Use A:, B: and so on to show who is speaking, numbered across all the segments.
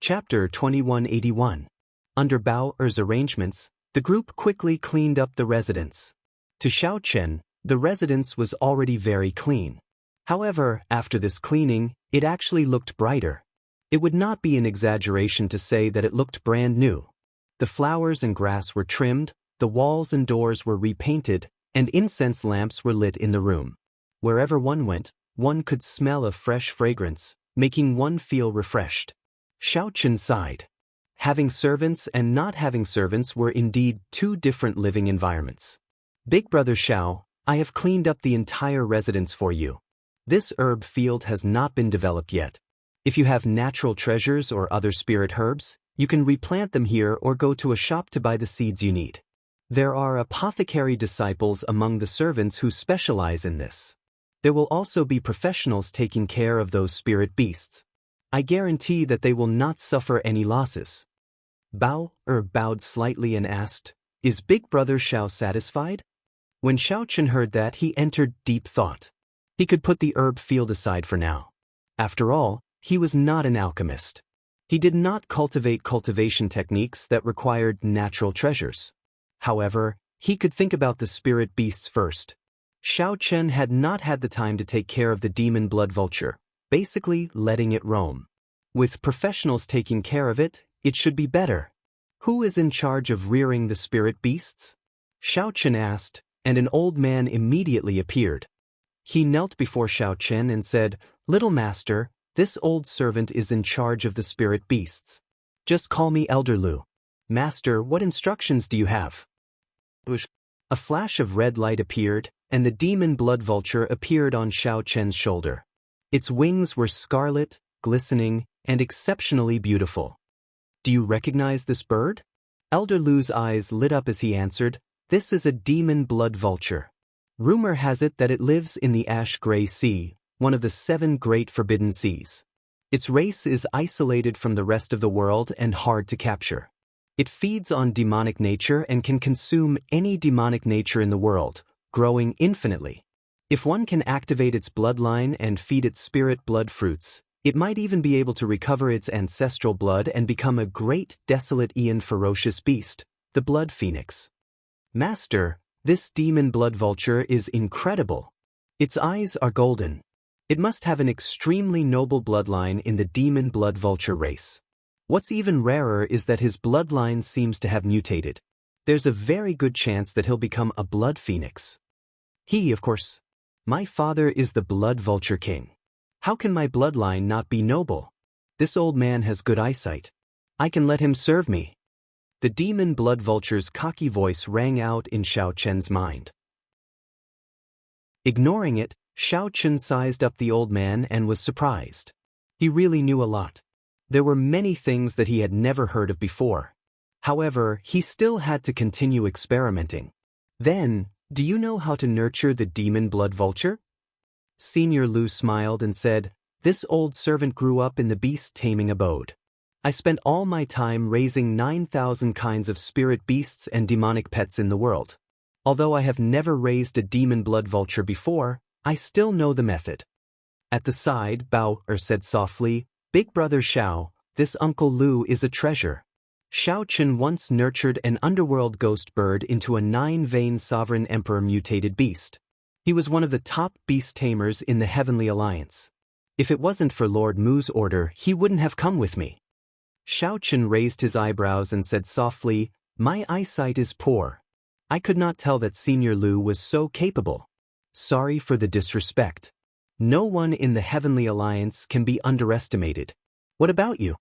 A: Chapter 2181. Under Bao Er's arrangements, the group quickly cleaned up the residence. To Xiao Chen, the residence was already very clean. However, after this cleaning, it actually looked brighter. It would not be an exaggeration to say that it looked brand new. The flowers and grass were trimmed, the walls and doors were repainted, and incense lamps were lit in the room. Wherever one went, one could smell a fresh fragrance, making one feel refreshed. Xiao Chen sighed. Having servants and not having servants were indeed two different living environments. Big Brother Xiao, I have cleaned up the entire residence for you. This herb field has not been developed yet. If you have natural treasures or other spirit herbs, you can replant them here or go to a shop to buy the seeds you need. There are apothecary disciples among the servants who specialize in this. There will also be professionals taking care of those spirit beasts. I guarantee that they will not suffer any losses. Bao Er bowed slightly and asked, Is Big Brother Xiao satisfied? When Xiao Chen heard that, he entered deep thought. He could put the herb field aside for now. After all, he was not an alchemist. He did not cultivate cultivation techniques that required natural treasures. However, he could think about the spirit beasts first. Xiao Chen had not had the time to take care of the demon blood vulture, basically letting it roam. With professionals taking care of it, it should be better. Who is in charge of rearing the spirit beasts? Xiao Chen asked, and an old man immediately appeared. He knelt before Xiao Chen and said, Little master, this old servant is in charge of the spirit beasts. Just call me Elder Lu. Master, what instructions do you have? A flash of red light appeared, and the demon blood vulture appeared on Xiao Chen's shoulder. Its wings were scarlet, glistening, and exceptionally beautiful. Do you recognize this bird? Elder Lu's eyes lit up as he answered, This is a demon blood vulture. Rumor has it that it lives in the Ash-Gray Sea, one of the 7 great forbidden seas. Its race is isolated from the rest of the world and hard to capture. It feeds on demonic nature and can consume any demonic nature in the world, growing infinitely. If one can activate its bloodline and feed its spirit blood fruits, it might even be able to recover its ancestral blood and become a great, desolate Aeon ferocious beast, the Blood Phoenix. Master, this demon blood vulture is incredible. Its eyes are golden. It must have an extremely noble bloodline in the demon blood vulture race. What's even rarer is that his bloodline seems to have mutated. There's a very good chance that he'll become a blood phoenix. Of course. My father is the blood vulture king. How can my bloodline not be noble? This old man has good eyesight. I can let him serve me. The demon blood vulture's cocky voice rang out in Xiao Chen's mind. Ignoring it, Xiao Chen sized up the old man and was surprised. He really knew a lot. There were many things that he had never heard of before. However, he still had to continue experimenting. Then, do you know how to nurture the demon blood vulture? Senior Lu smiled and said, This old servant grew up in the beast-taming abode. I spent all my time raising 9,000 kinds of spirit beasts and demonic pets in the world. Although I have never raised a demon blood vulture before, I still know the method. At the side, Bao Er said softly, Big Brother Xiao, this Uncle Lu is a treasure. Xiao Chen once nurtured an underworld ghost bird into a 9-vein sovereign emperor mutated beast. He was one of the top beast tamers in the Heavenly Alliance. If it wasn't for Lord Mu's order, he wouldn't have come with me. Xiao Chen raised his eyebrows and said softly, My eyesight is poor. I could not tell that Senior Lu was so capable. Sorry for the disrespect. No one in the Heavenly Alliance can be underestimated. What about you?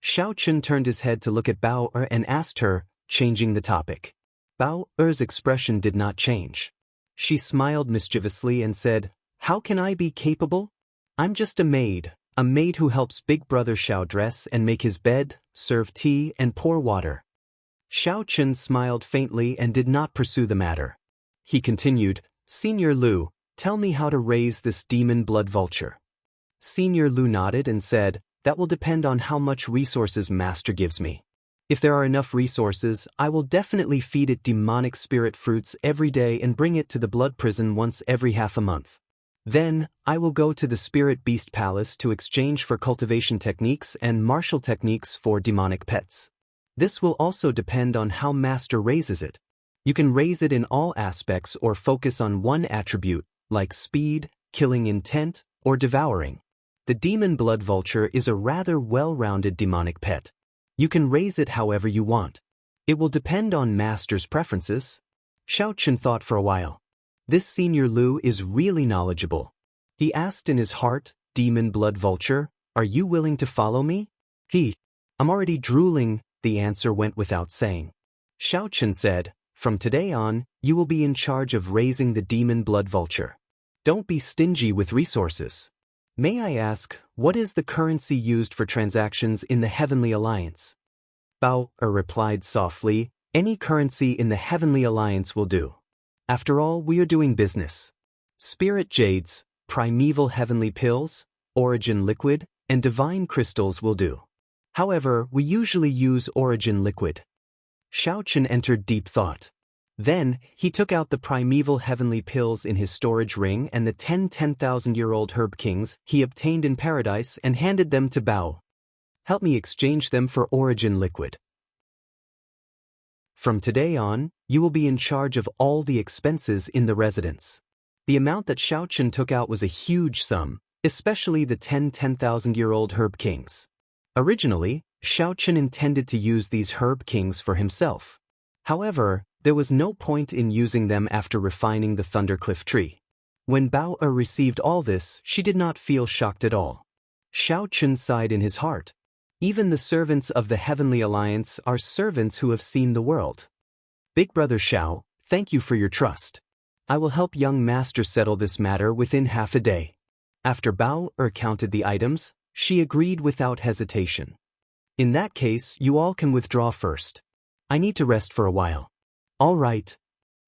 A: Xiao Chen turned his head to look at Bao Er and asked her, changing the topic. Bao Er's expression did not change. She smiled mischievously and said, How can I be capable? I'm just a maid who helps Big Brother Xiao dress and make his bed, serve tea, and pour water. Xiao Chen smiled faintly and did not pursue the matter. He continued, Senior Lu, tell me how to raise this demon blood vulture. Senior Lu nodded and said, That will depend on how much resources Master gives me. If there are enough resources, I will definitely feed it demonic spirit fruits every day and bring it to the blood prison once every half a month. Then, I will go to the Spirit Beast Palace to exchange for cultivation techniques and martial techniques for demonic pets. This will also depend on how Master raises it. You can raise it in all aspects or focus on one attribute, like speed, killing intent, or devouring. The Demon Blood Vulture is a rather well-rounded demonic pet. You can raise it however you want. It will depend on Master's preferences. Xiao Chen thought for a while. This Senior Lu is really knowledgeable. He asked in his heart, Demon Blood Vulture, are you willing to follow me? I'm already drooling, the answer went without saying. Xiao Chen said, from today on, you will be in charge of raising the Demon Blood Vulture. Don't be stingy with resources. May I ask, what is the currency used for transactions in the Heavenly Alliance? Bao replied softly, any currency in the Heavenly Alliance will do. After all, we are doing business. Spirit Jades, Primeval Heavenly Pills, Origin Liquid, and Divine Crystals will do. However, we usually use Origin Liquid. Xiao Chen entered deep thought. Then, he took out the Primeval Heavenly Pills in his storage ring and the 10,000-year-old Herb Kings he obtained in Paradise and handed them to Bao. Help me exchange them for Origin Liquid. From today on, you will be in charge of all the expenses in the residence. The amount that Xiao Chen took out was a huge sum, especially the 10,000-year-old Herb Kings. Originally, Xiao Chen intended to use these Herb Kings for himself. However, there was no point in using them after refining the Thundercliff tree. When Bao received all this, she did not feel shocked at all. Xiao Chen sighed in his heart. Even the servants of the Heavenly Alliance are servants who have seen the world. Big Brother Xiao, thank you for your trust. I will help young Master settle this matter within half a day. After Bao counted the items, she agreed without hesitation. In that case, you all can withdraw first. I need to rest for a while. All right.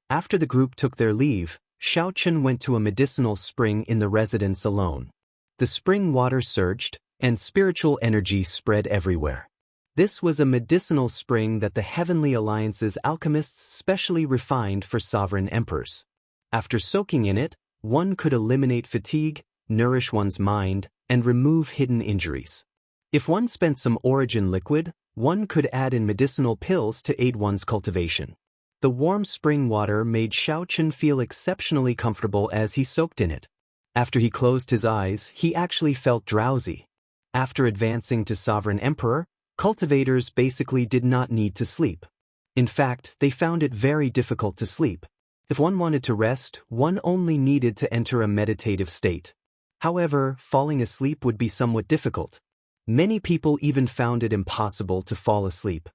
A: After the group took their leave, Xiao Chen went to a medicinal spring in the residence alone. The spring water surged, and spiritual energy spread everywhere. This was a medicinal spring that the Heavenly Alliance's alchemists specially refined for sovereign emperors. After soaking in it, one could eliminate fatigue, nourish one's mind, and remove hidden injuries. If one spent some Origin Liquid, one could add in medicinal pills to aid one's cultivation. The warm spring water made Xiao Chen feel exceptionally comfortable as he soaked in it. After he closed his eyes, he actually felt drowsy. After advancing to Sovereign Emperor, cultivators basically did not need to sleep. In fact, they found it very difficult to sleep. If one wanted to rest, one only needed to enter a meditative state. However, falling asleep would be somewhat difficult. Many people even found it impossible to fall asleep.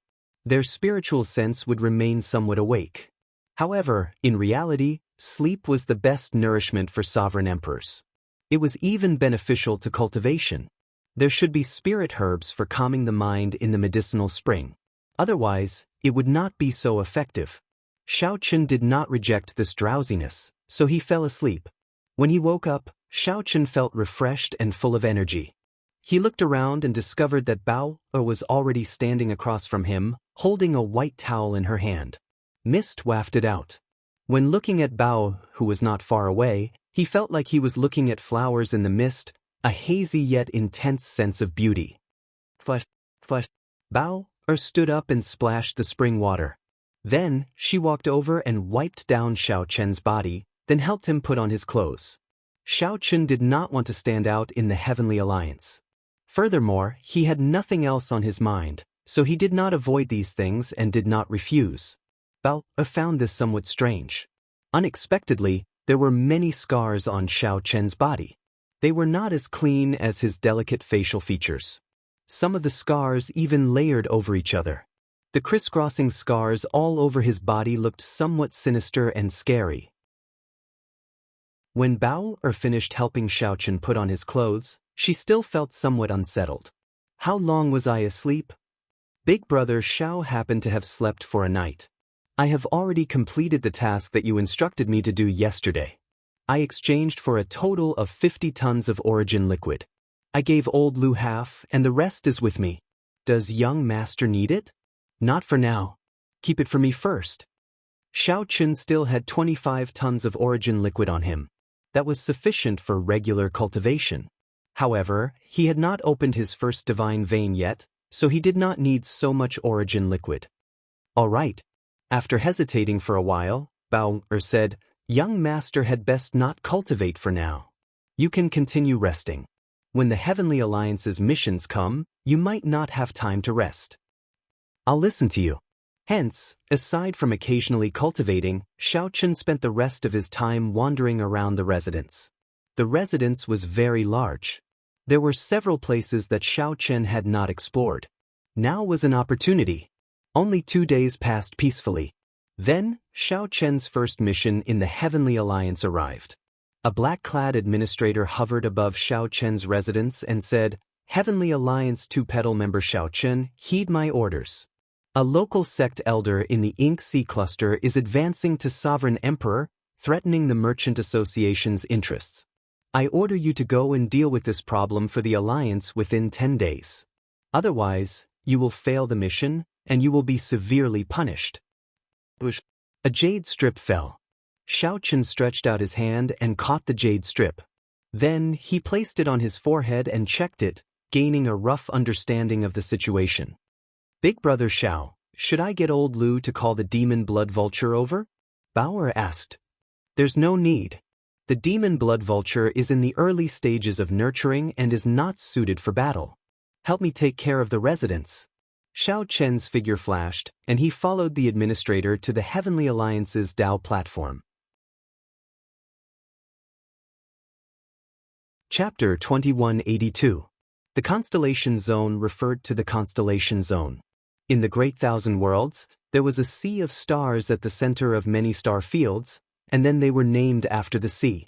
A: Their spiritual sense would remain somewhat awake. However, in reality, sleep was the best nourishment for sovereign emperors. It was even beneficial to cultivation. There should be spirit herbs for calming the mind in the medicinal spring. Otherwise, it would not be so effective. Xiao Chen did not reject this drowsiness, so he fell asleep. When he woke up, Xiao Chen felt refreshed and full of energy. He looked around and discovered that Bao was already standing across from him, holding a white towel in her hand. Mist wafted out. When looking at Bao, who was not far away, he felt like he was looking at flowers in the mist, a hazy yet intense sense of beauty. Bao stood up and splashed the spring water. Then, she walked over and wiped down Xiao Chen's body, then helped him put on his clothes. Xiao Chen did not want to stand out in the Heavenly Alliance. Furthermore, he had nothing else on his mind, so he did not avoid these things and did not refuse. Bao found this somewhat strange. Unexpectedly, there were many scars on Xiao Chen's body. They were not as clean as his delicate facial features. Some of the scars even layered over each other. The crisscrossing scars all over his body looked somewhat sinister and scary. When Bao finished helping Xiao Chen put on his clothes, she still felt somewhat unsettled. How long was I asleep? Big Brother Xiao happened to have slept for a night. I have already completed the task that you instructed me to do yesterday. I exchanged for a total of 50 tons of Origin Liquid. I gave old Lu half, and the rest is with me. Does young Master need it? Not for now. Keep it for me first. Xiao Chen still had 25 tons of Origin Liquid on him. that was sufficient for regular cultivation. However, he had not opened his first divine vein yet, so he did not need so much origin liquid. All right. After hesitating for a while, Bao said, "Young master had best not cultivate for now. You can continue resting. When the Heavenly Alliance's missions come, you might not have time to rest. I'll listen to you." Hence, aside from occasionally cultivating, Xiaochen spent the rest of his time wandering around the residence. The residence was very large. There were several places that Xiaochen had not explored. Now was an opportunity. Only 2 days passed peacefully. Then, Xiaochen's first mission in the Heavenly Alliance arrived. A black-clad administrator hovered above Xiaochen's residence and said, "Heavenly Alliance 2 member Xiaochen, heed my orders. A local sect elder in the Ink Sea cluster is advancing to Sovereign Emperor, threatening the Merchant Association's interests. I order you to go and deal with this problem for the Alliance within 10 days. Otherwise, you will fail the mission, and you will be severely punished." A jade strip fell. Xiaochen stretched out his hand and caught the jade strip. Then, he placed it on his forehead and checked it, gaining a rough understanding of the situation. "Big Brother Xiao, should I get old Lu to call the demon blood vulture over?" Bauer asked. "There's no need. The demon blood vulture is in the early stages of nurturing and is not suited for battle. Help me take care of the residents." Xiao Chen's figure flashed, and he followed the administrator to the Heavenly Alliance's Dao platform. Chapter 2182. The Constellation Zone referred to the Constellation Zone. In the Great Thousand Worlds, there was a sea of stars at the center of many star fields, and then they were named after the sea.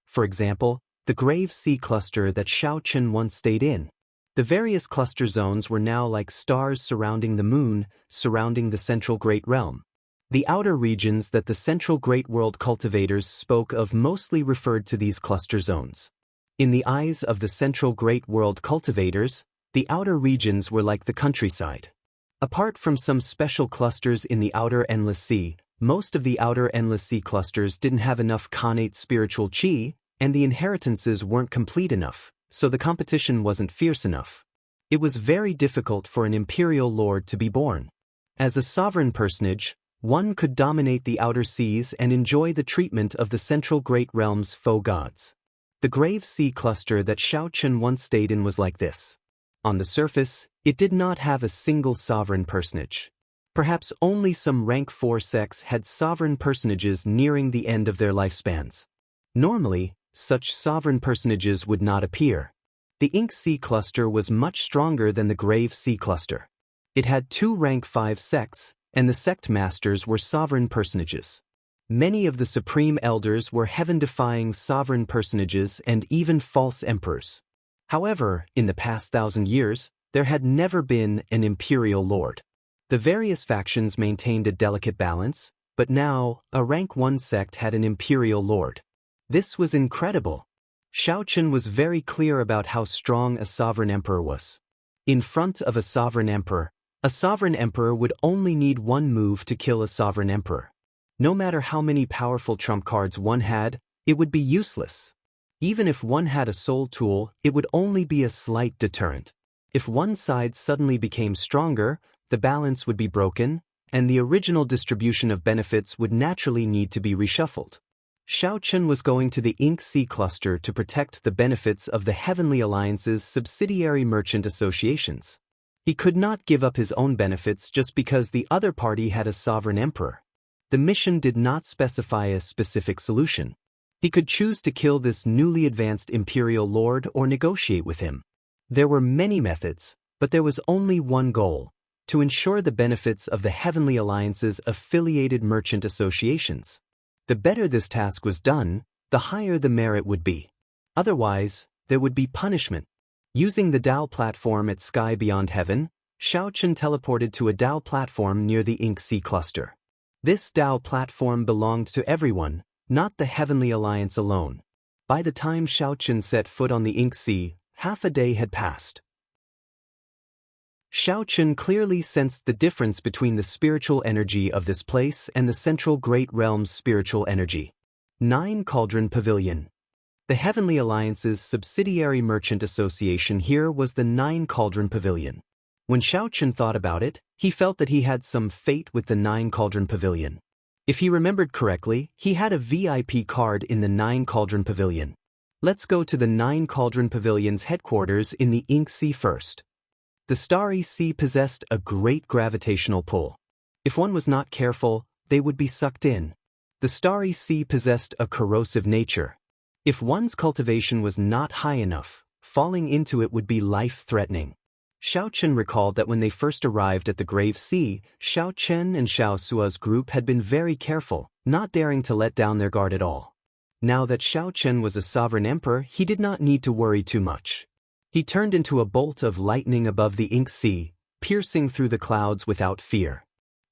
A: For example, the Grave Sea cluster that Xiaochen once stayed in. The various cluster zones were now like stars surrounding the moon, surrounding the Central Great Realm. The outer regions that the Central Great World cultivators spoke of mostly referred to these cluster zones. In the eyes of the Central Great World cultivators, the outer regions were like the countryside. Apart from some special clusters in the Outer Endless Sea, most of the Outer Endless Sea clusters didn't have enough connate spiritual qi, and the inheritances weren't complete enough, so the competition wasn't fierce enough. It was very difficult for an imperial lord to be born. As a sovereign personage, one could dominate the outer seas and enjoy the treatment of the Central Great Realm's foe gods. The Grave Sea cluster that Xiaochen once stayed in was like this. On the surface, it did not have a single sovereign personage. Perhaps only some rank 4 sects had sovereign personages nearing the end of their lifespans. Normally, such sovereign personages would not appear. The Ink Sea cluster was much stronger than the Grave Sea cluster. It had 2 rank 5 sects, and the sect masters were sovereign personages. Many of the supreme elders were heaven-defying sovereign personages and even false emperors. However, in the past 1,000 years, there had never been an imperial lord. The various factions maintained a delicate balance, but now, a rank 1 sect had an imperial lord. This was incredible. Xiaochen was very clear about how strong a sovereign emperor was. In front of a sovereign emperor would only need one move to kill a sovereign emperor. No matter how many powerful trump cards one had, it would be useless. Even if one had a soul tool, it would only be a slight deterrent. If one side suddenly became stronger, the balance would be broken, and the original distribution of benefits would naturally need to be reshuffled. Xiaochen was going to the Ink Sea cluster to protect the benefits of the Heavenly Alliance's subsidiary merchant associations. He could not give up his own benefits just because the other party had a sovereign emperor. The mission did not specify a specific solution. He could choose to kill this newly advanced imperial lord or negotiate with him. There were many methods, but there was only one goal: to ensure the benefits of the Heavenly Alliance's affiliated merchant associations. The better this task was done, the higher the merit would be. Otherwise, there would be punishment. Using the Dao platform at Sky Beyond Heaven, Xiaochen teleported to a Dao platform near the Ink Sea cluster. This Dao platform belonged to everyone, not the Heavenly Alliance alone. By the time Xiaochen set foot on the Ink Sea, half a day had passed. Xiaochen clearly sensed the difference between the spiritual energy of this place and the Central Great Realm's spiritual energy. 9 Cauldron Pavilion. The Heavenly Alliance's subsidiary merchant association here was the Nine Cauldron Pavilion. When Xiaochen thought about it, he felt that he had some fate with the Nine Cauldron Pavilion. If he remembered correctly, he had a VIP card in the Nine Cauldron Pavilion. Let's go to the Nine Cauldron Pavilion's headquarters in the Ink Sea first. The Starry Sea possessed a great gravitational pull. If one was not careful, they would be sucked in. The Starry Sea possessed a corrosive nature. If one's cultivation was not high enough, falling into it would be life-threatening. Xiaochen recalled that when they first arrived at the Grave Sea, Xiaochen and Xiao Sua's group had been very careful, not daring to let down their guard at all. Now that Xiaochen was a sovereign emperor, he did not need to worry too much. He turned into a bolt of lightning above the Ink Sea, piercing through the clouds without fear.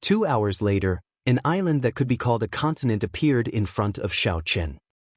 A: 2 hours later, an island that could be called a continent appeared in front of Xiaochen.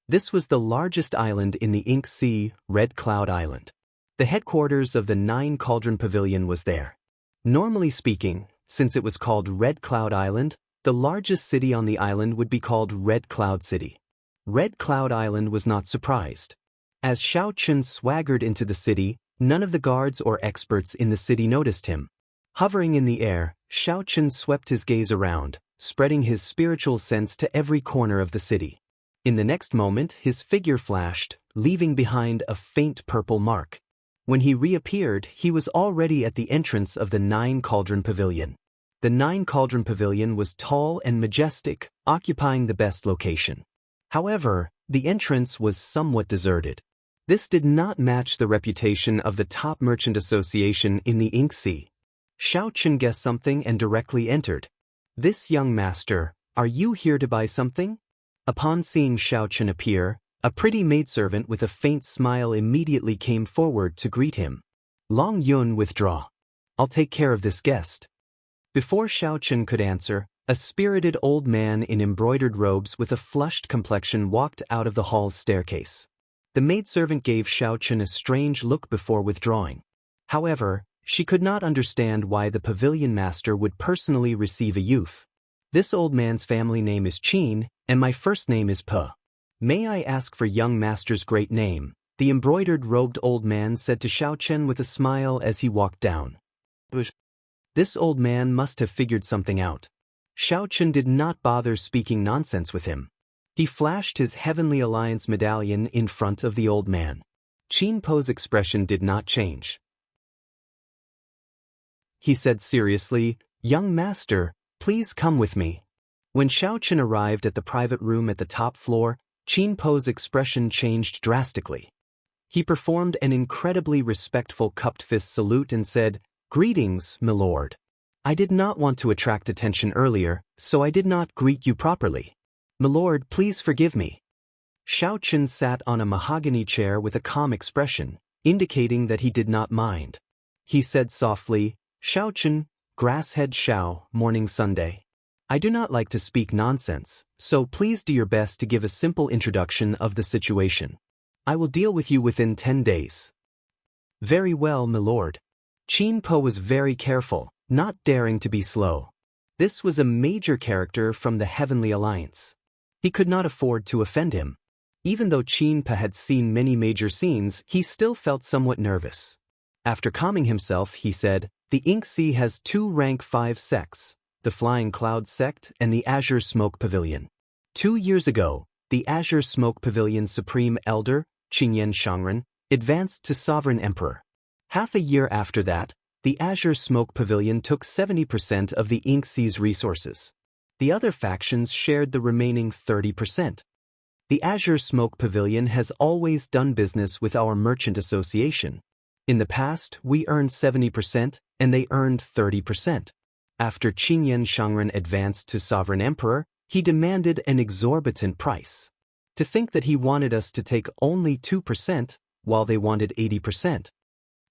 A: This was the largest island in the Ink Sea, Red Cloud Island. The headquarters of the Nine Cauldron Pavilion was there. Normally speaking, since it was called Red Cloud Island, the largest city on the island would be called Red Cloud City. Red Cloud Island was not surprised. As Xiaochen swaggered into the city, none of the guards or experts in the city noticed him. Hovering in the air, Xiaochen swept his gaze around, spreading his spiritual sense to every corner of the city. In the next moment, his figure flashed, leaving behind a faint purple mark. When he reappeared, he was already at the entrance of the Nine Cauldron Pavilion. The Nine Cauldron Pavilion was tall and majestic, occupying the best location. However, the entrance was somewhat deserted. This did not match the reputation of the top merchant association in the Ink Sea. Xiaochen guessed something and directly entered. "This young master, are you here to buy something?" Upon seeing Xiaochen appear, a pretty maidservant with a faint smile immediately came forward to greet him. "Long Yun, withdraw. I'll take care of this guest." Before Xiaochen could answer, a spirited old man in embroidered robes with a flushed complexion walked out of the hall's staircase. The maidservant gave Xiaochen a strange look before withdrawing. However, she could not understand why the pavilion master would personally receive a youth. "This old man's family name is Qin, and my first name is Pe. May I ask for young master's great name?" the embroidered-robed old man said to Xiaochen with a smile as he walked down. This old man must have figured something out. Xiaochen did not bother speaking nonsense with him. He flashed his Heavenly Alliance medallion in front of the old man. Qin Po's expression did not change. He said seriously, "Young master, please come with me." When Xiaochen arrived at the private room at the top floor, Qin Po's expression changed drastically. He performed an incredibly respectful cupped fist salute and said, "Greetings, my lord. I did not want to attract attention earlier, so I did not greet you properly. My lord, please forgive me." Xiaochen sat on a mahogany chair with a calm expression, indicating that he did not mind. He said softly, "Xiaochen, Grasshead Xiao, Morning Sunday. I do not like to speak nonsense, so please do your best to give a simple introduction of the situation. I will deal with you within 10 days. "Very well, my lord." Qin Po was very careful, not daring to be slow. This was a major character from the Heavenly Alliance. He could not afford to offend him. Even though Qin Po had seen many major scenes, he still felt somewhat nervous. After calming himself, he said, "The Ink Sea has 2 rank 5 sects, the Flying Cloud sect and the Azure Smoke Pavilion. 2 years ago, the Azure Smoke Pavilion's Supreme Elder, Qingyan Shangren, advanced to Sovereign Emperor. Half a year after that, the Azure Smoke Pavilion took 70% of the Ink Sea's resources. The other factions shared the remaining 30%. The Azure Smoke Pavilion has always done business with our merchant association. In the past, we earned 70% and they earned 30%. After Qingyan Shangren advanced to Sovereign Emperor, he demanded an exorbitant price. To think that he wanted us to take only 2%, while they wanted 80%.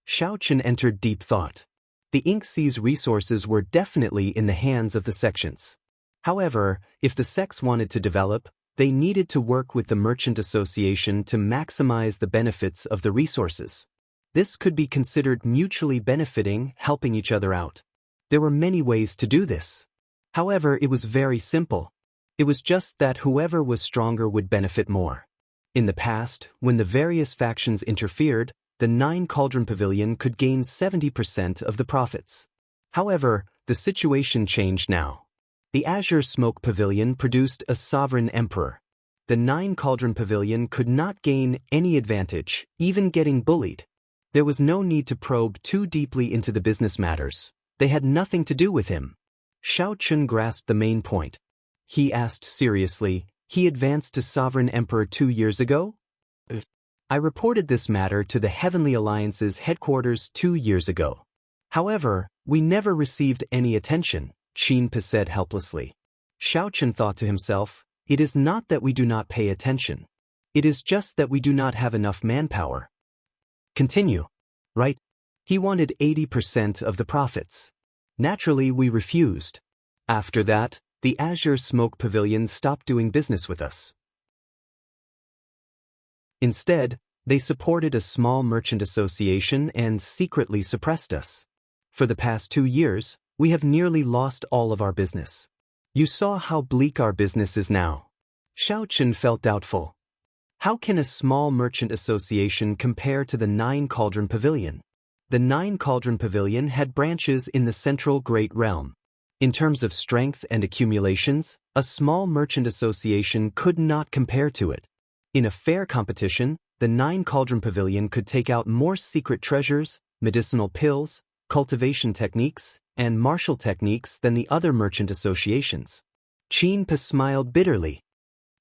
A: Xiaochen entered deep thought. The Ink Sea's resources were definitely in the hands of the sections. However, if the sects wanted to develop, they needed to work with the Merchant Association to maximize the benefits of the resources. This could be considered mutually benefiting, helping each other out. There were many ways to do this. However, it was very simple. It was just that whoever was stronger would benefit more. In the past, when the various factions interfered, the Nine Cauldron Pavilion could gain 70% of the profits. However, the situation changed now. The Azure Smoke Pavilion produced a sovereign emperor. The Nine Cauldron Pavilion could not gain any advantage, even getting bullied. There was no need to probe too deeply into the business matters. They had nothing to do with him. Xiao Chun grasped the main point. He asked seriously, "He advanced to Sovereign Emperor 2 years ago?" "I reported this matter to the Heavenly Alliance's headquarters 2 years ago. However, we never received any attention," Qin said helplessly. Xiao Chun thought to himself, "It is not that we do not pay attention. It is just that we do not have enough manpower." "Continue." "Right. He wanted 80% of the profits. Naturally, we refused. After that, the Azure Smoke Pavilion stopped doing business with us. Instead, they supported a small merchant association and secretly suppressed us. For the past 2 years, we have nearly lost all of our business. You saw how bleak our business is now." Xiao Chun felt doubtful. How can a small merchant association compare to the Nine Cauldron Pavilion? The Nine Cauldron Pavilion had branches in the Central Great Realm. In terms of strength and accumulations, a small merchant association could not compare to it. In a fair competition, the Nine Cauldron Pavilion could take out more secret treasures, medicinal pills, cultivation techniques, and martial techniques than the other merchant associations. Qin smiled bitterly.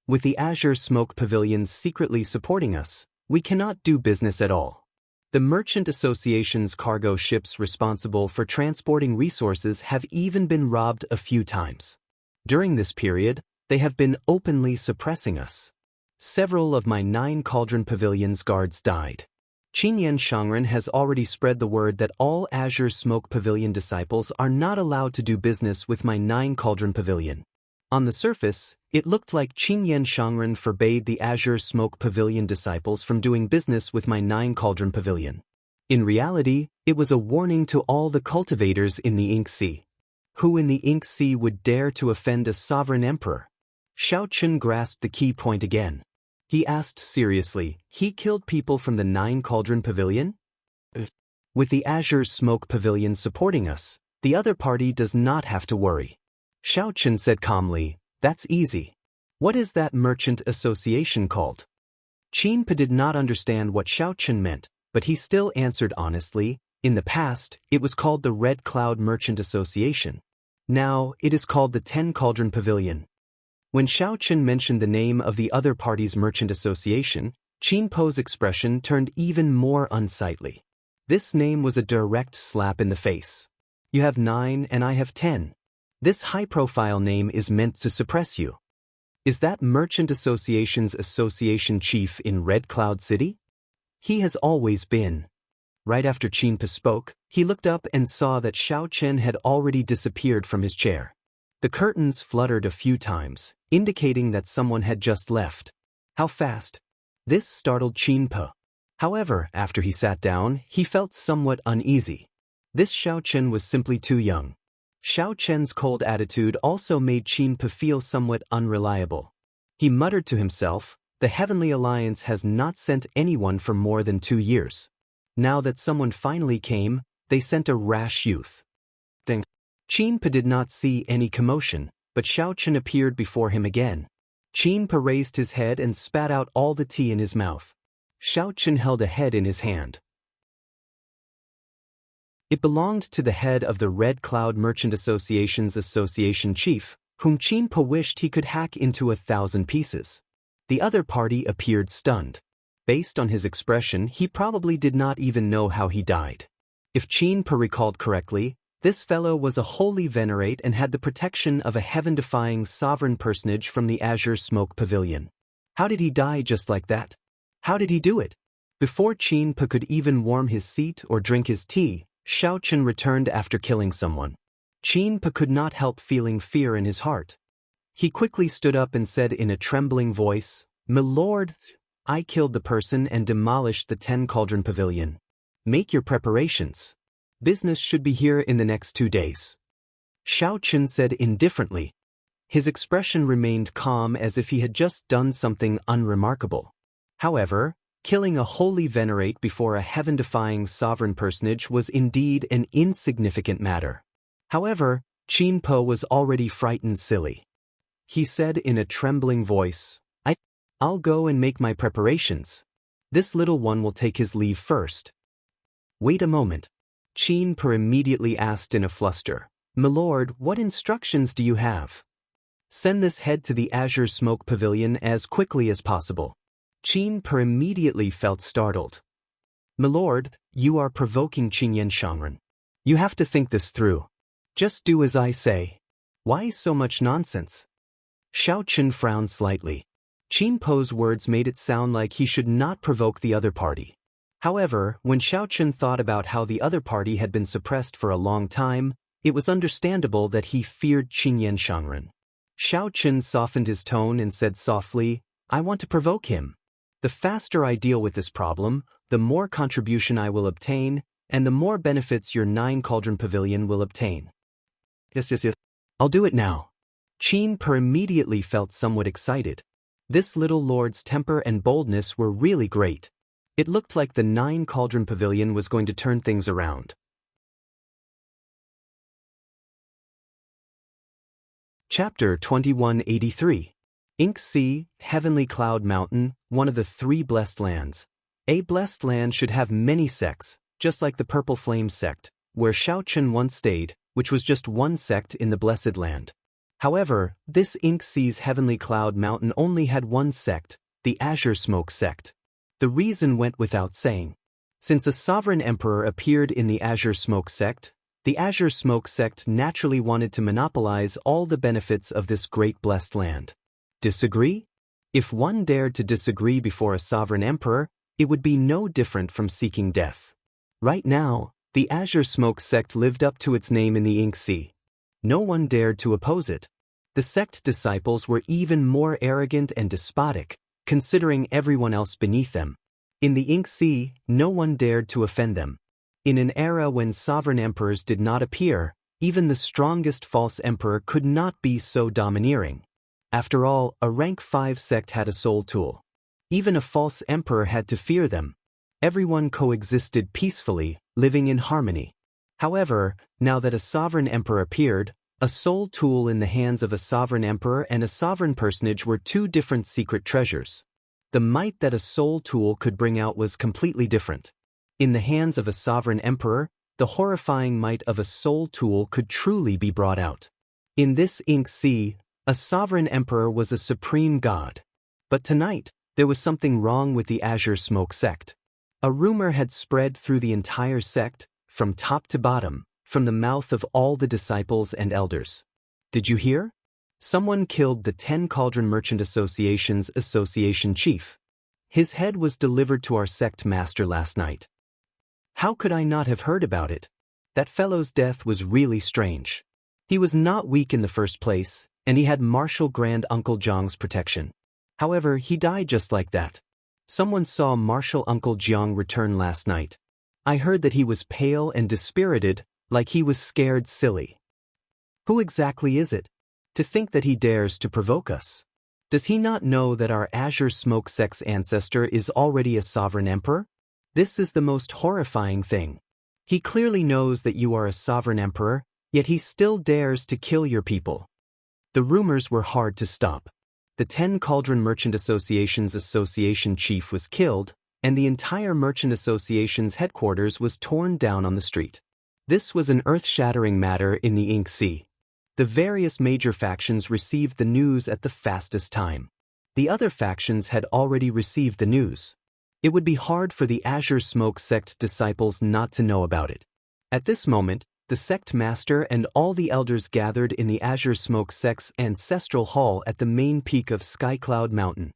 A: "With the Azure Smoke Pavilion secretly supporting us, we cannot do business at all. The Merchant Association's cargo ships responsible for transporting resources have even been robbed a few times. During this period, they have been openly suppressing us. Several of my Nine Cauldron Pavilion's guards died. Qinyan Shangren has already spread the word that all Azure Smoke Pavilion disciples are not allowed to do business with my Nine Cauldron Pavilion." On the surface, it looked like Qinyan Shangren forbade the Azure Smoke Pavilion disciples from doing business with my Nine Cauldron Pavilion. In reality, it was a warning to all the cultivators in the Ink Sea. Who in the Ink Sea would dare to offend a sovereign emperor? Xiao Chun grasped the key point again. He asked seriously, "He killed people from the Nine Cauldron Pavilion?" "With the Azure Smoke Pavilion supporting us, the other party does not have to worry." Xiao Chun said calmly, "That's easy. What is that merchant association called?" Qin did not understand what Xiao Chun meant, but he still answered honestly, "In the past, it was called the Red Cloud Merchant Association. Now, it is called the 10 Cauldron Pavilion." When Xiao Chun mentioned the name of the other party's merchant association, Qin Po's expression turned even more unsightly. This name was a direct slap in the face. "You have 9 and I have 10. This high-profile name is meant to suppress you. Is that Merchant Association's association chief in Red Cloud City?" "He has always been." Right after Qin spoke, he looked up and saw that Xiao Chen had already disappeared from his chair. The curtains fluttered a few times, indicating that someone had just left. How fast? This startled Qin. However, after he sat down, he felt somewhat uneasy. This Xiao Chen was simply too young. Xiao Chen's cold attitude also made Qin feel somewhat unreliable. He muttered to himself, "The Heavenly Alliance has not sent anyone for more than 2 years. Now that someone finally came, they sent a rash youth." Qin did not see any commotion, but Xiao Chen appeared before him again. Qin raised his head and spat out all the tea in his mouth. Xiao Chen held a head in his hand. It belonged to the head of the Red Cloud Merchant Association's association chief, whom Qin wished he could hack into 1,000 pieces. The other party appeared stunned. Based on his expression, he probably did not even know how he died. If Qin recalled correctly, this fellow was a holy venerate and had the protection of a heaven-defying sovereign personage from the Azure Smoke Pavilion. How did he die just like that? How did he do it? Before Qin could even warm his seat or drink his tea, Xiao Chen returned after killing someone. Qin could not help feeling fear in his heart. He quickly stood up and said in a trembling voice, "My lord, I killed the person and demolished the 10 Cauldron Pavilion. Make your preparations. Business should be here in the next 2 days." Xiao Chen said indifferently. His expression remained calm as if he had just done something unremarkable. However, killing a holy venerate before a heaven-defying sovereign personage was indeed an insignificant matter. However, Qin Po was already frightened silly. He said in a trembling voice, I'll go and make my preparations. This little one will take his leave first. Wait a moment. Qin Po immediately asked in a fluster, "Milord, what instructions do you have?" "Send this head to the Azure Smoke Pavilion as quickly as possible." Qin Po immediately felt startled. "Milord, you are provoking Qingyan Shangren. You have to think this through. Just do as I say." "Why so much nonsense?" Xiaochen frowned slightly. Qin Po's words made it sound like he should not provoke the other party. However, when Xiaochen thought about how the other party had been suppressed for a long time, it was understandable that he feared Qingyan Shangren. Xiaochen softened his tone and said softly, "I want to provoke him. The faster I deal with this problem, the more contribution I will obtain, and the more benefits your 9-cauldron pavilion will obtain." Yes. I'll do it now." Qin Po immediately felt somewhat excited. This little lord's temper and boldness were really great. It looked like the 9-cauldron pavilion was going to turn things around. Chapter 2183. Ink Sea, Heavenly Cloud Mountain, one of the 3 blessed lands. A blessed land should have many sects, just like the Purple Flame sect, where Xiaochen once stayed, which was just one sect in the Blessed Land. However, this Ink Sea's Heavenly Cloud Mountain only had one sect, the Azure Smoke sect. The reason went without saying. Since a sovereign emperor appeared in the Azure Smoke sect, the Azure Smoke sect naturally wanted to monopolize all the benefits of this great blessed land. Disagree? If one dared to disagree before a sovereign emperor, it would be no different from seeking death. Right now, the Azure Smoke sect lived up to its name in the Ink Sea. No one dared to oppose it. The sect disciples were even more arrogant and despotic, considering everyone else beneath them. In the Ink Sea, no one dared to offend them. In an era when sovereign emperors did not appear, even the strongest false emperor could not be so domineering. After all, a rank 5 sect had a soul tool. Even a false emperor had to fear them. Everyone coexisted peacefully, living in harmony. However, now that a sovereign emperor appeared, a soul tool in the hands of a sovereign emperor and a sovereign personage were 2 different secret treasures. The might that a soul tool could bring out was completely different. In the hands of a sovereign emperor, the horrifying might of a soul tool could truly be brought out. In this Ink Sea, a sovereign emperor was a supreme god. But tonight, there was something wrong with the Azure Smoke sect. A rumor had spread through the entire sect, from top to bottom, from the mouth of all the disciples and elders. Did you hear? Someone killed the 10 Cauldron Merchant Association's association chief. His head was delivered to our sect master last night. How could I not have heard about it? That fellow's death was really strange. He was not weak in the first place, and he had Marshal Grand Uncle Jiang's protection. However, he died just like that. Someone saw Marshal Uncle Jiang return last night. I heard that he was pale and dispirited, like he was scared silly. Who exactly is it? To think that he dares to provoke us. Does he not know that our Azure Smoke sect's ancestor is already a sovereign emperor? This is the most horrifying thing. He clearly knows that you are a sovereign emperor, yet he still dares to kill your people. The rumors were hard to stop. The 10 Cauldron Merchant Association's association chief was killed, and the entire Merchant Association's headquarters was torn down on the street. This was an earth-shattering matter in the Ink Sea. The various major factions received the news at the fastest time. The other factions had already received the news. It would be hard for the Azure Smoke sect disciples not to know about it. At this moment, the sect master and all the elders gathered in the Azure Smoke sect's ancestral hall at the main peak of Skycloud Mountain.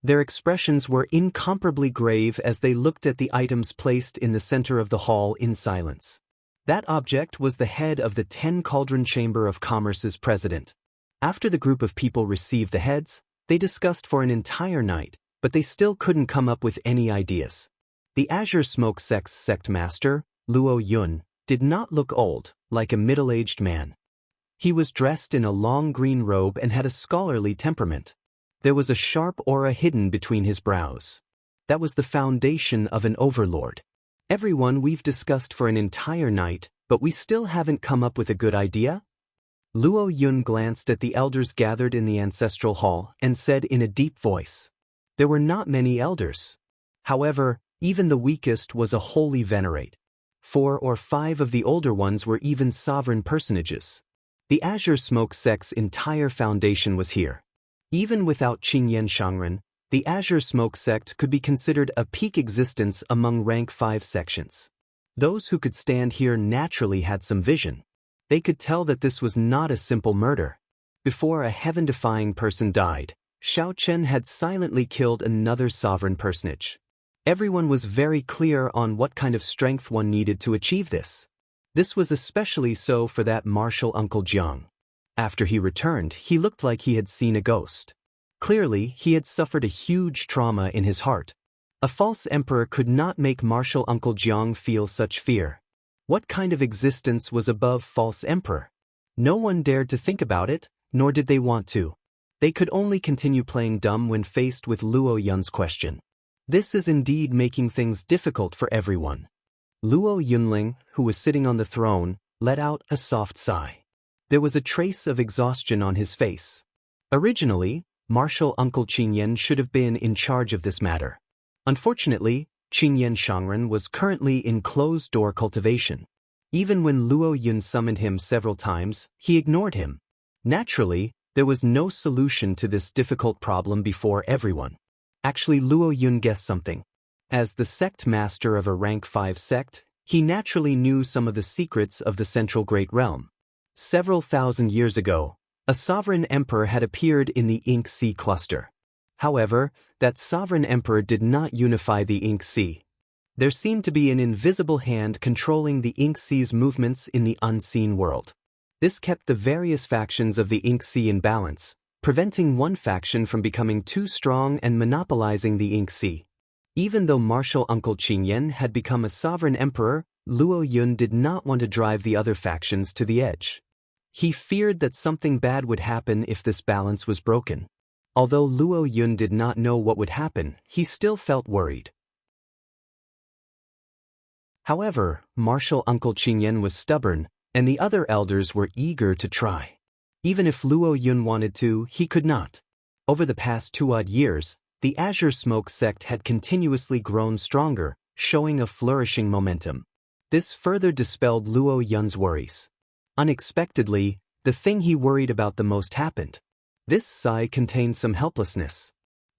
A: Their expressions were incomparably grave as they looked at the items placed in the center of the hall in silence. That object was the head of the 10 Cauldron Chamber of Commerce's president. After the group of people received the heads, they discussed for an entire night, but they still couldn't come up with any ideas. The Azure Smoke sect's sect master, Luo Yun, did not look old, like a middle-aged man. He was dressed in a long green robe and had a scholarly temperament. There was a sharp aura hidden between his brows. That was the foundation of an overlord. Everyone, we've discussed for an entire night, but we still haven't come up with a good idea? Luo Yun glanced at the elders gathered in the ancestral hall and said in a deep voice. There were not many elders. However, even the weakest was a holy venerate. 4 or 5 of the older ones were even sovereign personages. The Azure Smoke sect's entire foundation was here. Even without Qingyan Shangren, the Azure Smoke sect could be considered a peak existence among rank 5 sections. Those who could stand here naturally had some vision. They could tell that this was not a simple murder. Before a heaven-defying person died, Xiao Chen had silently killed another sovereign personage. Everyone was very clear on what kind of strength one needed to achieve this. This was especially so for that martial Uncle Jiang. After he returned, he looked like he had seen a ghost. Clearly, he had suffered a huge trauma in his heart. A false emperor could not make martial Uncle Jiang feel such fear. What kind of existence was above false emperor? No one dared to think about it, nor did they want to. They could only continue playing dumb when faced with Luo Yun's question. This is indeed making things difficult for everyone. Luo Yunling, who was sitting on the throne, let out a soft sigh. There was a trace of exhaustion on his face. Originally, martial Uncle Qingyan should have been in charge of this matter. Unfortunately, Qingyan Shangren was currently in closed-door cultivation. Even when Luo Yun summoned him several times, he ignored him. Naturally, there was no solution to this difficult problem before everyone. Actually, Luo Yun guessed something. As the sect master of a rank 5 sect, he naturally knew some of the secrets of the Central Great Realm. Several thousand years ago, a sovereign emperor had appeared in the Ink Sea cluster. However, that sovereign emperor did not unify the Ink Sea. There seemed to be an invisible hand controlling the Ink Sea's movements in the unseen world. This kept the various factions of the Ink Sea in balance, preventing one faction from becoming too strong and monopolizing the Ink Sea. Even though martial Uncle Qingyan had become a sovereign emperor, Luo Yun did not want to drive the other factions to the edge. He feared that something bad would happen if this balance was broken. Although Luo Yun did not know what would happen, he still felt worried. However, martial Uncle Qingyan was stubborn, and the other elders were eager to try. Even if Luo Yun wanted to, he could not. Over the past 2 odd years, the Azure Smoke sect had continuously grown stronger, showing a flourishing momentum. This further dispelled Luo Yun's worries. Unexpectedly, the thing he worried about the most happened. This sigh contained some helplessness.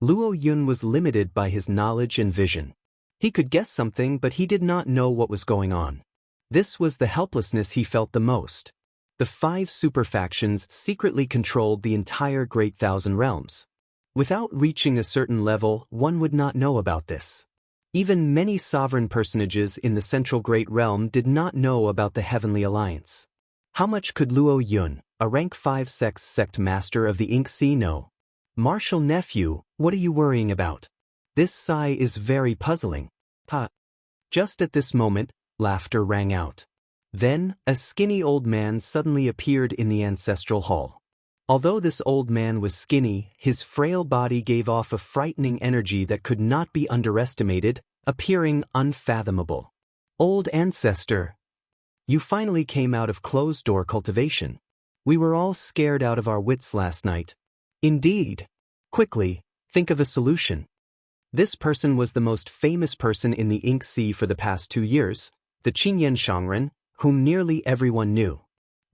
A: Luo Yun was limited by his knowledge and vision. He could guess something, but he did not know what was going on. This was the helplessness he felt the most. The 5 super factions secretly controlled the entire Great Thousand Realms. Without reaching a certain level, one would not know about this. Even many sovereign personages in the Central Great Realm did not know about the Heavenly Alliance. How much could Luo Yun, a rank 5 sect master of the Ink Sea, know? Martial nephew, what are you worrying about? This sigh is very puzzling. Ha! Just at this moment, laughter rang out. Then, a skinny old man suddenly appeared in the ancestral hall. Although this old man was skinny, his frail body gave off a frightening energy that could not be underestimated, appearing unfathomable. Old ancestor, you finally came out of closed-door cultivation. We were all scared out of our wits last night. Indeed. Quickly, think of a solution. This person was the most famous person in the Ink Sea for the past 2 years, the Qingyan Shangren, whom nearly everyone knew.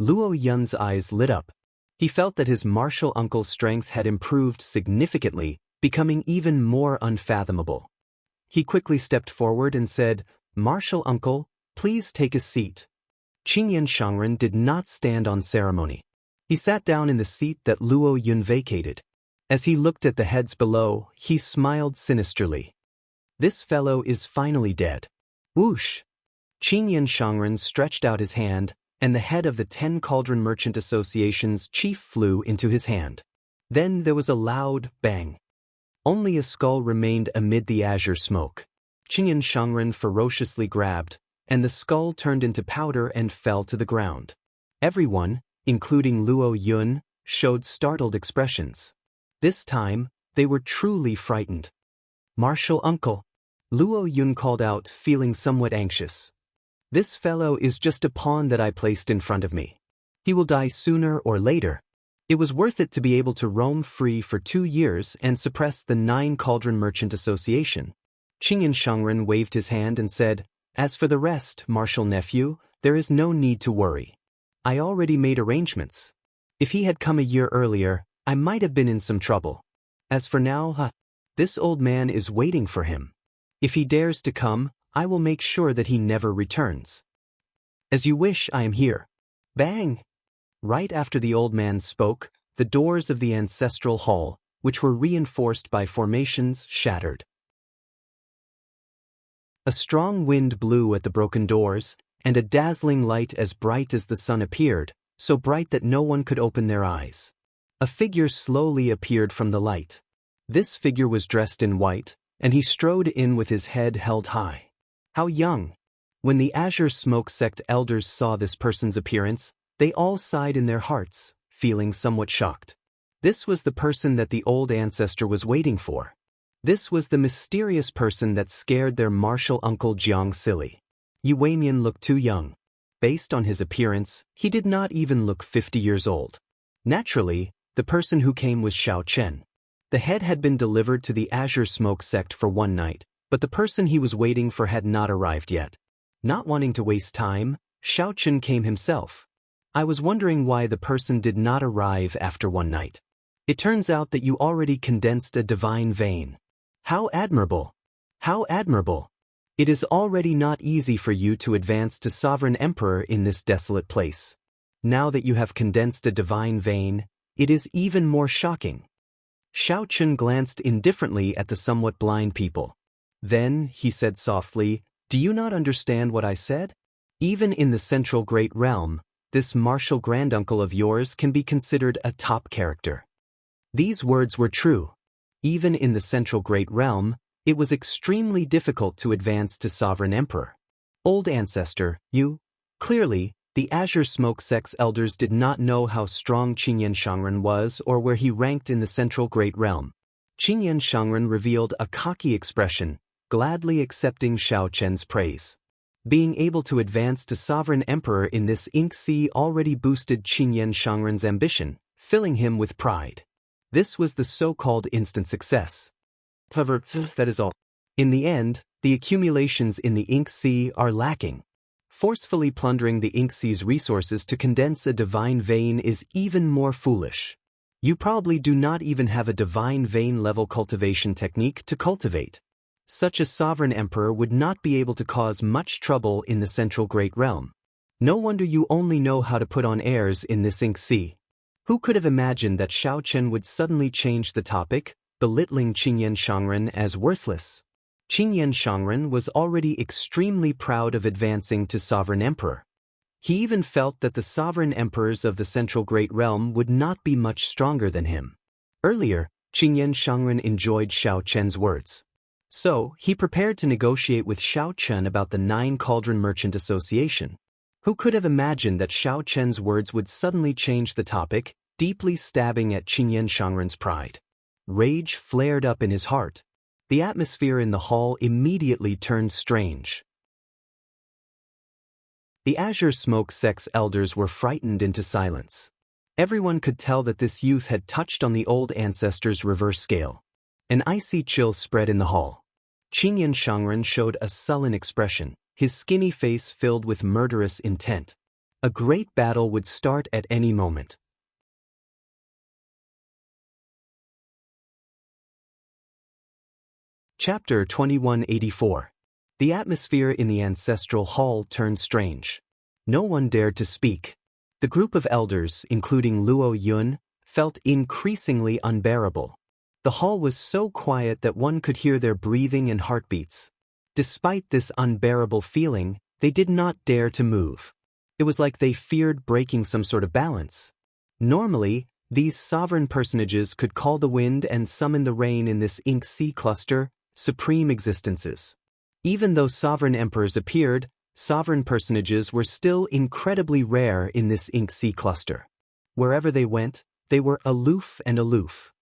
A: Luo Yun's eyes lit up. He felt that his martial uncle's strength had improved significantly, becoming even more unfathomable. He quickly stepped forward and said, "Martial uncle, please take a seat." Qingyan Shangren did not stand on ceremony. He sat down in the seat that Luo Yun vacated. As he looked at the heads below, he smiled sinisterly. This fellow is finally dead. Whoosh! Qingyan Shangren stretched out his hand, and the head of the 10 Cauldron Merchant Association's chief flew into his hand. Then there was a loud bang. Only a skull remained amid the azure smoke. Qingyan Shangren ferociously grabbed, and the skull turned into powder and fell to the ground. Everyone, including Luo Yun, showed startled expressions. This time, they were truly frightened. "Martial uncle," Luo Yun called out, feeling somewhat anxious. "This fellow is just a pawn that I placed in front of me. He will die sooner or later. It was worth it to be able to roam free for 2 years and suppress the 9 Cauldron Merchant Association." Qingyan Shangren waved his hand and said, "As for the rest, martial nephew, there is no need to worry. I already made arrangements. If he had come a year earlier, I might have been in some trouble. As for now, this old man is waiting for him. If he dares to come, I will make sure that he never returns. As you wish, I am here." Bang! Right after the old man spoke, the doors of the ancestral hall, which were reinforced by formations, shattered. A strong wind blew at the broken doors, and a dazzling light as bright as the sun appeared, so bright that no one could open their eyes. A figure slowly appeared from the light. This figure was dressed in white, and he strode in with his head held high. How young! When the Azure Smoke Sect elders saw this person's appearance, they all sighed in their hearts, feeling somewhat shocked. This was the person that the old ancestor was waiting for. This was the mysterious person that scared their martial uncle Jiang silly. Yu Weimian looked too young. Based on his appearance, he did not even look 50 years old. Naturally, the person who came was Xiao Chen. The head had been delivered to the Azure Smoke Sect for one night, but the person he was waiting for had not arrived yet. Not wanting to waste time, Xiao Chen came himself. "I was wondering why the person did not arrive after one night. It turns out that you already condensed a divine vein. How admirable! How admirable! It is already not easy for you to advance to Sovereign Emperor in this desolate place. Now that you have condensed a divine vein, it is even more shocking." Xiao Chen glanced indifferently at the somewhat blind people. Then, he said softly, "Do you not understand what I said? Even in the Central Great Realm, this martial granduncle of yours can be considered a top character." These words were true. Even in the Central Great Realm, it was extremely difficult to advance to Sovereign Emperor. Old Ancestor, you? Clearly, the Azure Smoke Sect's elders did not know how strong Qingyan Shangren was or where he ranked in the Central Great Realm. Qingyan Shangren revealed a cocky expression, gladly accepting Xiao Chen's praise. Being able to advance to Sovereign Emperor in this ink sea already boosted Qingyan Shangren's ambition, filling him with pride. This was the so-called instant success. However, that is all. In the end, the accumulations in the ink sea are lacking. Forcefully plundering the ink sea's resources to condense a divine vein is even more foolish. You probably do not even have a divine vein level cultivation technique to cultivate. Such a sovereign emperor would not be able to cause much trouble in the Central Great Realm. No wonder you only know how to put on airs in this ink sea. Who could have imagined that Xiao Chen would suddenly change the topic, belittling Qingyan Shangren as worthless? Qingyan Shangren was already extremely proud of advancing to Sovereign Emperor. He even felt that the Sovereign Emperors of the Central Great Realm would not be much stronger than him. Earlier, Qingyan Shangren enjoyed Xiao Chen's words. So, he prepared to negotiate with Xiao Chen about the 9 Cauldron Merchant Association. Who could have imagined that Xiao Chen's words would suddenly change the topic, deeply stabbing at Qingyan Shangren's pride? Rage flared up in his heart. The atmosphere in the hall immediately turned strange. The Azure Smoke Sect's elders were frightened into silence. Everyone could tell that this youth had touched on the old ancestor's reverse scale. An icy chill spread in the hall. Qingyan Shangren showed a sullen expression, his skinny face filled with murderous intent. A great battle would start at any moment. Chapter 2184. The atmosphere in the ancestral hall turned strange. No one dared to speak. The group of elders, including Luo Yun, felt increasingly unbearable. The hall was so quiet that one could hear their breathing and heartbeats. Despite this unbearable feeling, they did not dare to move. It was like they feared breaking some sort of balance. Normally, these sovereign personages could call the wind and summon the rain in this ink sea cluster, supreme existences. Even though sovereign emperors appeared, sovereign personages were still incredibly rare in this ink sea cluster. Wherever they went, they were aloof and aloof.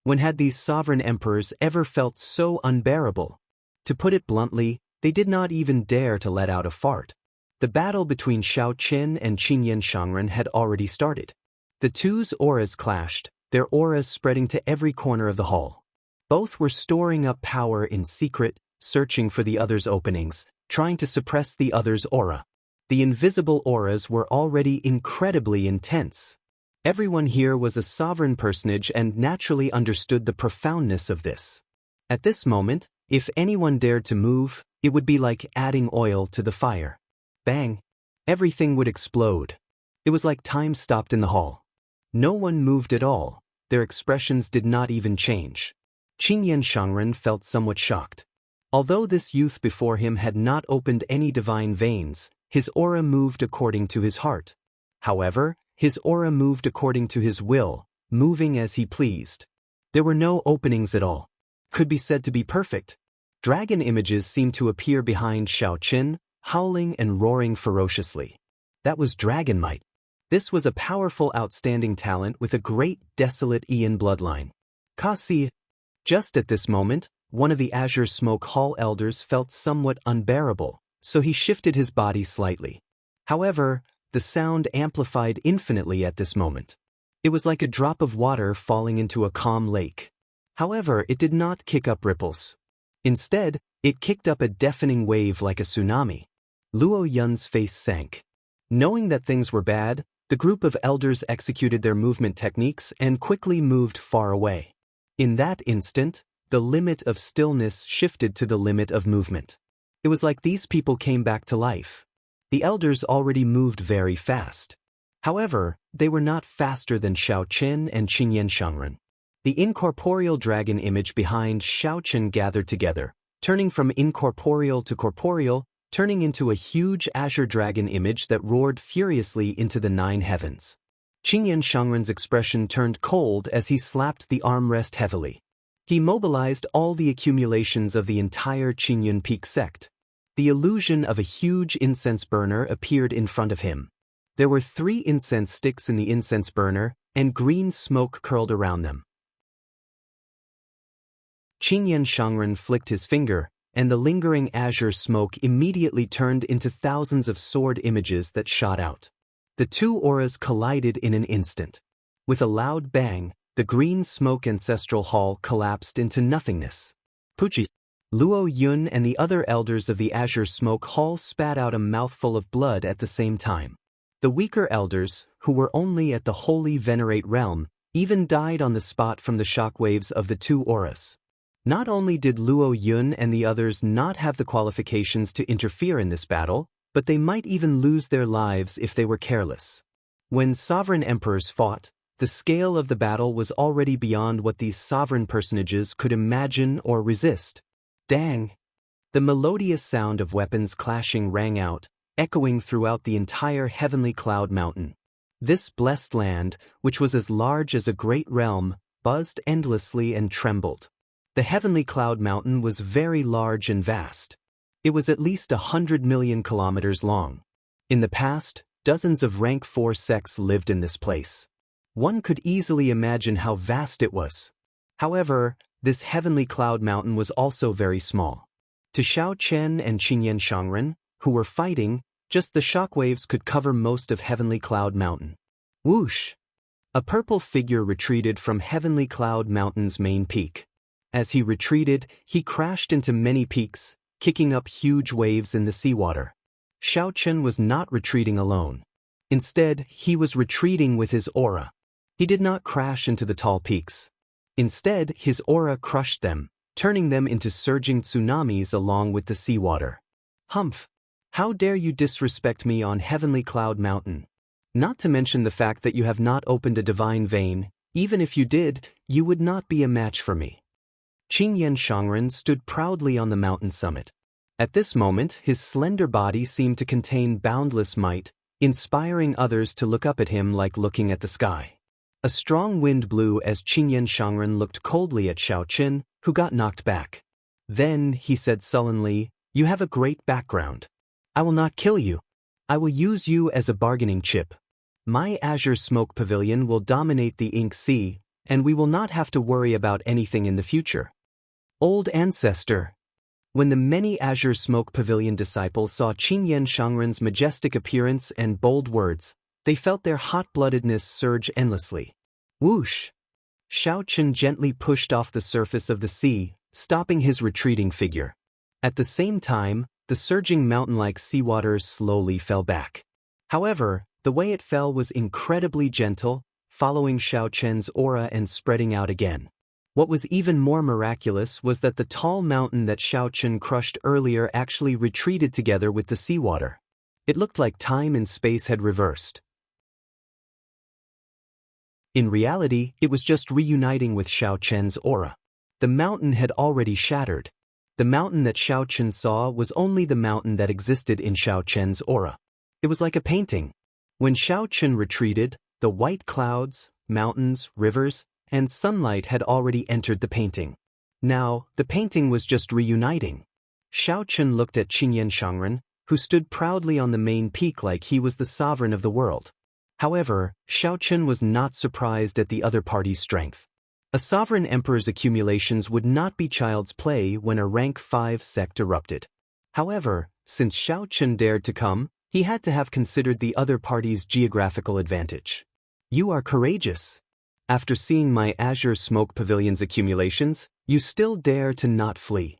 A: When had these sovereign emperors ever felt so unbearable? To put it bluntly, they did not even dare to let out a fart. The battle between Xiao Qin and Qin Shangren had already started. The two's auras clashed, their auras spreading to every corner of the hall. Both were storing up power in secret, searching for the other's openings, trying to suppress the other's aura. The invisible auras were already incredibly intense. Everyone here was a sovereign personage and naturally understood the profoundness of this. At this moment, if anyone dared to move, it would be like adding oil to the fire. Bang! Everything would explode. It was like time stopped in the hall. No one moved at all, their expressions did not even change. Qin Shangren felt somewhat shocked. Although this youth before him had not opened any divine veins, his aura moved according to his heart. However, his aura moved according to his will, moving as he pleased. There were no openings at all. Could be said to be perfect. Dragon images seemed to appear behind Xiao Qin, howling and roaring ferociously. That was dragon might. This was a powerful, outstanding talent with a great, desolate Ian bloodline. Kasi. Just at this moment, one of the Azure Smoke Hall elders felt somewhat unbearable, so he shifted his body slightly. However, the sound amplified infinitely at this moment. It was like a drop of water falling into a calm lake. However, it did not kick up ripples. Instead, it kicked up a deafening wave like a tsunami. Luo Yun's face sank. Knowing that things were bad, the group of elders executed their movement techniques and quickly moved far away. In that instant, the limit of stillness shifted to the limit of movement. It was like these people came back to life. The elders already moved very fast. However, they were not faster than Xiao Qin and Qin Shangren. The incorporeal dragon image behind Xiao Qin gathered together, turning from incorporeal to corporeal, turning into a huge azure dragon image that roared furiously into the 9 heavens. Qin Shangren's expression turned cold as he slapped the armrest heavily. He mobilized all the accumulations of the entire Qingyun Peak sect. The illusion of a huge incense burner appeared in front of him. There were 3 incense sticks in the incense burner, and green smoke curled around them. Qin Shangren flicked his finger, and the lingering azure smoke immediately turned into thousands of sword images that shot out. The 2 auras collided in an instant. With a loud bang, the green smoke ancestral hall collapsed into nothingness. Puchi. Luo Yun and the other elders of the Azure Smoke Hall spat out a mouthful of blood at the same time. The weaker elders, who were only at the Holy Venerate realm, even died on the spot from the shockwaves of the 2 auras. Not only did Luo Yun and the others not have the qualifications to interfere in this battle, but they might even lose their lives if they were careless. When sovereign emperors fought, the scale of the battle was already beyond what these sovereign personages could imagine or resist. Dang! The melodious sound of weapons clashing rang out, echoing throughout the entire heavenly cloud mountain. This blessed land, which was as large as a great realm, buzzed endlessly and trembled. The heavenly cloud mountain was very large and vast. It was at least 100 million kilometers long. In the past, dozens of rank 4 sects lived in this place. One could easily imagine how vast it was. However, this heavenly cloud mountain was also very small. To Xiao Chen and Qin Shangren, who were fighting, just the shockwaves could cover most of heavenly cloud mountain. Whoosh! A purple figure retreated from heavenly cloud mountain's main peak. As he retreated, he crashed into many peaks, kicking up huge waves in the seawater. Xiao Chen was not retreating alone. Instead, he was retreating with his aura. He did not crash into the tall peaks. Instead, his aura crushed them, turning them into surging tsunamis along with the seawater. Humph! How dare you disrespect me on Heavenly Cloud Mountain? Not to mention the fact that you have not opened a divine vein. Even if you did, you would not be a match for me. Qin Shangren stood proudly on the mountain summit. At this moment, his slender body seemed to contain boundless might, inspiring others to look up at him like looking at the sky. A strong wind blew as Qin Shangren looked coldly at Xiao Qin, who got knocked back. Then, he said sullenly, "You have a great background. I will not kill you. I will use you as a bargaining chip. My Azure Smoke Pavilion will dominate the Ink Sea, and we will not have to worry about anything in the future. Old Ancestor. When the many Azure Smoke Pavilion disciples saw Qingyan Shangren's majestic appearance and bold words, they felt their hot-bloodedness surge endlessly. Whoosh! Xiao Chen gently pushed off the surface of the sea, stopping his retreating figure. At the same time, the surging mountain-like seawaters slowly fell back. However, the way it fell was incredibly gentle, following Xiao Chen's aura and spreading out again. What was even more miraculous was that the tall mountain that Xiao Chen crushed earlier actually retreated together with the seawater. It looked like time and space had reversed. In reality, it was just reuniting with Xiao Chen's aura. The mountain had already shattered. The mountain that Xiao Chen saw was only the mountain that existed in Xiao Chen's aura. It was like a painting. When Xiao Chen retreated, the white clouds, mountains, rivers, and sunlight had already entered the painting. Now, the painting was just reuniting. Xiao Chen looked at Qingyan Shangren, who stood proudly on the main peak like he was the sovereign of the world. However, Xiao Chen was not surprised at the other party's strength. A sovereign emperor's accumulations would not be child's play when a rank 5 sect erupted. However, since Xiao Chen dared to come, he had to have considered the other party's geographical advantage. You are courageous. After seeing my Azure Smoke Pavilion's accumulations, you still dare to not flee.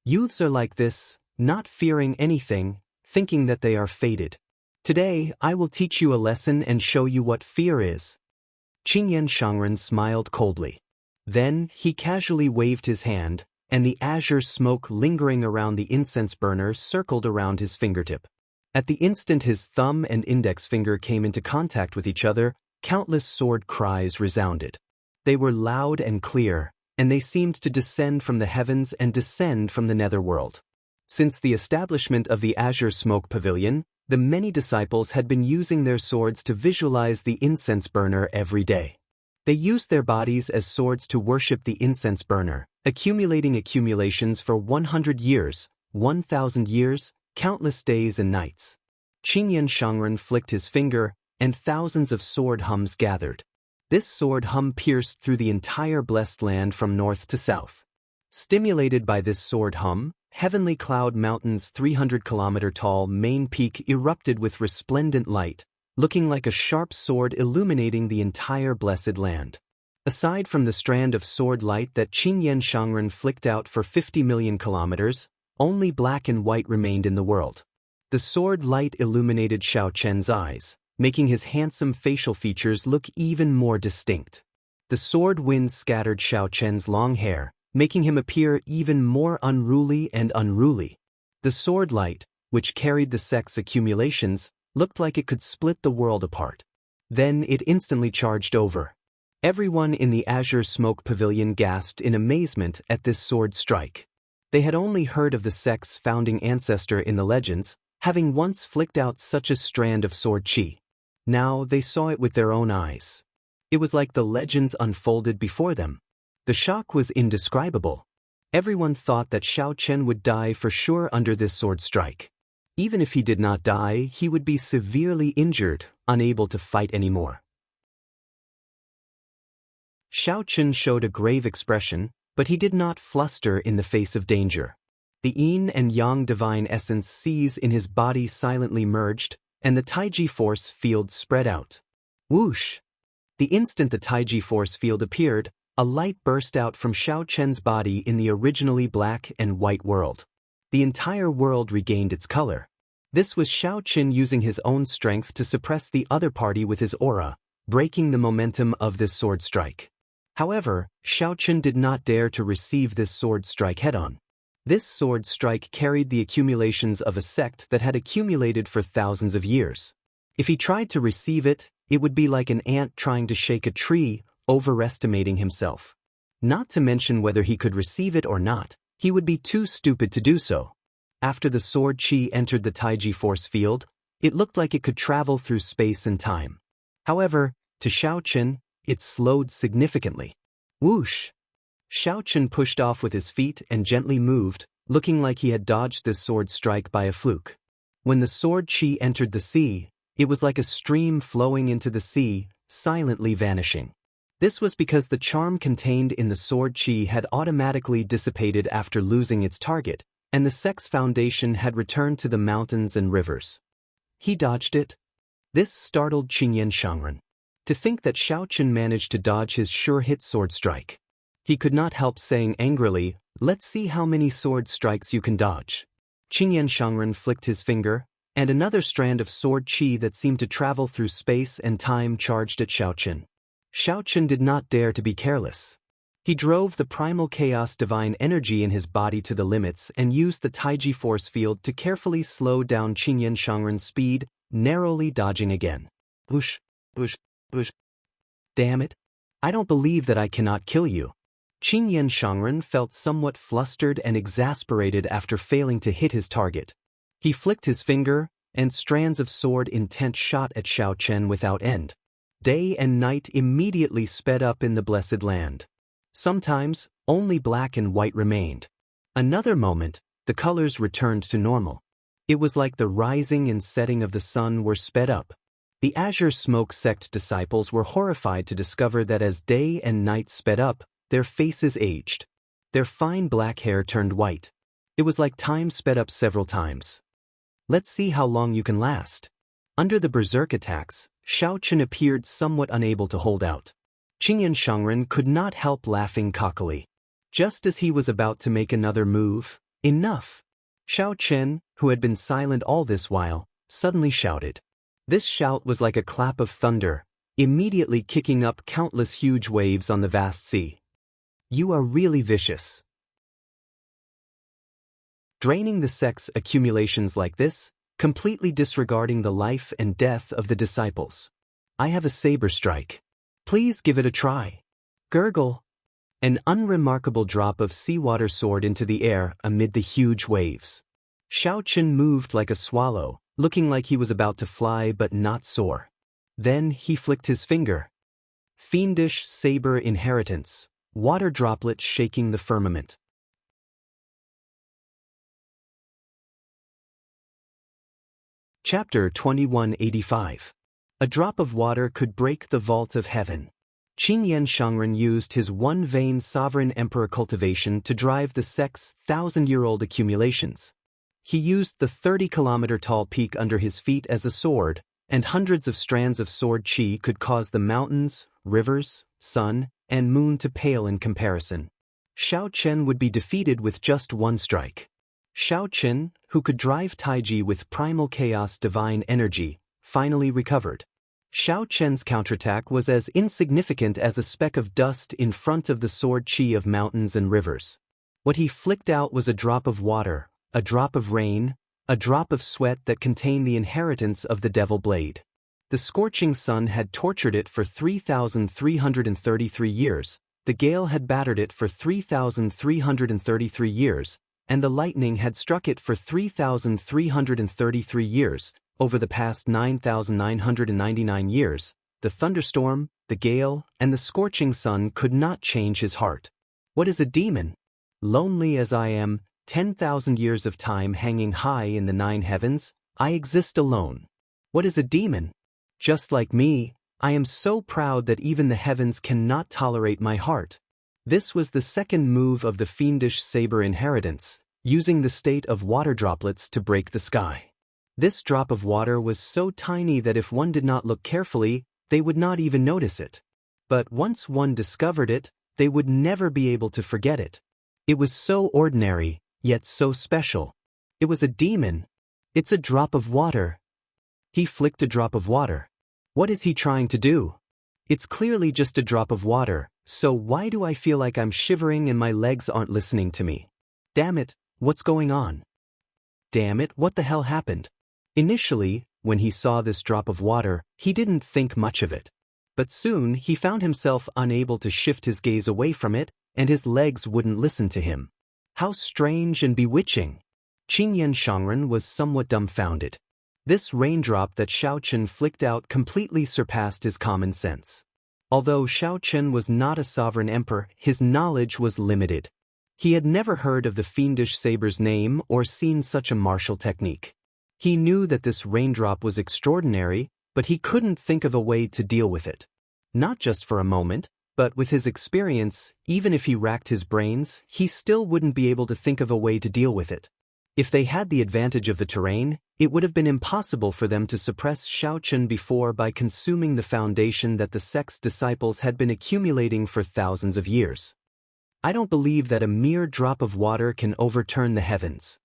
A: Youths are like this, not fearing anything, thinking that they are fated. Today, I will teach you a lesson and show you what fear is. Qingyan Shangren smiled coldly. Then, he casually waved his hand, and the azure smoke lingering around the incense burner circled around his fingertip. At the instant his thumb and index finger came into contact with each other, countless sword cries resounded. They were loud and clear, and they seemed to descend from the heavens and descend from the netherworld. Since the establishment of the Azure Smoke Pavilion, the many disciples had been using their swords to visualize the incense burner every day. They used their bodies as swords to worship the incense burner, accumulating accumulations for 100 years, 1,000 years, countless days and nights. Qingyan Shangren flicked his finger, and thousands of sword hums gathered. This sword hum pierced through the entire blessed land from north to south. Stimulated by this sword hum, Heavenly Cloud Mountain's 300-kilometer-tall main peak erupted with resplendent light, looking like a sharp sword illuminating the entire blessed land. Aside from the strand of sword light that Qingyan Shangren flicked out for 50 million kilometers, only black and white remained in the world. The sword light illuminated Xiao Chen's eyes, making his handsome facial features look even more distinct. The sword wind scattered Xiao Chen's long hair, making him appear even more unruly and unruly. The sword light, which carried the sect's accumulations, looked like it could split the world apart. Then it instantly charged over. Everyone in the Azure Smoke Pavilion gasped in amazement at this sword strike. They had only heard of the sect's founding ancestor in the legends, having once flicked out such a strand of sword chi. Now they saw it with their own eyes. It was like the legends unfolded before them. The shock was indescribable. Everyone thought that Xiao Chen would die for sure under this sword strike. Even if he did not die, he would be severely injured, unable to fight anymore. Xiao Chen showed a grave expression, but he did not fluster in the face of danger. The yin and yang divine essence seized in his body silently merged, and the Taiji force field spread out. Whoosh! The instant the Taiji force field appeared, a light burst out from Xiao Chen's body in the originally black and white world. The entire world regained its color. This was Xiao Chen using his own strength to suppress the other party with his aura, breaking the momentum of this sword strike. However, Xiao Chen did not dare to receive this sword strike head-on. This sword strike carried the accumulations of a sect that had accumulated for thousands of years. If he tried to receive it, it would be like an ant trying to shake a tree, overestimating himself. Not to mention whether he could receive it or not, he would be too stupid to do so. After the sword chi entered the Taiji force field, it looked like it could travel through space and time. However, to Xiao Chen, it slowed significantly. Whoosh! Xiao Chen pushed off with his feet and gently moved, looking like he had dodged this sword strike by a fluke. When the sword chi entered the sea, it was like a stream flowing into the sea, silently vanishing. This was because the charm contained in the sword chi had automatically dissipated after losing its target, and the sex foundation had returned to the mountains and rivers. He dodged it. This startled Qingyan Shangren. To think that Xiaoqin managed to dodge his sure-hit sword strike. He could not help saying angrily, "Let's see how many sword strikes you can dodge." Qingyan Shangren flicked his finger, and another strand of sword chi that seemed to travel through space and time charged at Xiaoqin. Xiaoqin did not dare to be careless. He drove the primal chaos divine energy in his body to the limits and used the Taiji force field to carefully slow down Qingyan Shangren's speed, narrowly dodging again. Whoosh, whoosh, whoosh. Damn it. I don't believe that I cannot kill you. Qingyan Shangren felt somewhat flustered and exasperated after failing to hit his target. He flicked his finger, and strands of sword intent shot at Xiaoqian without end. Day and night immediately sped up in the blessed land. Sometimes, only black and white remained. Another moment, the colors returned to normal. It was like the rising and setting of the sun were sped up. The Azure Smoke sect disciples were horrified to discover that as day and night sped up, their faces aged. Their fine black hair turned white. It was like time sped up several times. Let's see how long you can last. Under the berserk attacks, Xiaoqin appeared somewhat unable to hold out. Qingyan Shangren could not help laughing cockily. Just as he was about to make another move, enough! Xiaoqin, who had been silent all this while, suddenly shouted. This shout was like a clap of thunder, immediately kicking up countless huge waves on the vast sea. You are really vicious. Draining the sex accumulations like this, completely disregarding the life and death of the disciples. I have a saber strike. Please give it a try. Gurgle. An unremarkable drop of seawater soared into the air amid the huge waves. Xiaoqin moved like a swallow, looking like he was about to fly but not soar. Then he flicked his finger. Fiendish saber inheritance, water droplets shaking the firmament. Chapter 2185. A drop of water could break the vault of heaven. Qingyan Shangren used his one-vein sovereign emperor cultivation to drive the sect's 1,000-year-old accumulations. He used the 30-kilometer-tall peak under his feet as a sword, and hundreds of strands of sword chi could cause the mountains, rivers, sun, and moon to pale in comparison. Xiaoqian would be defeated with just one strike. Xiaoqin, who could drive Taiji with primal chaos divine energy, finally recovered. Xiaoqian's counterattack was as insignificant as a speck of dust in front of the sword chi of mountains and rivers. What he flicked out was a drop of water, a drop of rain, a drop of sweat that contained the inheritance of the devil blade. The scorching sun had tortured it for 3,333 years, the gale had battered it for 3,333 years, and the lightning had struck it for 3,333 years. Over the past 9,999 years, the thunderstorm, the gale, and the scorching sun could not change his heart. What is a demon? Lonely as I am, 10,000 years of time hanging high in the 9 heavens, I exist alone. What is a demon? Just like me, I am so proud that even the heavens cannot tolerate my heart. This was the second move of the fiendish saber inheritance, using the state of water droplets to break the sky. This drop of water was so tiny that if one did not look carefully, they would not even notice it. But once one discovered it, they would never be able to forget it. It was so ordinary, yet so special. It was a demon. It's a drop of water. He flicked a drop of water. What is he trying to do? It's clearly just a drop of water, so why do I feel like I'm shivering and my legs aren't listening to me? Damn it, what's going on? Damn it, what the hell happened? Initially, when he saw this drop of water, he didn't think much of it. But soon he found himself unable to shift his gaze away from it, and his legs wouldn't listen to him. How strange and bewitching! Qingyan Shangren was somewhat dumbfounded. This raindrop that Xiaoqin flicked out completely surpassed his common sense. Although Xiaoqin was not a sovereign emperor, his knowledge was limited. He had never heard of the fiendish saber's name or seen such a martial technique. He knew that this raindrop was extraordinary, but he couldn't think of a way to deal with it. Not just for a moment, But with his experience, even if he racked his brains, he still wouldn't be able to think of a way to deal with it. If they had the advantage of the terrain, it would have been impossible for them to suppress Xiaochen before by consuming the foundation that the sect's disciples had been accumulating for thousands of years. I don't believe that a mere drop of water can overturn the heavens,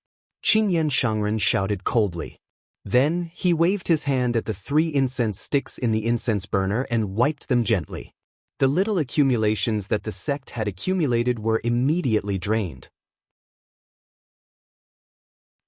A: Qingyan Shangren shouted coldly. Then, he waved his hand at the 3 incense sticks in the incense burner and wiped them gently. The little accumulations that the sect had accumulated were immediately drained.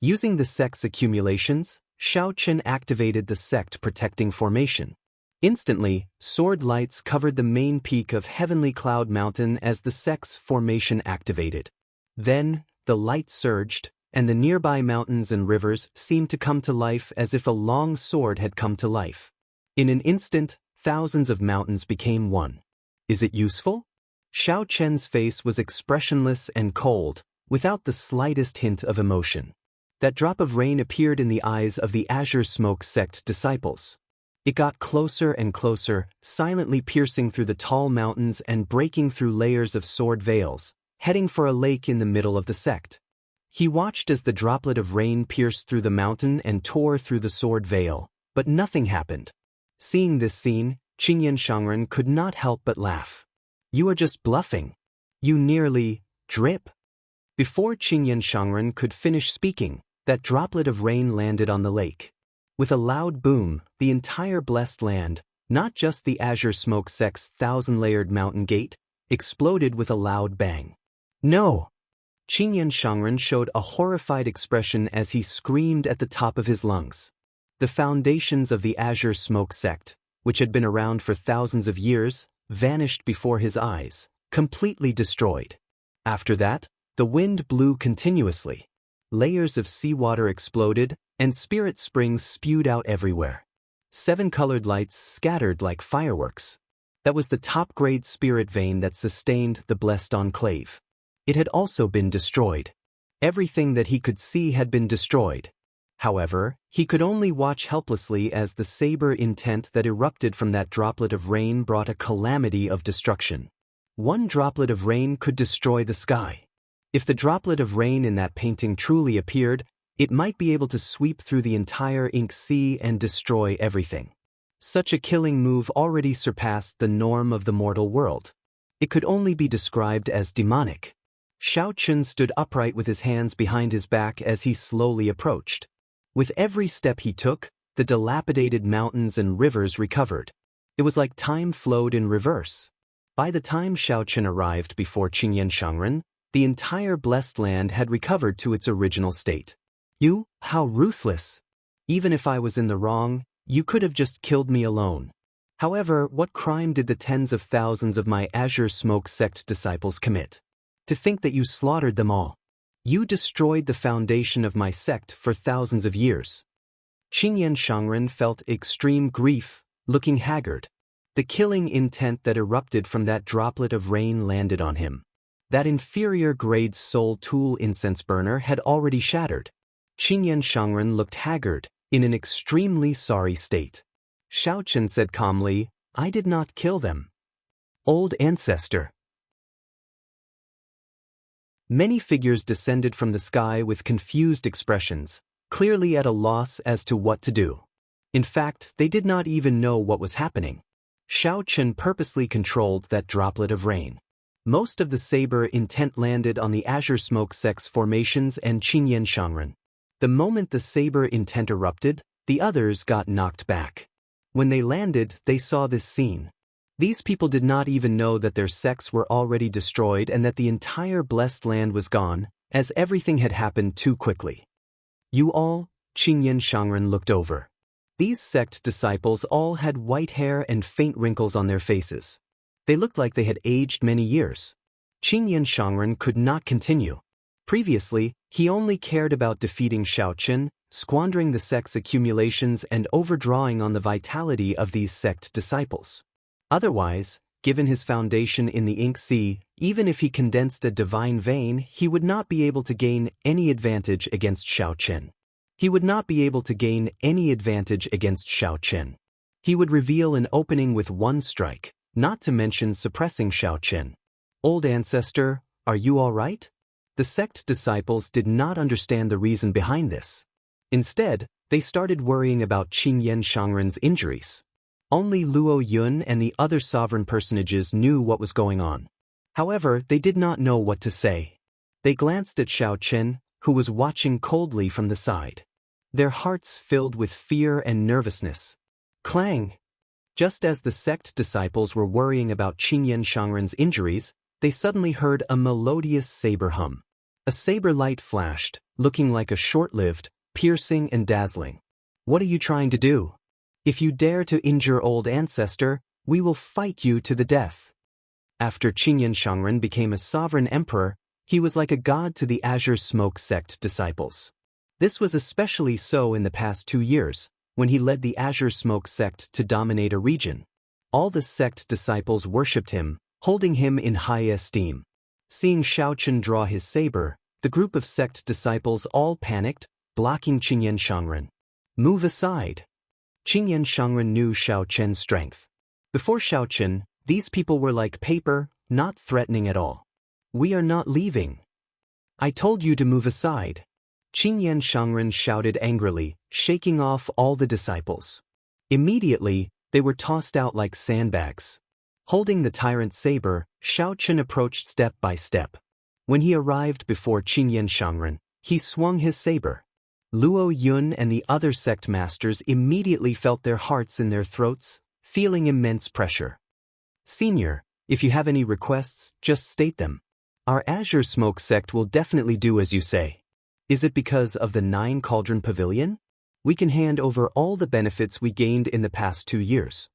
A: Using the sect's accumulations, Xiaochen activated the sect protecting formation. Instantly, sword lights covered the main peak of Heavenly Cloud Mountain as the sect's formation activated. Then, the light surged, and the nearby mountains and rivers seemed to come to life as if a long sword had come to life. In an instant, thousands of mountains became one. Is it useful? Xiaochen's face was expressionless and cold, without the slightest hint of emotion. That drop of rain appeared in the eyes of the Azure Smoke sect disciples. It got closer and closer, silently piercing through the tall mountains and breaking through layers of sword veils, heading for a lake in the middle of the sect. He watched as the droplet of rain pierced through the mountain and tore through the sword veil, but nothing happened. Seeing this scene, Qingyan Shangren could not help but laugh. You are just bluffing. You nearly drip. Before Qingyan Shangren could finish speaking, that droplet of rain landed on the lake. With a loud boom, the entire blessed land, not just the Azure Smoke sect's 1,000-layered mountain gate, exploded with a loud bang. No! Qingyan Shangren showed a horrified expression as he screamed at the top of his lungs. The foundations of the Azure Smoke sect, which had been around for thousands of years, vanished before his eyes, completely destroyed. After that, the wind blew continuously. Layers of seawater exploded, and spirit springs spewed out everywhere. 7 colored lights scattered like fireworks. That was the top-grade spirit vein that sustained the blessed enclave. It had also been destroyed. Everything that he could see had been destroyed. However, he could only watch helplessly as the saber intent that erupted from that droplet of rain brought a calamity of destruction. One droplet of rain could destroy the sky. If the droplet of rain in that painting truly appeared, it might be able to sweep through the entire ink sea and destroy everything. Such a killing move already surpassed the norm of the mortal world. It could only be described as demonic. Xiaochen stood upright with his hands behind his back as he slowly approached. With every step he took, the dilapidated mountains and rivers recovered. It was like time flowed in reverse. By the time Xiaochen arrived before Qingyan Shangren, the entire blessed land had recovered to its original state. You, how ruthless! Even if I was in the wrong, you could have just killed me alone. However, what crime did the tens of thousands of my Azure Smoke sect disciples commit? To think that you slaughtered them all. You destroyed the foundation of my sect for thousands of years. Qingyan Shangren felt extreme grief, looking haggard. The killing intent that erupted from that droplet of rain landed on him. That inferior-grade soul tool incense burner had already shattered. Qingyan Shangren looked haggard, in an extremely sorry state. Xiaochen said calmly, I did not kill them. Old ancestor. Many figures descended from the sky with confused expressions, clearly at a loss as to what to do. In fact, they did not even know what was happening. Xiaochen purposely controlled that droplet of rain. Most of the saber intent landed on the Azure Smoke sect's formations and Qingyan Shangren. The moment the saber intent erupted, the others got knocked back. When they landed, they saw this scene. These people did not even know that their sects were already destroyed and that the entire blessed land was gone, as everything had happened too quickly. You all, Qingyan Shangren looked over. These sect disciples all had white hair and faint wrinkles on their faces. They looked like they had aged many years. Qingyan Shangren could not continue. Previously, he only cared about defeating Xiaochen, squandering the sect's accumulations and overdrawing on the vitality of these sect disciples. Otherwise, given his foundation in the ink sea, even if he condensed a divine vein, he would not be able to gain any advantage against Xiaochen. He would not be able to gain any advantage against Xiaochen. He would reveal an opening with one strike, not to mention suppressing Xiaochen. Old ancestor, are you all right? The sect disciples did not understand the reason behind this. Instead, they started worrying about Qingyan Shangren's injuries. Only Luo Yun and the other sovereign personages knew what was going on. However, they did not know what to say. They glanced at Xiaochen, who was watching coldly from the side. Their hearts filled with fear and nervousness. Clang! Just as the sect disciples were worrying about Qingyan Shangren's injuries, they suddenly heard a melodious saber hum. A saber light flashed, looking like a short-lived, piercing and dazzling. What are you trying to do? If you dare to injure old ancestor, we will fight you to the death. After Qingyan Shangren became a sovereign emperor, he was like a god to the Azure Smoke sect disciples. This was especially so in the past 2 years, when he led the Azure Smoke sect to dominate a region. All the sect disciples worshipped him, holding him in high esteem. Seeing Xiaochen draw his saber, the group of sect disciples all panicked, blocking Qingyan Shangren. Move aside. Qingyan Shangren knew Xiaochen's strength. Before Xiaochen, these people were like paper, not threatening at all. We are not leaving. I told you to move aside. Qingyan Shangren shouted angrily, shaking off all the disciples. Immediately, they were tossed out like sandbags. Holding the tyrant's saber, Xiaochen approached step by step. When he arrived before Qingyan Shangren, he swung his saber. Luo Yun and the other sect masters immediately felt their hearts in their throats, feeling immense pressure. Senior, if you have any requests, just state them. Our Azure Smoke sect will definitely do as you say. Is it because of the 9 Cauldron Pavilion? We can hand over all the benefits we gained in the past 2 years.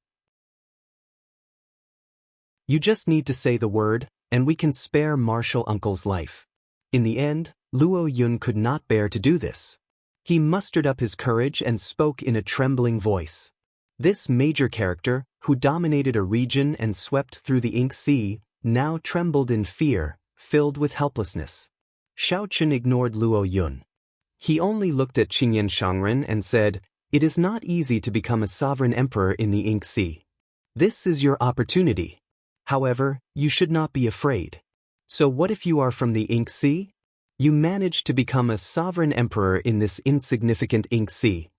A: You just need to say the word, and we can spare Martial Uncle's life. In the end, Luo Yun could not bear to do this. He mustered up his courage and spoke in a trembling voice. This major character, who dominated a region and swept through the Ink Sea, now trembled in fear, filled with helplessness. Xiaochen ignored Luo Yun. He only looked at Qingyan Shangren and said, "It is not easy to become a sovereign emperor in the Ink Sea. This is your opportunity. However, you should not be afraid. So what if you are from the Ink Sea? You managed to become a sovereign emperor in this insignificant Ink Sea.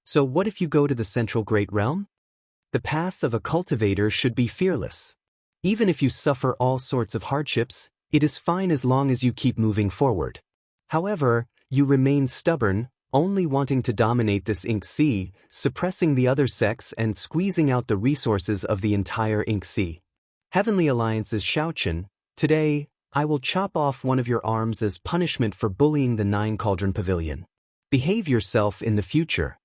A: So what if you go to the Central Great Realm? The path of a cultivator should be fearless. Even if you suffer all sorts of hardships, it is fine as long as you keep moving forward. However, you remain stubborn, only wanting to dominate this Ink Sea, suppressing the other sects and squeezing out the resources of the entire Ink Sea. Heavenly Alliance's Xiaochen, today, I will chop off one of your arms as punishment for bullying the 9 Cauldron Pavilion. Behave yourself in the future."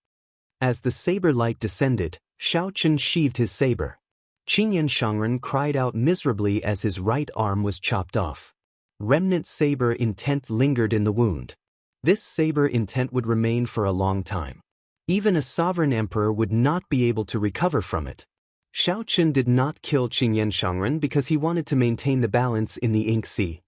A: As the saber light descended, Xiaochen sheathed his saber. Qingyan Shangren cried out miserably as his right arm was chopped off. Remnant saber intent lingered in the wound. This saber intent would remain for a long time. Even a sovereign emperor would not be able to recover from it. Xiaochen did not kill Qingyan Shangren because he wanted to maintain the balance in the Ink Sea.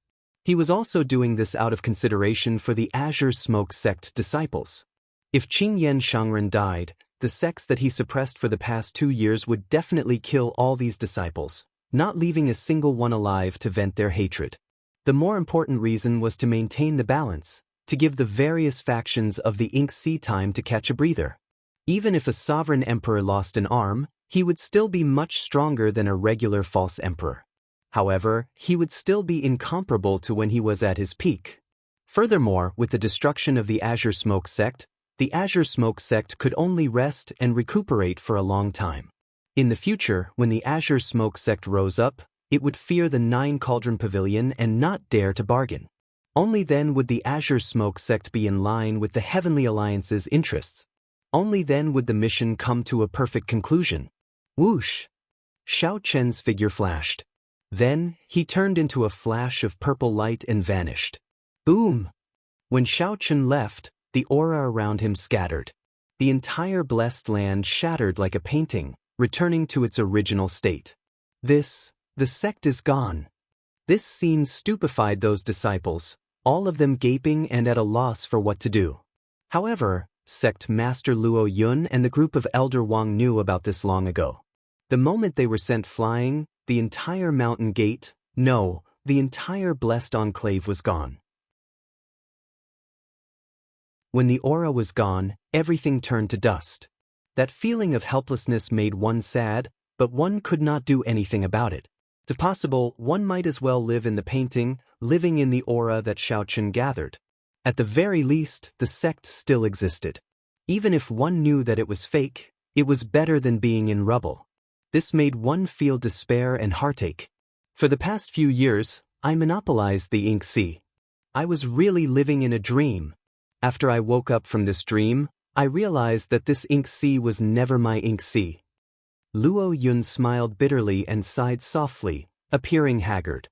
A: He was also doing this out of consideration for the Azure Smoke sect disciples. If Qingyan Shangren died, the sects that he suppressed for the past 2 years would definitely kill all these disciples, not leaving a single one alive to vent their hatred. The more important reason was to maintain the balance, to give the various factions of the Ink Sea time to catch a breather. Even if a sovereign emperor lost an arm, he would still be much stronger than a regular false emperor. However, he would still be incomparable to when he was at his peak. Furthermore, with the destruction of the Azure Smoke sect, the Azure Smoke sect could only rest and recuperate for a long time. In the future, when the Azure Smoke sect rose up, it would fear the 9 Cauldron Pavilion and not dare to bargain. Only then would the Azure Smoke sect be in line with the Heavenly Alliance's interests. Only then would the mission come to a perfect conclusion. Whoosh! Xiaochen's figure flashed. Then, he turned into a flash of purple light and vanished. Boom! When Xiaochen left, the aura around him scattered. The entire blessed land shattered like a painting, returning to its original state. The sect is gone. This scene stupefied those disciples, all of them gaping and at a loss for what to do. However, Sect Master Luo Yun and the group of Elder Wang knew about this long ago. The moment they were sent flying, the entire mountain gate, no, the entire blessed enclave was gone. When the aura was gone, everything turned to dust. That feeling of helplessness made one sad, but one could not do anything about it. If possible, one might as well live in the painting, living in the aura that Xiaochen gathered. At the very least, the sect still existed. Even if one knew that it was fake, it was better than being in rubble. This made one feel despair and heartache. For the past few years, I monopolized the ink sea. I was really living in a dream. After I woke up from this dream, I realized that this ink sea was never my ink sea. Luo Yun smiled bitterly and sighed softly, appearing haggard.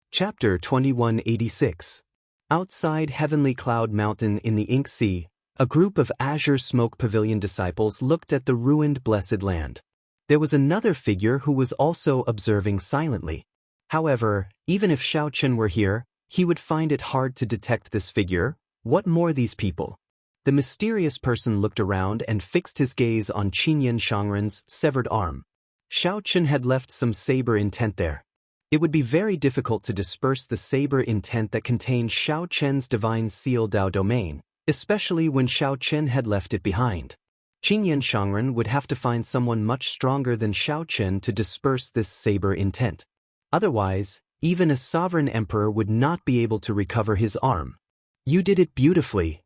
A: Chapter 2186. Outside Heavenly Cloud Mountain in the Ink Sea, a group of Azure Smoke Pavilion disciples looked at the ruined Blessed Land. There was another figure who was also observing silently. However, even if Xiaochen were here, he would find it hard to detect this figure. What more these people? The mysterious person looked around and fixed his gaze on Qinyan Shangren's severed arm. Xiaochen had left some saber intent there. It would be very difficult to disperse the saber intent that contained Xiaochen's divine seal Dao domain, especially when Xiaochen had left it behind. Qinyan Shangren would have to find someone much stronger than Xiaochen to disperse this saber intent. Otherwise, even a sovereign emperor would not be able to recover his arm. You did it beautifully.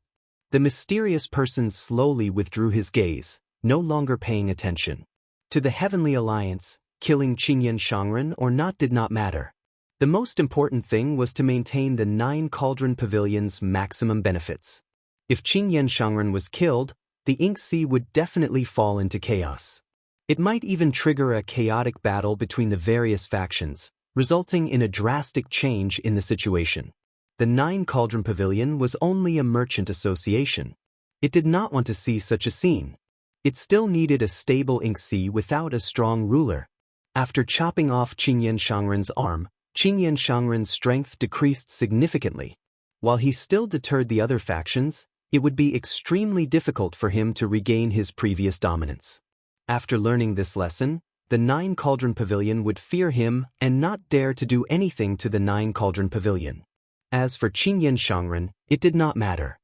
A: The mysterious person slowly withdrew his gaze, no longer paying attention. To the Heavenly Alliance, killing Qinyan Shangren or not did not matter. The most important thing was to maintain the 9 Cauldron Pavilion's maximum benefits. If Qinyan Shangren was killed, the Ink Sea would definitely fall into chaos. It might even trigger a chaotic battle between the various factions, resulting in a drastic change in the situation. The 9 Cauldron Pavilion was only a merchant association. It did not want to see such a scene. It still needed a stable Ink Sea without a strong ruler. After chopping off Qinyan Shangren's arm, Qinyan Shangren's strength decreased significantly. While he still deterred the other factions, it would be extremely difficult for him to regain his previous dominance. After learning this lesson, the 9 Cauldron Pavilion would fear him and not dare to do anything to the 9 Cauldron Pavilion. As for Qinyan Shangren, it did not matter.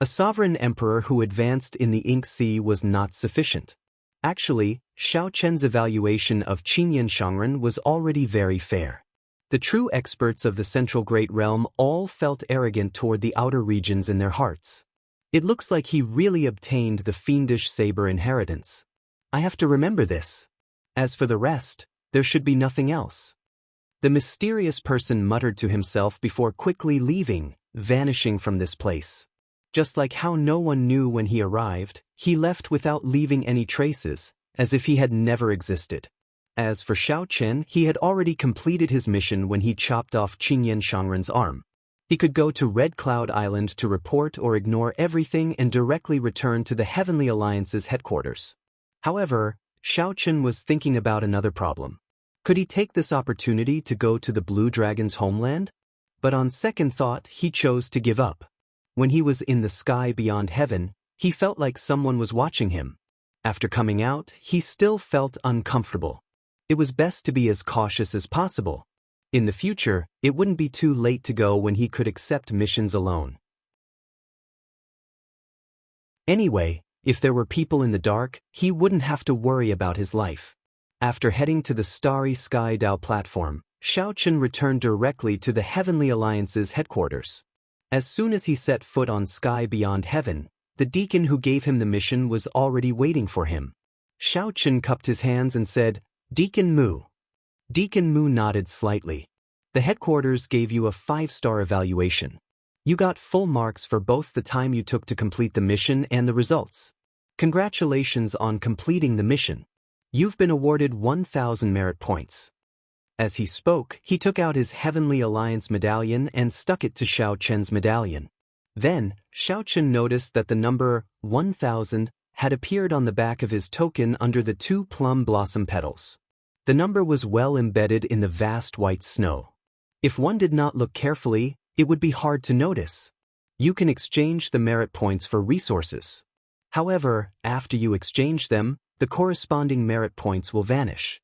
A: A sovereign emperor who advanced in the Ink Sea was not sufficient. Actually, Xiaochen's evaluation of Qinyan Shangren was already very fair. The true experts of the Central Great Realm all felt arrogant toward the outer regions in their hearts. It looks like he really obtained the fiendish saber inheritance. I have to remember this. As for the rest, there should be nothing else. The mysterious person muttered to himself before quickly leaving, vanishing from this place. Just like how no one knew when he arrived, he left without leaving any traces, as if he had never existed. As for Xiaochen, he had already completed his mission when he chopped off Qinyan Shangren's arm. He could go to Red Cloud Island to report or ignore everything and directly return to the Heavenly Alliance's headquarters. However, Xiaochen was thinking about another problem. Could he take this opportunity to go to the Blue Dragon's homeland? But on second thought, he chose to give up. When he was in the sky beyond heaven, he felt like someone was watching him. After coming out, he still felt uncomfortable. It was best to be as cautious as possible. In the future, it wouldn't be too late to go when he could accept missions alone. Anyway, if there were people in the dark, he wouldn't have to worry about his life. After heading to the Starry Sky Dao platform, Xiaochen returned directly to the Heavenly Alliance's headquarters. As soon as he set foot on Sky Beyond Heaven, the deacon who gave him the mission was already waiting for him. Xiaochen cupped his hands and said, "Deacon Mu." Deacon Mu nodded slightly. The headquarters gave you a 5-star evaluation. You got full marks for both the time you took to complete the mission and the results. Congratulations on completing the mission. You've been awarded 1,000 merit points. As he spoke, he took out his Heavenly Alliance medallion and stuck it to Xiaochen's medallion. Then, Xiaochen noticed that the number 1,000 had appeared on the back of his token under the 2 plum blossom petals. The number was well embedded in the vast white snow. If one did not look carefully, it would be hard to notice. You can exchange the merit points for resources. However, after you exchange them, the corresponding merit points will vanish.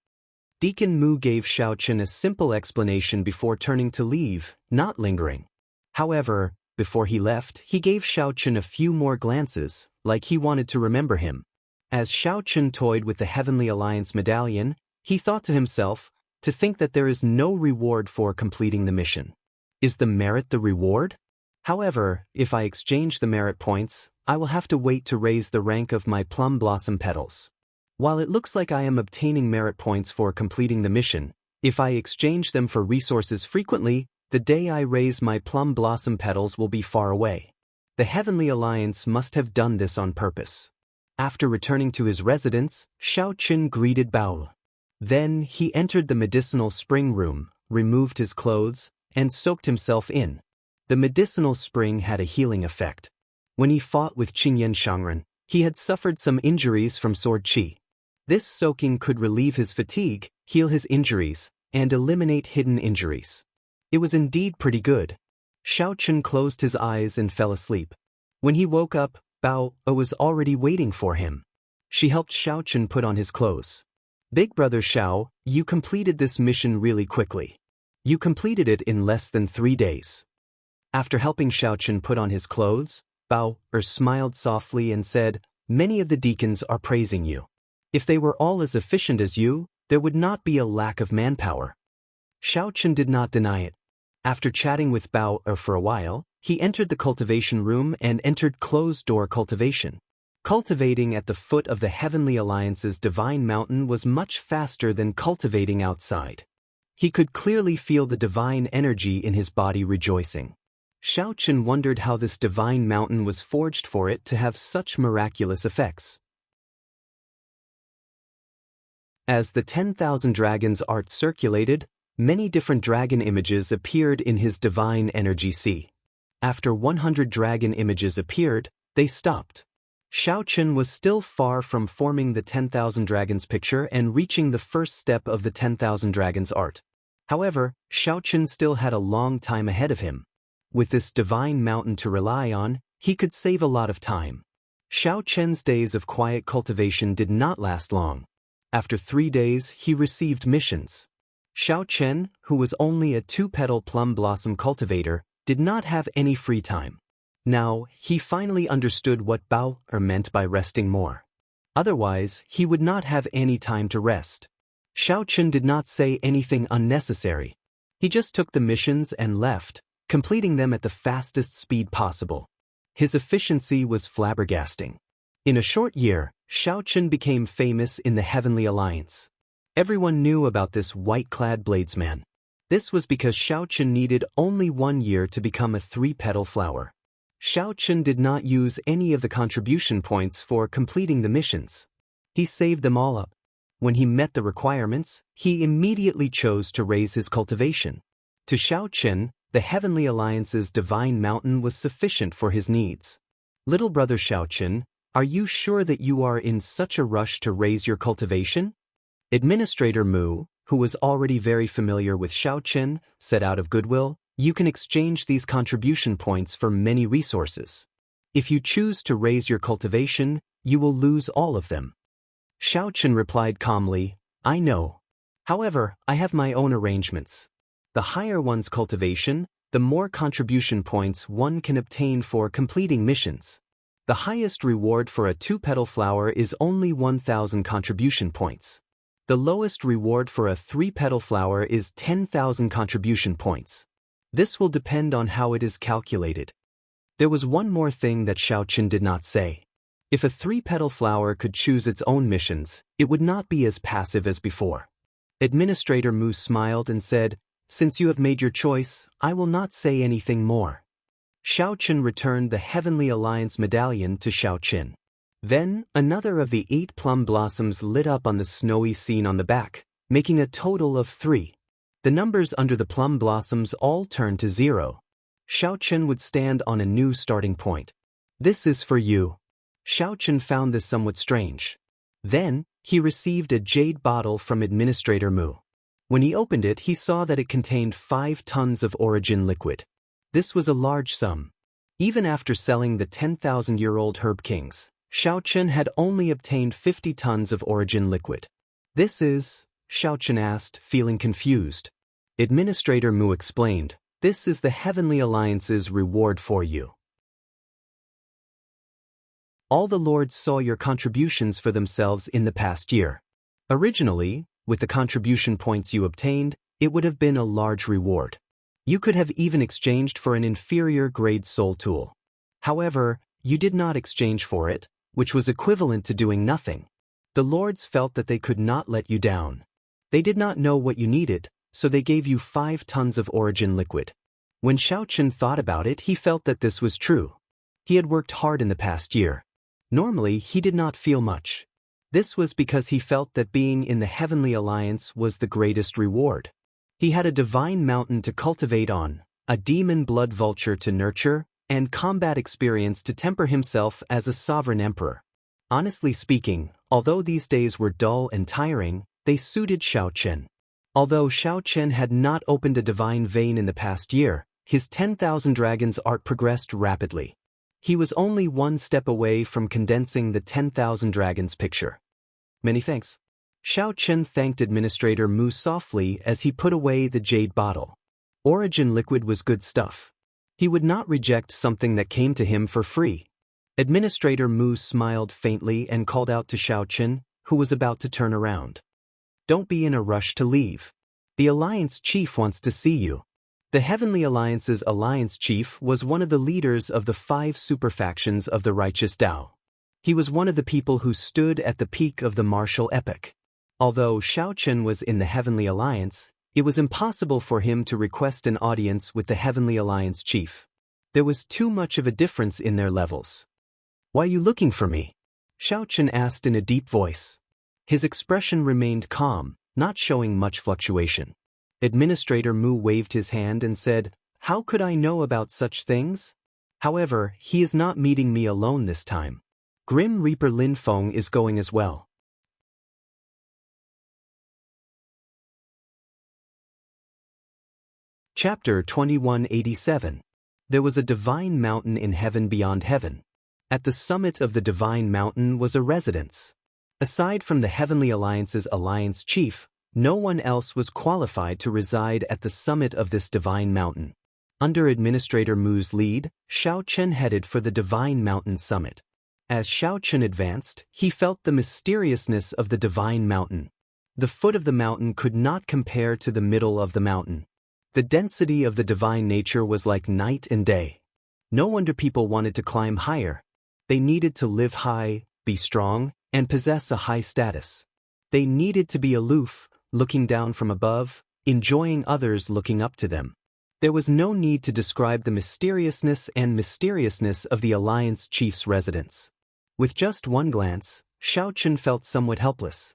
A: Deacon Mu gave Xiaochen a simple explanation before turning to leave, not lingering. However, before he left, he gave Xiaochen a few more glances, like he wanted to remember him. As Xiaochen toyed with the Heavenly Alliance medallion, he thought to himself, to think that there is no reward for completing the mission. Is the merit the reward? However, if I exchange the merit points, I will have to wait to raise the rank of my plum blossom petals. While it looks like I am obtaining merit points for completing the mission, if I exchange them for resources frequently, the day I raise my plum blossom petals will be far away. The Heavenly Alliance must have done this on purpose. After returning to his residence, Xiaochen greeted Bao. Then he entered the medicinal spring room, removed his clothes, and soaked himself in. The medicinal spring had a healing effect. When he fought with Qingyan Shangren, he had suffered some injuries from sword qi. This soaking could relieve his fatigue, heal his injuries, and eliminate hidden injuries. It was indeed pretty good. Xiaochen closed his eyes and fell asleep. When he woke up, Bao was already waiting for him. She helped Xiaochen put on his clothes. Big brother Xiao, you completed this mission really quickly. You completed it in less than 3 days. After helping Xiaochen put on his clothes, Bao smiled softly and said, "Many of the deacons are praising you. If they were all as efficient as you, there would not be a lack of manpower." Xiaochen did not deny it. After chatting with Bao for a while, he entered the cultivation room and entered closed-door cultivation. Cultivating at the foot of the Heavenly Alliance's divine mountain was much faster than cultivating outside. He could clearly feel the divine energy in his body rejoicing. Xiaochen wondered how this divine mountain was forged for it to have such miraculous effects. As the 10,000 dragons art circulated, many different dragon images appeared in his divine energy sea. After 100 dragon images appeared, they stopped. Xiaochen was still far from forming the 10,000 dragons picture and reaching the first step of the 10,000 dragons art. However, Xiaochen still had a long time ahead of him. With this divine mountain to rely on, he could save a lot of time. Xiaochen's days of quiet cultivation did not last long. After 3 days, he received missions. Xiaochen, who was only a 2-petal plum blossom cultivator, did not have any free time. Now, he finally understood what Bao meant by resting more. Otherwise, he would not have any time to rest. Xiaochen did not say anything unnecessary. He just took the missions and left, completing them at the fastest speed possible. His efficiency was flabbergasting. In a short year, Xiaochen became famous in the Heavenly Alliance. Everyone knew about this white-clad bladesman. This was because Xiaochen needed only 1 year to become a 3-petal flower. Xiaochen did not use any of the contribution points for completing the missions. He saved them all up. When he met the requirements, he immediately chose to raise his cultivation. To Xiaochen, the Heavenly Alliance's divine mountain was sufficient for his needs. Little brother Xiaochen, are you sure that you are in such a rush to raise your cultivation? Administrator Mu, who was already very familiar with Xiaochen, said out of goodwill, "You can exchange these contribution points for many resources. If you choose to raise your cultivation, you will lose all of them." Xiaochen replied calmly, "I know. However, I have my own arrangements. The higher one's cultivation, the more contribution points one can obtain for completing missions. The highest reward for a 2-petal flower is only 1,000 contribution points. The lowest reward for a 3-petal flower is 10,000 contribution points. This will depend on how it is calculated." There was one more thing that Xiaochen did not say. If a 3-petal flower could choose its own missions, it would not be as passive as before. Administrator Mu smiled and said, "Since you have made your choice, I will not say anything more." Xiaochen returned the Heavenly Alliance medallion to Xiaochen. Then, another of the 8 plum blossoms lit up on the snowy scene on the back, making a total of 3. The numbers under the plum blossoms all turned to 0. Xiaochen would stand on a new starting point. "This is for you." Xiaochen found this somewhat strange. Then, he received a jade bottle from Administrator Mu. When he opened it, he saw that it contained 5 tons of origin liquid. This was a large sum. Even after selling the 10,000-year-old herb kings, Xiaochen had only obtained 50 tons of origin liquid. This is, Xiaochen asked, feeling confused. Administrator Mu explained, this is the Heavenly Alliance's reward for you. All the lords saw your contributions for themselves in the past year. Originally, with the contribution points you obtained, it would have been a large reward. You could have even exchanged for an inferior grade soul tool. However, you did not exchange for it, which was equivalent to doing nothing. The lords felt that they could not let you down. They did not know what you needed, so they gave you 5 tons of origin liquid. When Xiaochen thought about it, he felt that this was true. He had worked hard in the past year. Normally, he did not feel much. This was because he felt that being in the Heavenly Alliance was the greatest reward. He had a divine mountain to cultivate on, a demon blood vulture to nurture, and combat experience to temper himself as a sovereign emperor. Honestly speaking, although these days were dull and tiring, they suited Xiaochen. Although Xiaochen had not opened a divine vein in the past year, his 10,000 dragons art progressed rapidly. He was only one step away from condensing the 10,000 dragons picture. Many thanks. Xiaochen thanked Administrator Mu softly as he put away the jade bottle. Origin liquid was good stuff. He would not reject something that came to him for free. Administrator Mu smiled faintly and called out to Xiaochen, who was about to turn around. Don't be in a rush to leave. The Alliance Chief wants to see you. The Heavenly Alliance's Alliance Chief was one of the leaders of the 5 superfactions of the Righteous Tao. He was one of the people who stood at the peak of the martial epoch. Although Xiaochen was in the Heavenly Alliance, it was impossible for him to request an audience with the Heavenly Alliance Chief. There was too much of a difference in their levels. Why are you looking for me? Xiaochen asked in a deep voice. His expression remained calm, not showing much fluctuation. Administrator Mu waved his hand and said, How could I know about such things? However, he is not meeting me alone this time. Grim Reaper Lin Feng is going as well. Chapter 2187. There was a divine mountain in heaven beyond heaven. At the summit of the divine mountain was a residence. Aside from the Heavenly Alliance's Alliance Chief, no one else was qualified to reside at the summit of this divine mountain. Under Administrator Mu's lead, Xiaochen headed for the divine mountain summit. As Xiaochen advanced, he felt the mysteriousness of the divine mountain. The foot of the mountain could not compare to the middle of the mountain. The density of the divine nature was like night and day. No wonder people wanted to climb higher. They needed to live high, be strong, and possess a high status. They needed to be aloof, looking down from above, enjoying others looking up to them. There was no need to describe the mysteriousness of the Alliance Chief's residence. With just one glance, Xiaochen felt somewhat helpless.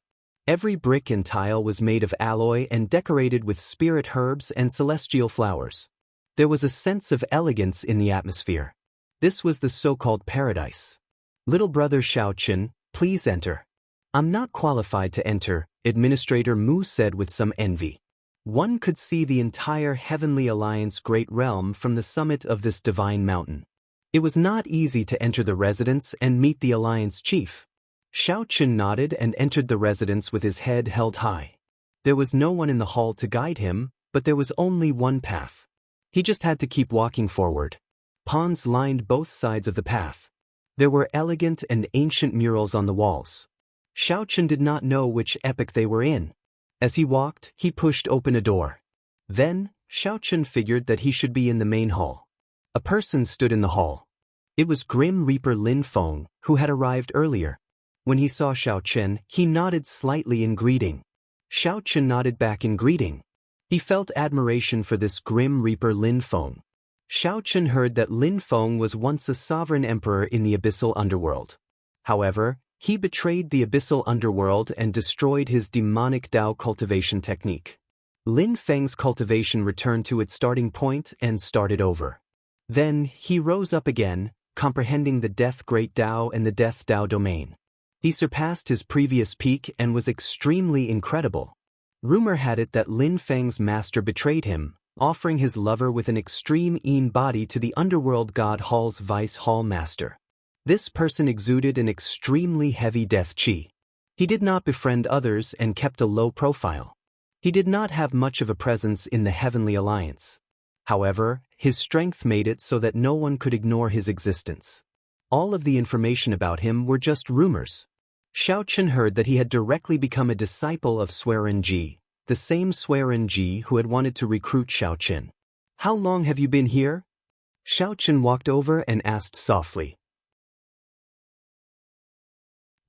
A: Every brick and tile was made of alloy and decorated with spirit herbs and celestial flowers. There was a sense of elegance in the atmosphere. This was the so-called paradise. Little brother Xiaochen, please enter. I'm not qualified to enter, Administrator Mu said with some envy. One could see the entire Heavenly Alliance great realm from the summit of this divine mountain. It was not easy to enter the residence and meet the Alliance Chief. Xiaochen nodded and entered the residence with his head held high. There was no one in the hall to guide him, but there was only one path. He just had to keep walking forward. Pawns lined both sides of the path. There were elegant and ancient murals on the walls. Xiaochen did not know which epoch they were in. As he walked, he pushed open a door. Then, Xiaochen figured that he should be in the main hall. A person stood in the hall. It was Grim Reaper Lin Feng, who had arrived earlier. When he saw Xiaochen, he nodded slightly in greeting. Xiaochen nodded back in greeting. He felt admiration for this Grim Reaper Lin Feng. Xiaochen heard that Lin Feng was once a sovereign emperor in the abyssal underworld. However, he betrayed the abyssal underworld and destroyed his demonic Tao cultivation technique. Lin Feng's cultivation returned to its starting point and started over. Then, he rose up again, comprehending the Death Great Tao and the Death Tao domain. He surpassed his previous peak and was extremely incredible. Rumor had it that Lin Feng's master betrayed him, offering his lover with an extreme body to the underworld god Hall's vice hall master. This person exuded an extremely heavy death chi. He did not befriend others and kept a low profile. He did not have much of a presence in the Heavenly Alliance. However, his strength made it so that no one could ignore his existence. All of the information about him were just rumors. Xiao Chen heard that he had directly become a disciple of Swearen Ji, the same Swearen Ji who had wanted to recruit Xiao Chen. "How long have you been here?" Xiao Chen walked over and asked softly.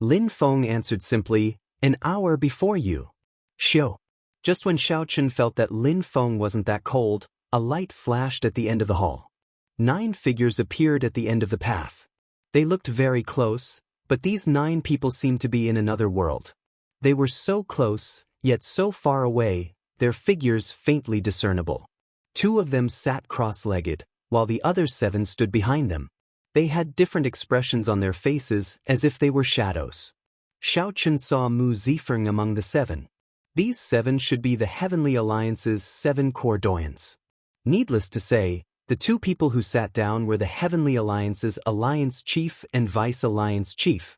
A: Lin Feng answered simply, "An hour before you." Xiao. Just when Xiao Chen felt that Lin Feng wasn't that cold, a light flashed at the end of the hall. 9 figures appeared at the end of the path. They looked very close, but these 9 people seemed to be in another world. They were so close, yet so far away, their figures faintly discernible. 2 of them sat cross-legged, while the other 7 stood behind them. They had different expressions on their faces, as if they were shadows. Xiao Chen saw Mu Zifeng among the 7. These 7 should be the Heavenly Alliance's 7 core doyens. Needless to say, the 2 people who sat down were the Heavenly Alliance's Alliance Chief and Vice Alliance Chief.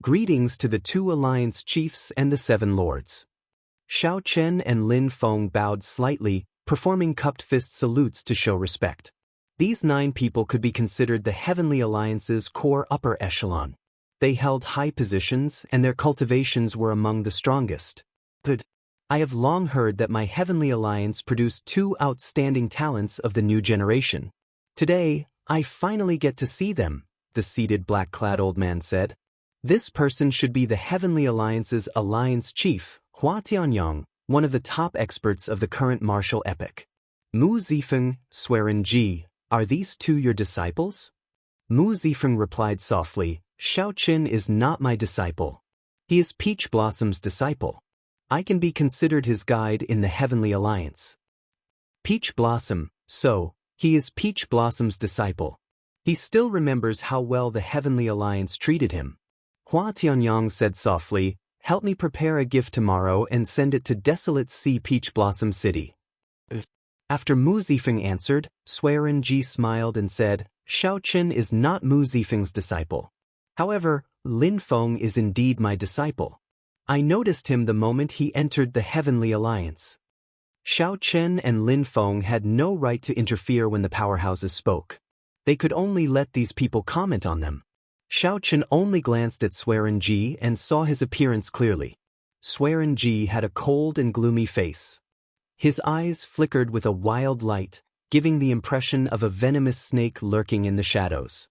A: Greetings to the 2 Alliance Chiefs and the 7 Lords. Xiao Chen and Lin Feng bowed slightly, performing cupped fist salutes to show respect. These 9 people could be considered the Heavenly Alliance's core upper echelon. They held high positions and their cultivations were among the strongest. But I have long heard that my Heavenly Alliance produced 2 outstanding talents of the new generation. Today, I finally get to see them, the seated black-clad old man said. This person should be the Heavenly Alliance's Alliance Chief, Hua Tianyang, one of the top experts of the current martial epoch. Mu Zifeng, Swearen Ji, are these 2 your disciples? Mu Zifeng replied softly, Xiao Chen is not my disciple. He is Peach Blossom's disciple. I can be considered his guide in the Heavenly Alliance. Peach Blossom, so, he is Peach Blossom's disciple. He still remembers how well the Heavenly Alliance treated him. Hua Tianyang said softly, help me prepare a gift tomorrow and send it to Desolate Sea Peach Blossom City. After Mu Zifeng answered, Swearen Ji smiled and said, Xiao Chen is not Mu Zifeng's disciple. However, Lin Feng is indeed my disciple. I noticed him the moment he entered the Heavenly Alliance. Xiao Chen and Lin Feng had no right to interfere when the powerhouses spoke. They could only let these people comment on them. Xiao Chen only glanced at Swearen Ji and saw his appearance clearly. Swearen Ji had a cold and gloomy face. His eyes flickered with a wild light, giving the impression of a venomous snake lurking in the shadows.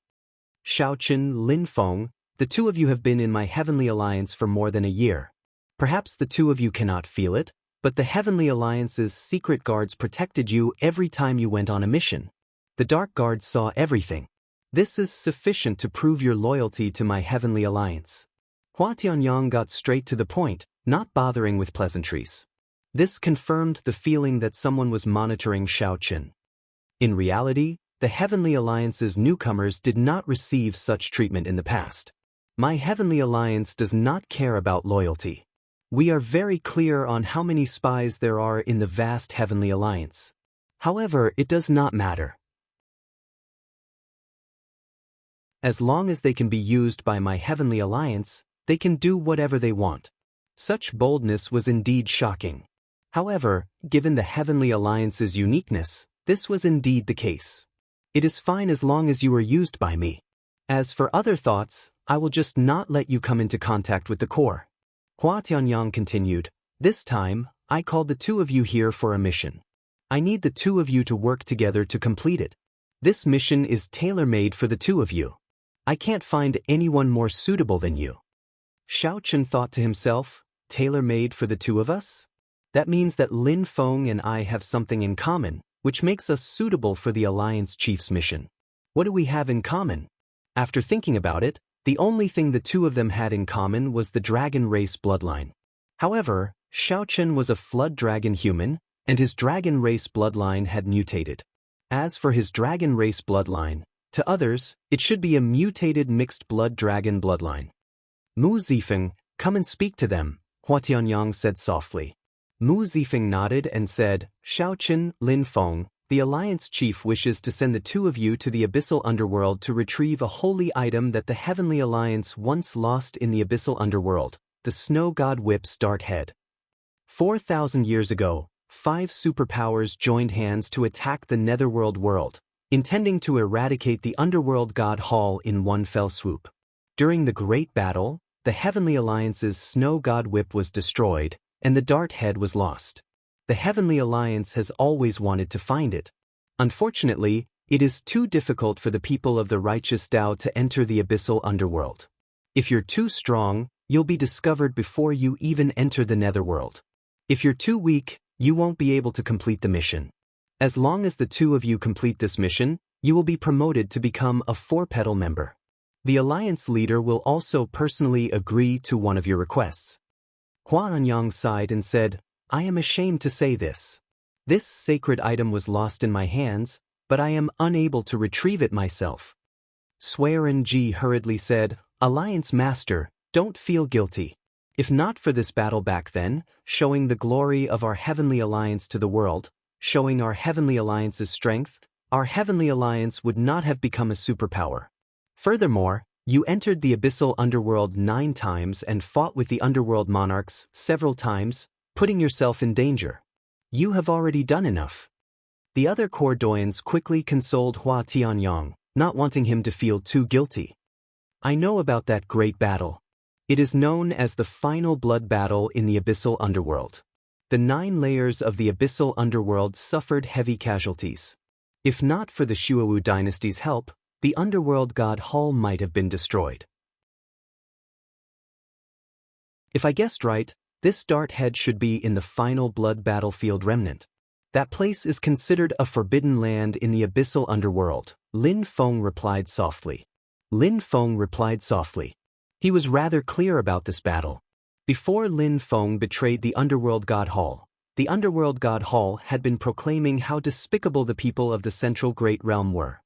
A: Xiao Chen, Lin Feng, the 2 of you have been in my Heavenly Alliance for more than a year. Perhaps the 2 of you cannot feel it, but the Heavenly Alliance's secret guards protected you every time you went on a mission. The Dark Guards saw everything. This is sufficient to prove your loyalty to my Heavenly Alliance. Hua Tianyang got straight to the point, not bothering with pleasantries. This confirmed the feeling that someone was monitoring Xiao Chen. In reality, the Heavenly Alliance's newcomers did not receive such treatment in the past. My Heavenly Alliance does not care about loyalty. We are very clear on how many spies there are in the vast Heavenly Alliance. However, it does not matter. As long as they can be used by my Heavenly Alliance, they can do whatever they want. Such boldness was indeed shocking. However, given the Heavenly Alliance's uniqueness, this was indeed the case. It is fine as long as you are used by me. As for other thoughts, I will just not let you come into contact with the core. Hua Tianyang continued, this time, I called the 2 of you here for a mission. I need the 2 of you to work together to complete it. This mission is tailor-made for the 2 of you. I can't find anyone more suitable than you. Xiao Chen thought to himself, tailor-made for the 2 of us? That means that Lin Feng and I have something in common, which makes us suitable for the Alliance Chief's mission. What do we have in common? After thinking about it, the only thing the 2 of them had in common was the dragon race bloodline. However, Xiao Chen was a flood dragon human, and his dragon race bloodline had mutated. As for his dragon race bloodline, to others, it should be a mutated mixed blood dragon bloodline. Mu Zifeng, come and speak to them, Hua Tianyang said softly. Mu Zifeng nodded and said, Xiao Chen, Lin Feng, The Alliance Chief wishes to send the two of you to the Abyssal Underworld to retrieve a holy item that the Heavenly Alliance once lost in the Abyssal Underworld, the Snow God Whip's dart head. 4,000 years ago, 5 superpowers joined hands to attack the Netherworld world, intending to eradicate the Underworld God Hall in one fell swoop. During the Great Battle, the Heavenly Alliance's Snow God Whip was destroyed, and the dart head was lost. The Heavenly Alliance has always wanted to find it. Unfortunately, it is too difficult for the people of the Righteous Tao to enter the Abyssal Underworld. If you're too strong, you'll be discovered before you even enter the Netherworld. If you're too weak, you won't be able to complete the mission. As long as the two of you complete this mission, you will be promoted to become a 4-petal member. The Alliance leader will also personally agree to one of your requests. Hua Anyang sighed and said, I am ashamed to say this. This sacred item was lost in my hands, but I am unable to retrieve it myself. Swearin Ji hurriedly said, Alliance Master, don't feel guilty. If not for this battle back then, showing the glory of our Heavenly Alliance to the world, showing our Heavenly Alliance's strength, our Heavenly Alliance would not have become a superpower. Furthermore, you entered the Abyssal Underworld 9 times and fought with the Underworld monarchs several times, putting yourself in danger. You have already done enough. The other Cordoyans quickly consoled Hua Tianyang, not wanting him to feel too guilty. I know about that great battle. It is known as the final blood battle in the Abyssal Underworld. The 9 layers of the Abyssal Underworld suffered heavy casualties. If not for the Shuowu dynasty's help, the Underworld God Hall might have been destroyed. If I guessed right, this dart head should be in the final blood battlefield remnant. That place is considered a forbidden land in the Abyssal Underworld, Lin Feng replied softly. Lin Feng replied softly. He was rather clear about this battle. Before Lin Feng betrayed the Underworld God Hall, the Underworld God Hall had been proclaiming how despicable the people of the Central Great Realm were.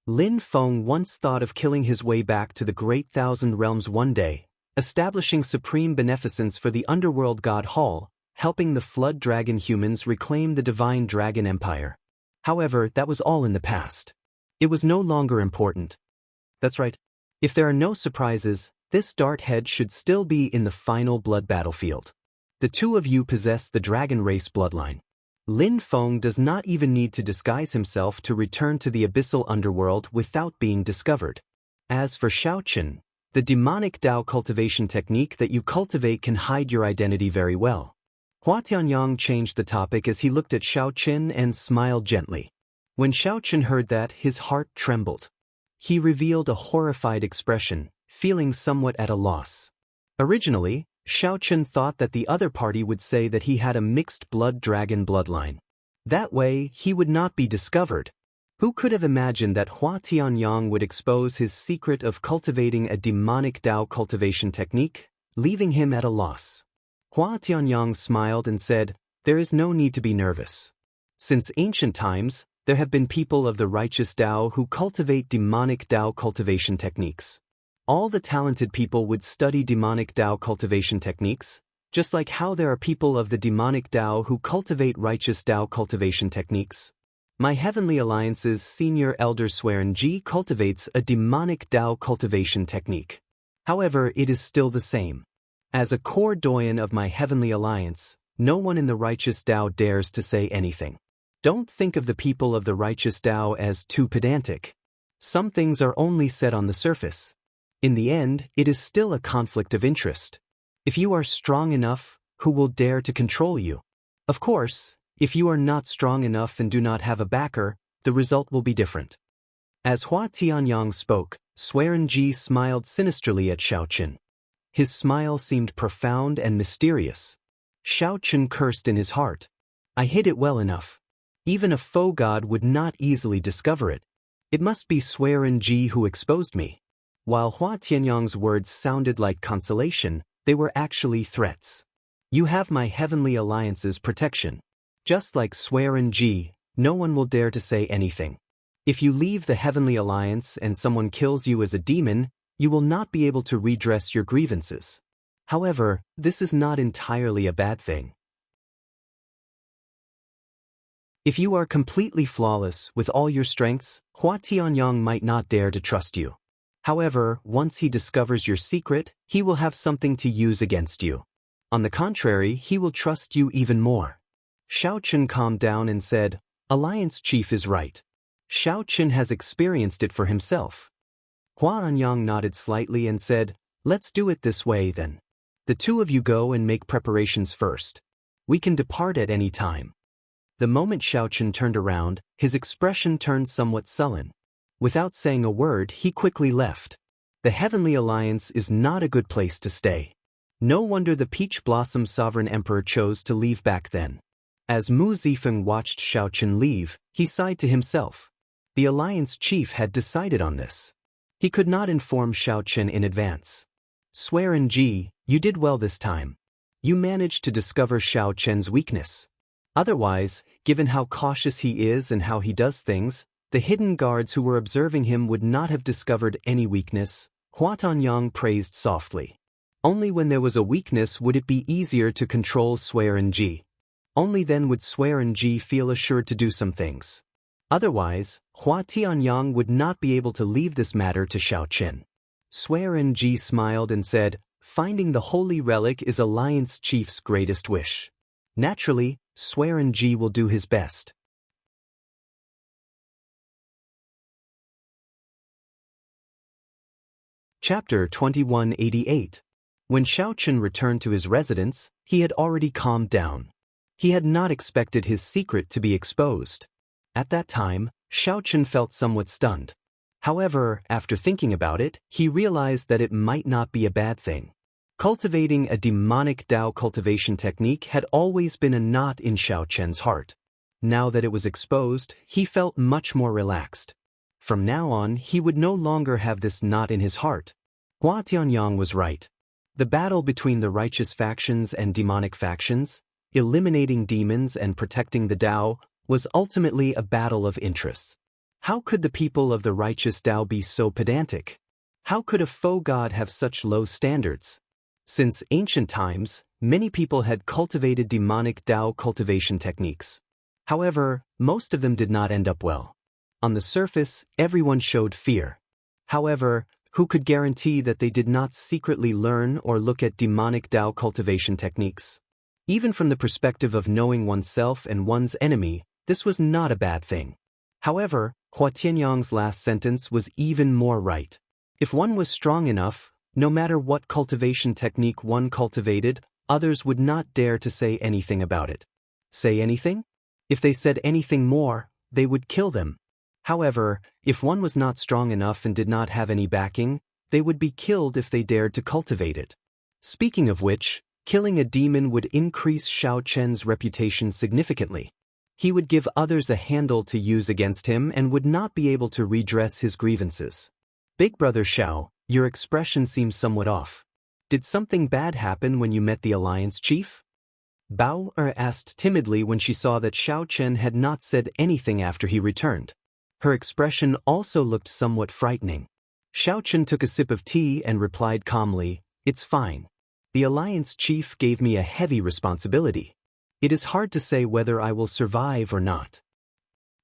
A: Lin Feng once thought of killing his way back to the Great Thousand Realms one day, establishing supreme beneficence for the Underworld God Hall, helping the Flood Dragon humans reclaim the Divine Dragon Empire. However, that was all in the past. It was no longer important. That's right. If there are no surprises, this dart head should still be in the final blood battlefield. The two of you possess the dragon race bloodline. Lin Feng does not even need to disguise himself to return to the Abyssal Underworld without being discovered. As for Shaoqin, the demonic Dao cultivation technique that you cultivate can hide your identity very well. Hua Tianyang changed the topic as he looked at Shaoqin and smiled gently. When Shaoqin heard that, his heart trembled. He revealed a horrified expression, feeling somewhat at a loss. Originally, Shaoqin thought that the other party would say that he had a mixed blood dragon bloodline. That way, he would not be discovered. Who could have imagined that Hua Tianyang would expose his secret of cultivating a demonic Dao cultivation technique, leaving him at a loss? Hua Tianyang smiled and said, There is no need to be nervous. Since ancient times, there have been people of the righteous Dao who cultivate demonic Dao cultivation techniques. All the talented people would study demonic Dao cultivation techniques, just like how there are people of the demonic Dao who cultivate righteous Dao cultivation techniques. My Heavenly Alliance's senior elder Swearin Ji cultivates a demonic Dao cultivation technique. However, it is still the same. As a core doyen of my Heavenly Alliance, no one in the righteous Dao dares to say anything. Don't think of the people of the righteous Dao as too pedantic. Some things are only said on the surface. In the end, it is still a conflict of interest. If you are strong enough, who will dare to control you? Of course, if you are not strong enough and do not have a backer, the result will be different. As Hua Tianyang spoke, Swearin Ji smiled sinisterly at Shaoqin. His smile seemed profound and mysterious. Shaoqin cursed in his heart. I hid it well enough. Even a foe god would not easily discover it. It must be Swearin Ji who exposed me. While Hua Tianyang's words sounded like consolation, they were actually threats. You have my Heavenly Alliance's protection. Just like Swearin Ji, no one will dare to say anything. If you leave the Heavenly Alliance and someone kills you as a demon, you will not be able to redress your grievances. However, this is not entirely a bad thing. If you are completely flawless with all your strengths, Hua Tianyang might not dare to trust you. However, once he discovers your secret, he will have something to use against you. On the contrary, he will trust you even more. Xiao Chen calmed down and said, Alliance Chief is right. Xiao Chen has experienced it for himself. Hua Anyang nodded slightly and said, Let's do it this way then. The two of you go and make preparations first. We can depart at any time. The moment Xiao Chen turned around, his expression turned somewhat sullen. Without saying a word, he quickly left. The Heavenly Alliance is not a good place to stay. No wonder the Peach Blossom Sovereign Emperor chose to leave back then. As Mu Zifeng watched Xiao Chen leave, he sighed to himself. The Alliance Chief had decided on this. He could not inform Xiao Chen in advance. Swearin Ji, you did well this time. You managed to discover Xiao Chen's weakness. Otherwise, given how cautious he is and how he does things, the hidden guards who were observing him would not have discovered any weakness, Hua Tanyang praised softly. Only when there was a weakness would it be easier to control Swearin Ji. Only then would Swearin Ji feel assured to do some things. Otherwise, Hua Tianyang would not be able to leave this matter to Xiao Chen. Swearin Ji smiled and said, Finding the holy relic is Alliance Chief's greatest wish. Naturally, Swearin Ji will do his best. Chapter 2188. When Xiao Chen returned to his residence, he had already calmed down. He had not expected his secret to be exposed. At that time, Xiao Chen felt somewhat stunned. However, after thinking about it, he realized that it might not be a bad thing. Cultivating a demonic Dao cultivation technique had always been a knot in Xiao Chen's heart. Now that it was exposed, he felt much more relaxed. From now on, he would no longer have this knot in his heart. Hua Tianyang was right. The battle between the righteous factions and demonic factions, eliminating demons and protecting the Dao, was ultimately a battle of interests. How could the people of the righteous Dao be so pedantic? How could a faux god have such low standards? Since ancient times, many people had cultivated demonic Dao cultivation techniques. However, most of them did not end up well. On the surface, everyone showed fear. However, who could guarantee that they did not secretly learn or look at demonic Dao cultivation techniques? Even from the perspective of knowing oneself and one's enemy, this was not a bad thing. However, Hua Tianyang's last sentence was even more right. If one was strong enough, no matter what cultivation technique one cultivated, others would not dare to say anything about it. Say anything? If they said anything more, they would kill them. However, if one was not strong enough and did not have any backing, they would be killed if they dared to cultivate it. Speaking of which, killing a demon would increase Xiao Chen's reputation significantly. He would give others a handle to use against him and would not be able to redress his grievances. Big Brother Xiao, your expression seems somewhat off. Did something bad happen when you met the Alliance Chief? Bao Er asked timidly when she saw that Xiao Chen had not said anything after he returned. Her expression also looked somewhat frightening. Xiao Chen took a sip of tea and replied calmly, It's fine. The Alliance Chief gave me a heavy responsibility. It is hard to say whether I will survive or not.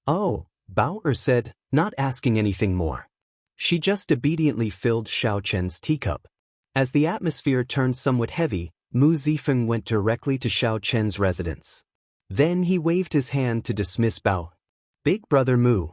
A: Oh, Bao Er said, not asking anything more. She just obediently filled Xiao Chen's teacup. As the atmosphere turned somewhat heavy, Mu Zifeng went directly to Xiao Chen's residence. Then he waved his hand to dismiss Bao. Big Brother Mu.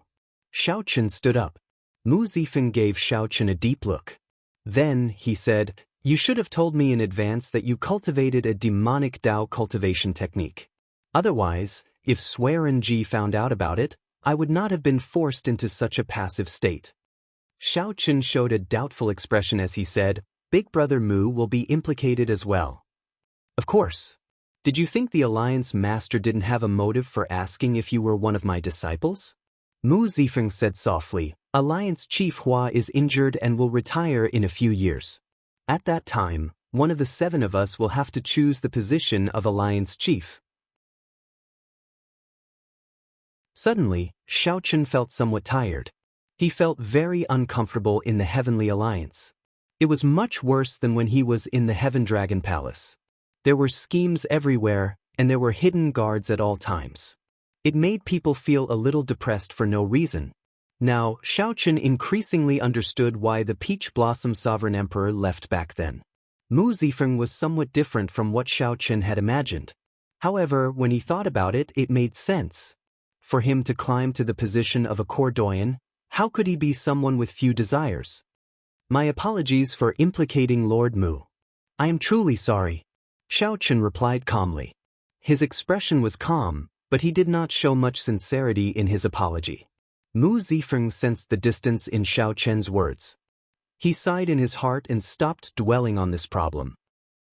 A: Xiao Chen stood up. Mu Zifeng gave Xiao Chen a deep look. Then, he said, You should have told me in advance that you cultivated a demonic Dao cultivation technique. Otherwise, if Swearin Ji found out about it, I would not have been forced into such a passive state. Xiao Chen showed a doubtful expression as he said, Big Brother Mu will be implicated as well. Of course. Did you think the Alliance Master didn't have a motive for asking if you were one of my disciples? Mu Zifeng said softly, Alliance Chief Hua is injured and will retire in a few years. At that time, one of the 7 of us will have to choose the position of Alliance Chief. Suddenly, Xiao Chen felt somewhat tired. He felt very uncomfortable in the Heavenly Alliance. It was much worse than when he was in the Heaven Dragon Palace. There were schemes everywhere, and there were hidden guards at all times. It made people feel a little depressed for no reason. Now, Xiaoqun increasingly understood why the Peach Blossom Sovereign Emperor left back then. Mu Zifeng was somewhat different from what Xiaoqun had imagined. However, when he thought about it, it made sense. For him to climb to the position of a court doyen, how could he be someone with few desires? My apologies for implicating Lord Mu. I am truly sorry. Xiaoqun replied calmly. His expression was calm, but he did not show much sincerity in his apology. Mu Zifeng sensed the distance in Xiaoqun's words. He sighed in his heart and stopped dwelling on this problem.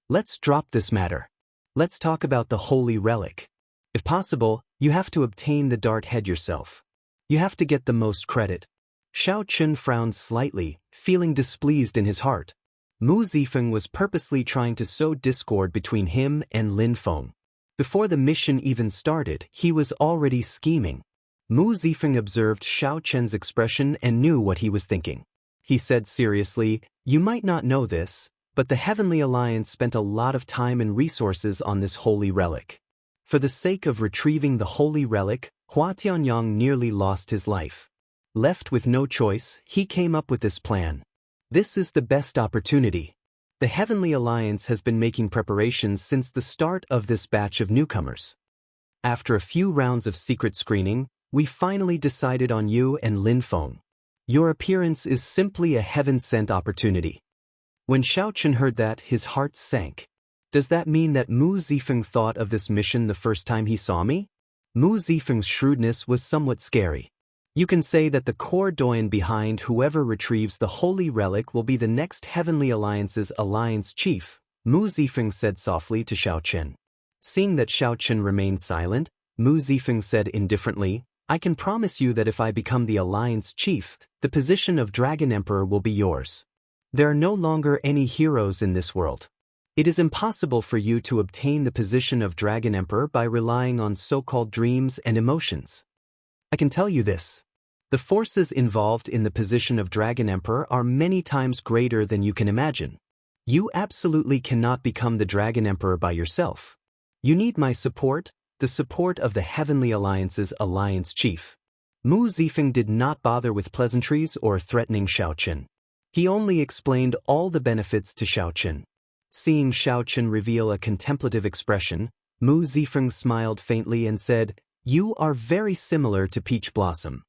A: Let's drop this matter. Let's talk about the holy relic. If possible, you have to obtain the dart head yourself. You have to get the most credit. Xiaoqun frowned slightly, feeling displeased in his heart. Mu Zifeng was purposely trying to sow discord between him and Lin Feng. Before the mission even started, he was already scheming. Mu Zifeng observed Xiaoqun's expression and knew what he was thinking. He said seriously, "You might not know this, but the Heavenly Alliance spent a lot of time and resources on this holy relic. For the sake of retrieving the holy relic, Hua Tianyang nearly lost his life. Left with no choice, he came up with this plan. This is the best opportunity. The Heavenly Alliance has been making preparations since the start of this batch of newcomers. After a few rounds of secret screening, we finally decided on you and Lin Feng. Your appearance is simply a heaven-sent opportunity." When Xiaoqun heard that, his heart sank. Does that mean that Mu Zifeng thought of this mission the first time he saw me? Mu Zifeng's shrewdness was somewhat scary. You can say that the core doyen behind whoever retrieves the holy relic will be the next Heavenly Alliance's alliance chief, Mu Zifeng said softly to Xiaoqun. Seeing that Xiaoqun remained silent, Mu Zifeng said indifferently, "I can promise you that if I become the alliance chief, the position of Dragon Emperor will be yours. There are no longer any heroes in this world. It is impossible for you to obtain the position of Dragon Emperor by relying on so-called dreams and emotions. I can tell you this. The forces involved in the position of Dragon Emperor are many times greater than you can imagine. You absolutely cannot become the Dragon Emperor by yourself. You need my support, the support of the Heavenly Alliance's alliance chief." Mu Zifeng did not bother with pleasantries or threatening Xiaoqun. He only explained all the benefits to Xiaoqun. Seeing Xiaoqun reveal a contemplative expression, Mu Zifeng smiled faintly and said, "You are very similar to Peach Blossom.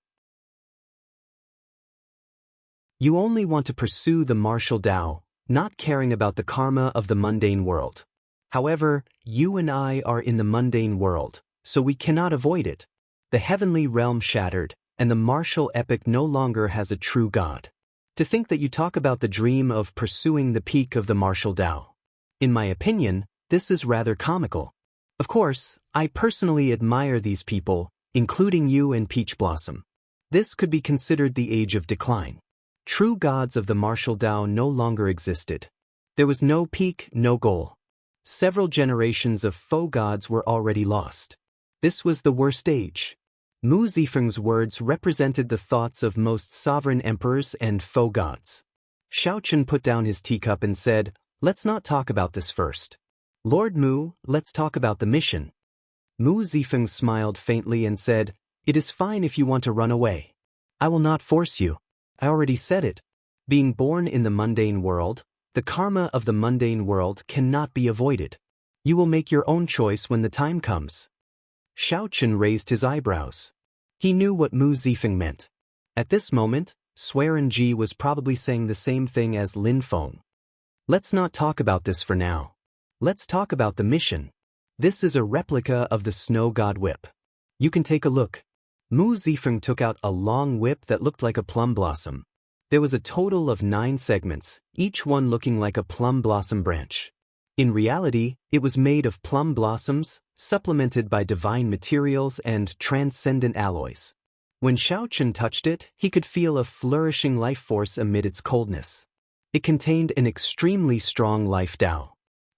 A: You only want to pursue the martial Tao, not caring about the karma of the mundane world. However, you and I are in the mundane world, so we cannot avoid it. The heavenly realm shattered, and the martial epic no longer has a true god. To think that you talk about the dream of pursuing the peak of the martial Tao. In my opinion, this is rather comical. Of course, I personally admire these people, including you and Peach Blossom. This could be considered the age of decline. True gods of the martial Tao no longer existed. There was no peak, no goal. Several generations of faux gods were already lost. This was the worst age. Mu Zifeng's words represented the thoughts of most sovereign emperors and faux gods. Xiaoqun put down his teacup and said, "Let's not talk about this first. Lord Mu, let's talk about the mission." Mu Zifeng smiled faintly and said, "It is fine if you want to run away. I will not force you. I already said it. Being born in the mundane world, the karma of the mundane world cannot be avoided. You will make your own choice when the time comes." Xiaoqun raised his eyebrows. He knew what Mu Zifeng meant. At this moment, Swearin Ji was probably saying the same thing as Lin Feng. "Let's not talk about this for now. Let's talk about the mission. This is a replica of the snow god whip. You can take a look." Mu Zifeng took out a long whip that looked like a plum blossom. There was a total of 9 segments, each one looking like a plum blossom branch. In reality, it was made of plum blossoms, supplemented by divine materials and transcendent alloys. When Xiaoqun touched it, he could feel a flourishing life force amid its coldness. It contained an extremely strong life Tao.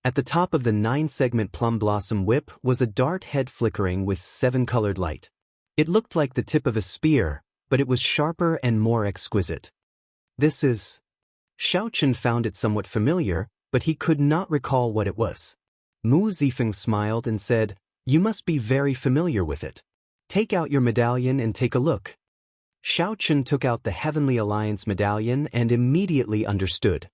A: At the top of the 9-segment plum blossom whip was a dart head flickering with 7-colored light. It looked like the tip of a spear, but it was sharper and more exquisite. This is... Xiaoqun found it somewhat familiar, but he could not recall what it was. Mu Zifeng smiled and said, "You must be very familiar with it. Take out your medallion and take a look. Xiao Chen took out the Heavenly Alliance medallion and immediately understood.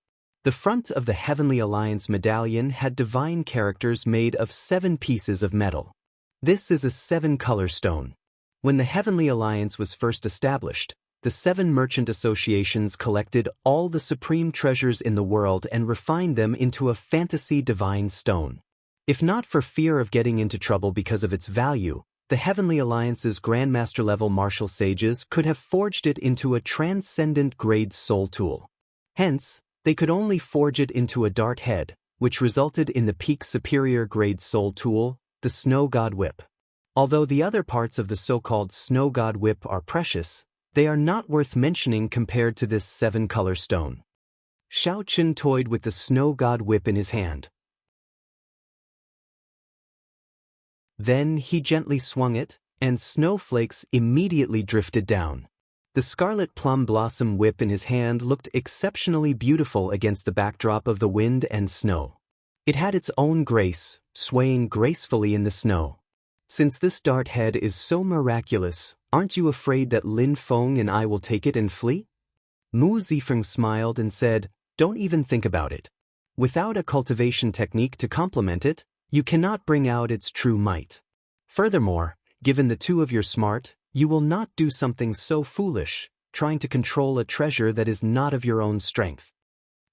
A: The front of the Heavenly Alliance medallion had divine characters made of 7 pieces of metal. This is a 7-color stone. When the Heavenly Alliance was first established, the 7 merchant associations collected all the supreme treasures in the world and refined them into a fantasy divine stone. If not for fear of getting into trouble because of its value, the Heavenly Alliance's Grandmaster-level martial sages could have forged it into a transcendent grade soul tool. Hence, they could only forge it into a dart head, which resulted in the peak superior grade soul tool, the Snow God Whip. Although the other parts of the so-called Snow God Whip are precious, they are not worth mentioning compared to this 7-color stone. Xiao Chen toyed with the Snow God Whip in his hand. Then he gently swung it, and snowflakes immediately drifted down. The scarlet plum blossom whip in his hand looked exceptionally beautiful against the backdrop of the wind and snow. It had its own grace, swaying gracefully in the snow. Since this dart head is so miraculous, aren't you afraid that Lin Feng and I will take it and flee? Mu Zifeng smiled and said, don't even think about it. Without a cultivation technique to complement it, you cannot bring out its true might. Furthermore, given the two of your smart, you will not do something so foolish, trying to control a treasure that is not of your own strength.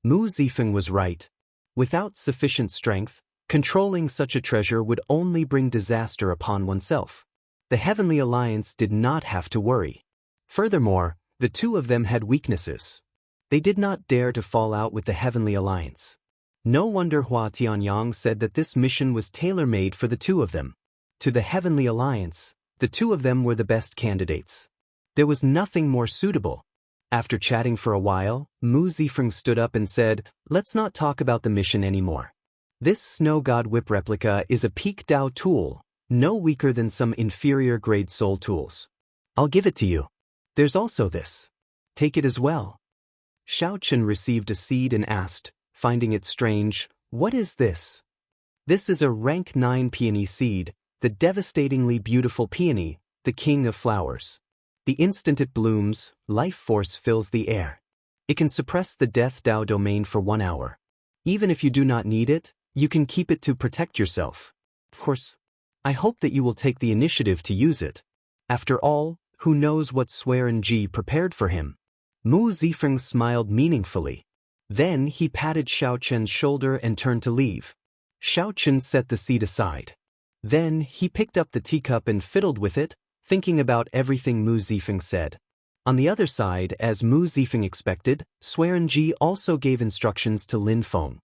A: Mu Zifeng was right. Without sufficient strength, controlling such a treasure would only bring disaster upon oneself. The Heavenly Alliance did not have to worry. Furthermore, the two of them had weaknesses. They did not dare to fall out with the Heavenly Alliance. No wonder Hua Tianyang said that this mission was tailor-made for the two of them. To the Heavenly Alliance, the two of them were the best candidates. There was nothing more suitable. After chatting for a while, Mu Zifeng stood up and said, let's not talk about the mission anymore. This Snow God Whip replica is a peak Dao tool, no weaker than some inferior grade soul tools. I'll give it to you. There's also this. Take it as well. Xiao Chen received a seed and asked, finding it strange, what is this? This is a rank 9 peony seed, the devastatingly beautiful peony, the king of flowers. The instant it blooms, life force fills the air. It can suppress the death Dao domain for 1 hour. Even if you do not need it, you can keep it to protect yourself. Of course, I hope that you will take the initiative to use it. After all, who knows what Swearin Ji prepared for him? Mu Zifeng smiled meaningfully. Then he patted Xiao Chen's shoulder and turned to leave. Xiao Chen set the seed aside. Then he picked up the teacup and fiddled with it, thinking about everything Mu Zifeng said. On the other side, as Mu Zifeng expected, Swearin Ji also gave instructions to Lin Feng.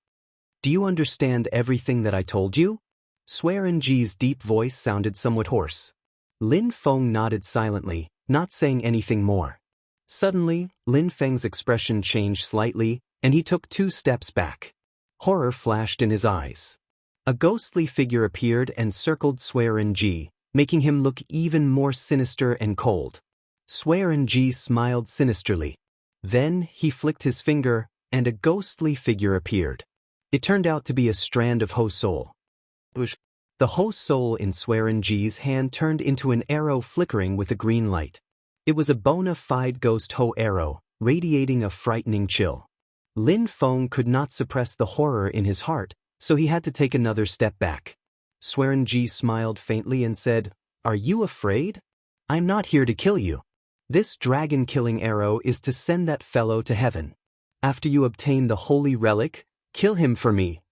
A: Do you understand everything that I told you? Swearin Ji's deep voice sounded somewhat hoarse. Lin Feng nodded silently, not saying anything more. Suddenly, Lin Feng's expression changed slightly, and he took 2 steps back. Horror flashed in his eyes. A ghostly figure appeared and circled Swearin Ji, making him look even more sinister and cold. Swearin Ji smiled sinisterly. Then he flicked his finger, and a ghostly figure appeared. It turned out to be a strand of Ho Soul. The Ho Soul in Swearin Ji's hand turned into an arrow flickering with a green light. It was a bona fide ghost Ho arrow, radiating a frightening chill. Lin Feng could not suppress the horror in his heart, so he had to take another step back. Swearin Ji smiled faintly and said, "Are you afraid? I'm not here to kill you. This dragon-killing arrow is to send that fellow to heaven. After you obtain the holy relic, kill him for me."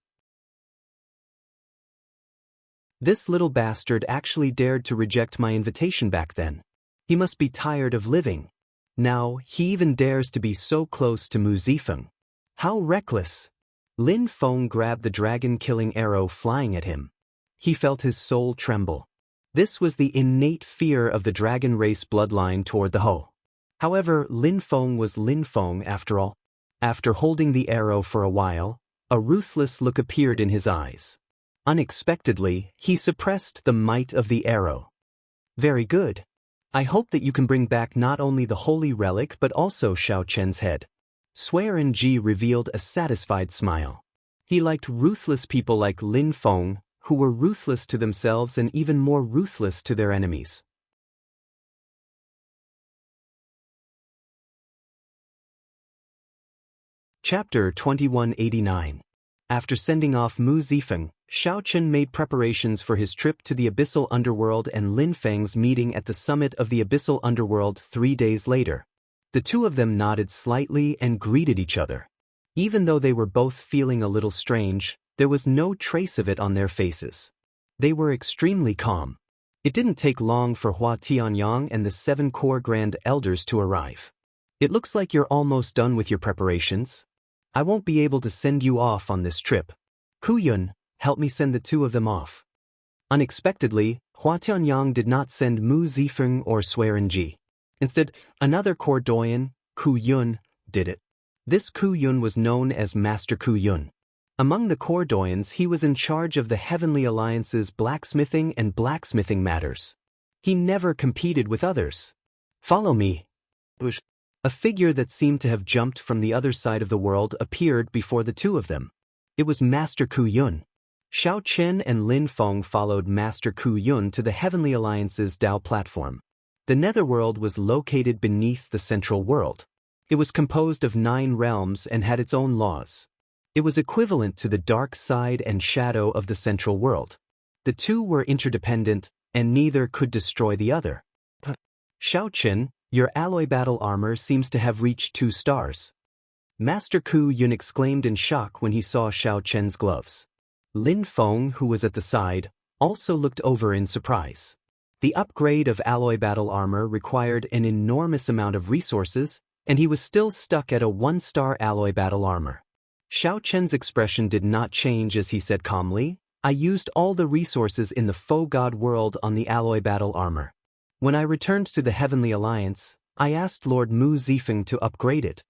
A: This little bastard actually dared to reject my invitation back then. He must be tired of living. Now, he even dares to be so close to Mu Zifeng. How reckless! Lin Feng grabbed the dragon-killing arrow flying at him. He felt his soul tremble. This was the innate fear of the dragon race bloodline toward the Ho. However, Lin Feng was Lin Feng after all. After holding the arrow for a while, a ruthless look appeared in his eyes. Unexpectedly, he suppressed the might of the arrow. Very good. I hope that you can bring back not only the holy relic but also Xiao Chen's head. Swearin Ji revealed a satisfied smile. He liked ruthless people like Lin Feng, who were ruthless to themselves and even more ruthless to their enemies. Chapter 2189. After sending off Mu Zifeng, Xiao Chen made preparations for his trip to the Abyssal Underworld and Lin Feng's meeting at the summit of the Abyssal Underworld 3 days later. The two of them nodded slightly and greeted each other. Even though they were both feeling a little strange, there was no trace of it on their faces. They were extremely calm. It didn't take long for Hua Tianyang and the 7 core Grand Elders to arrive. It looks like you're almost done with your preparations. I won't be able to send you off on this trip. Ku Yun, help me send the two of them off. Unexpectedly, Hua Tianyang did not send Mu Zifeng or Swearenji. Instead, another core doyen, Ku Yun, did it. This Ku Yun was known as Master Ku Yun. Among the core doyens, he was in charge of the Heavenly Alliance's blacksmithing and blacksmithing matters. He never competed with others. Follow me. A figure that seemed to have jumped from the other side of the world appeared before the two of them. It was Master Ku Yun. Xiao Chen and Lin Feng followed Master Ku Yun to the Heavenly Alliance's Dao platform. The Netherworld was located beneath the Central World. It was composed of 9 realms and had its own laws. It was equivalent to the dark side and shadow of the Central World. The two were interdependent, and neither could destroy the other. Xiao Chen, your alloy battle armor seems to have reached 2 stars. Master Ku Yun exclaimed in shock when he saw Xiao Chen's gloves. Lin Feng, who was at the side, also looked over in surprise. The upgrade of alloy battle armor required an enormous amount of resources, and he was still stuck at a 1-star alloy battle armor. Xiao Chen's expression did not change as he said calmly, I used all the resources in the Faux God world on the alloy battle armor. When I returned to the Heavenly Alliance, I asked Lord Mu Zifeng to upgrade it.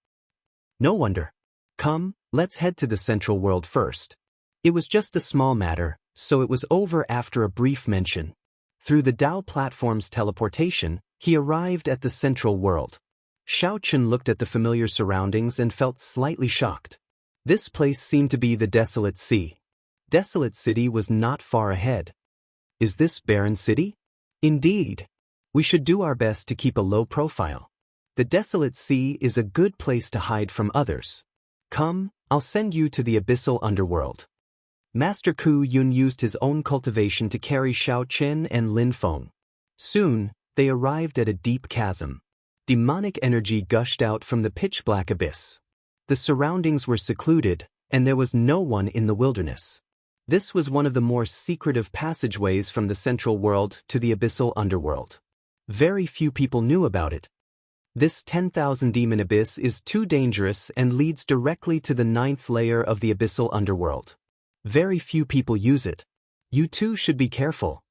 A: No wonder. Come, let's head to the Central World first. It was just a small matter, so it was over after a brief mention. Through the Dao platform's teleportation, he arrived at the Central World. Xiao Chen looked at the familiar surroundings and felt slightly shocked. This place seemed to be the Desolate Sea. Desolate City was not far ahead. Is this Barren City? Indeed. We should do our best to keep a low profile. The Desolate Sea is a good place to hide from others. Come, I'll send you to the Abyssal Underworld. Master Ku Yun used his own cultivation to carry Xiao Chen and Lin Feng. Soon, they arrived at a deep chasm. Demonic energy gushed out from the pitch-black abyss. The surroundings were secluded, and there was no one in the wilderness. This was one of the more secretive passageways from the Central World to the Abyssal Underworld. Very few people knew about it. This 10,000 demon abyss is too dangerous and leads directly to the 9th layer of the Abyssal Underworld. Very few people use it. You too should be careful,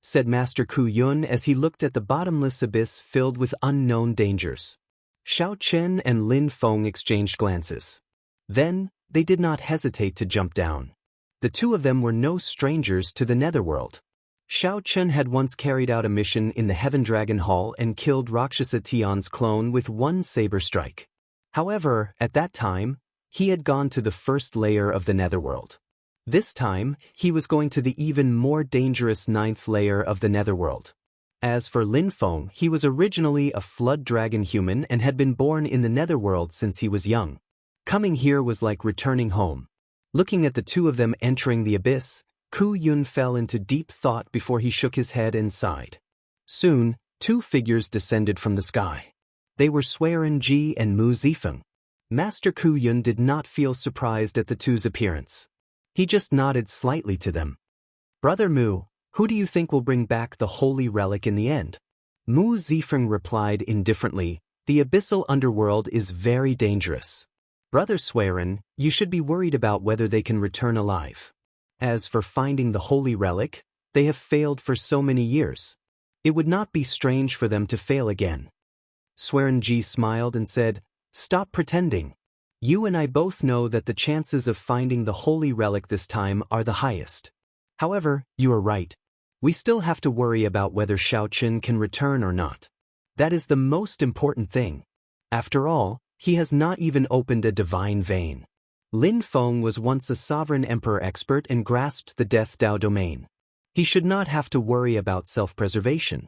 A: said Master Ku Yun as he looked at the bottomless abyss filled with unknown dangers. Xiao Chen and Lin Feng exchanged glances. Then, they did not hesitate to jump down. The two of them were no strangers to the Netherworld. Xiao Chen had once carried out a mission in the Heaven Dragon Hall and killed Rakshasa Tian's clone with 1 saber strike. However, at that time, he had gone to the 1st layer of the Netherworld. This time, he was going to the even more dangerous 9th layer of the Netherworld. As for Lin Feng, he was originally a flood dragon human and had been born in the Netherworld since he was young. Coming here was like returning home. Looking at the two of them entering the abyss, Ku Yun fell into deep thought before he shook his head and sighed. Soon, 2 figures descended from the sky. They were Swearenji and Mu Zifeng. Master Ku Yun did not feel surprised at the two's appearance. He just nodded slightly to them. Brother Mu, who do you think will bring back the holy relic in the end? Mu Zifeng replied indifferently, the Abyssal Underworld is very dangerous. Brother Swearen, you should be worried about whether they can return alive. As for finding the holy relic, they have failed for so many years. It would not be strange for them to fail again. Swearenji smiled and said, Stop pretending. You and I both know that the chances of finding the holy relic this time are the highest. However, you are right. We still have to worry about whether Xiao Chen can return or not. That is the most important thing. After all, he has not even opened a divine vein. Lin Feng was once a sovereign emperor expert and grasped the Death Dao domain. He should not have to worry about self-preservation.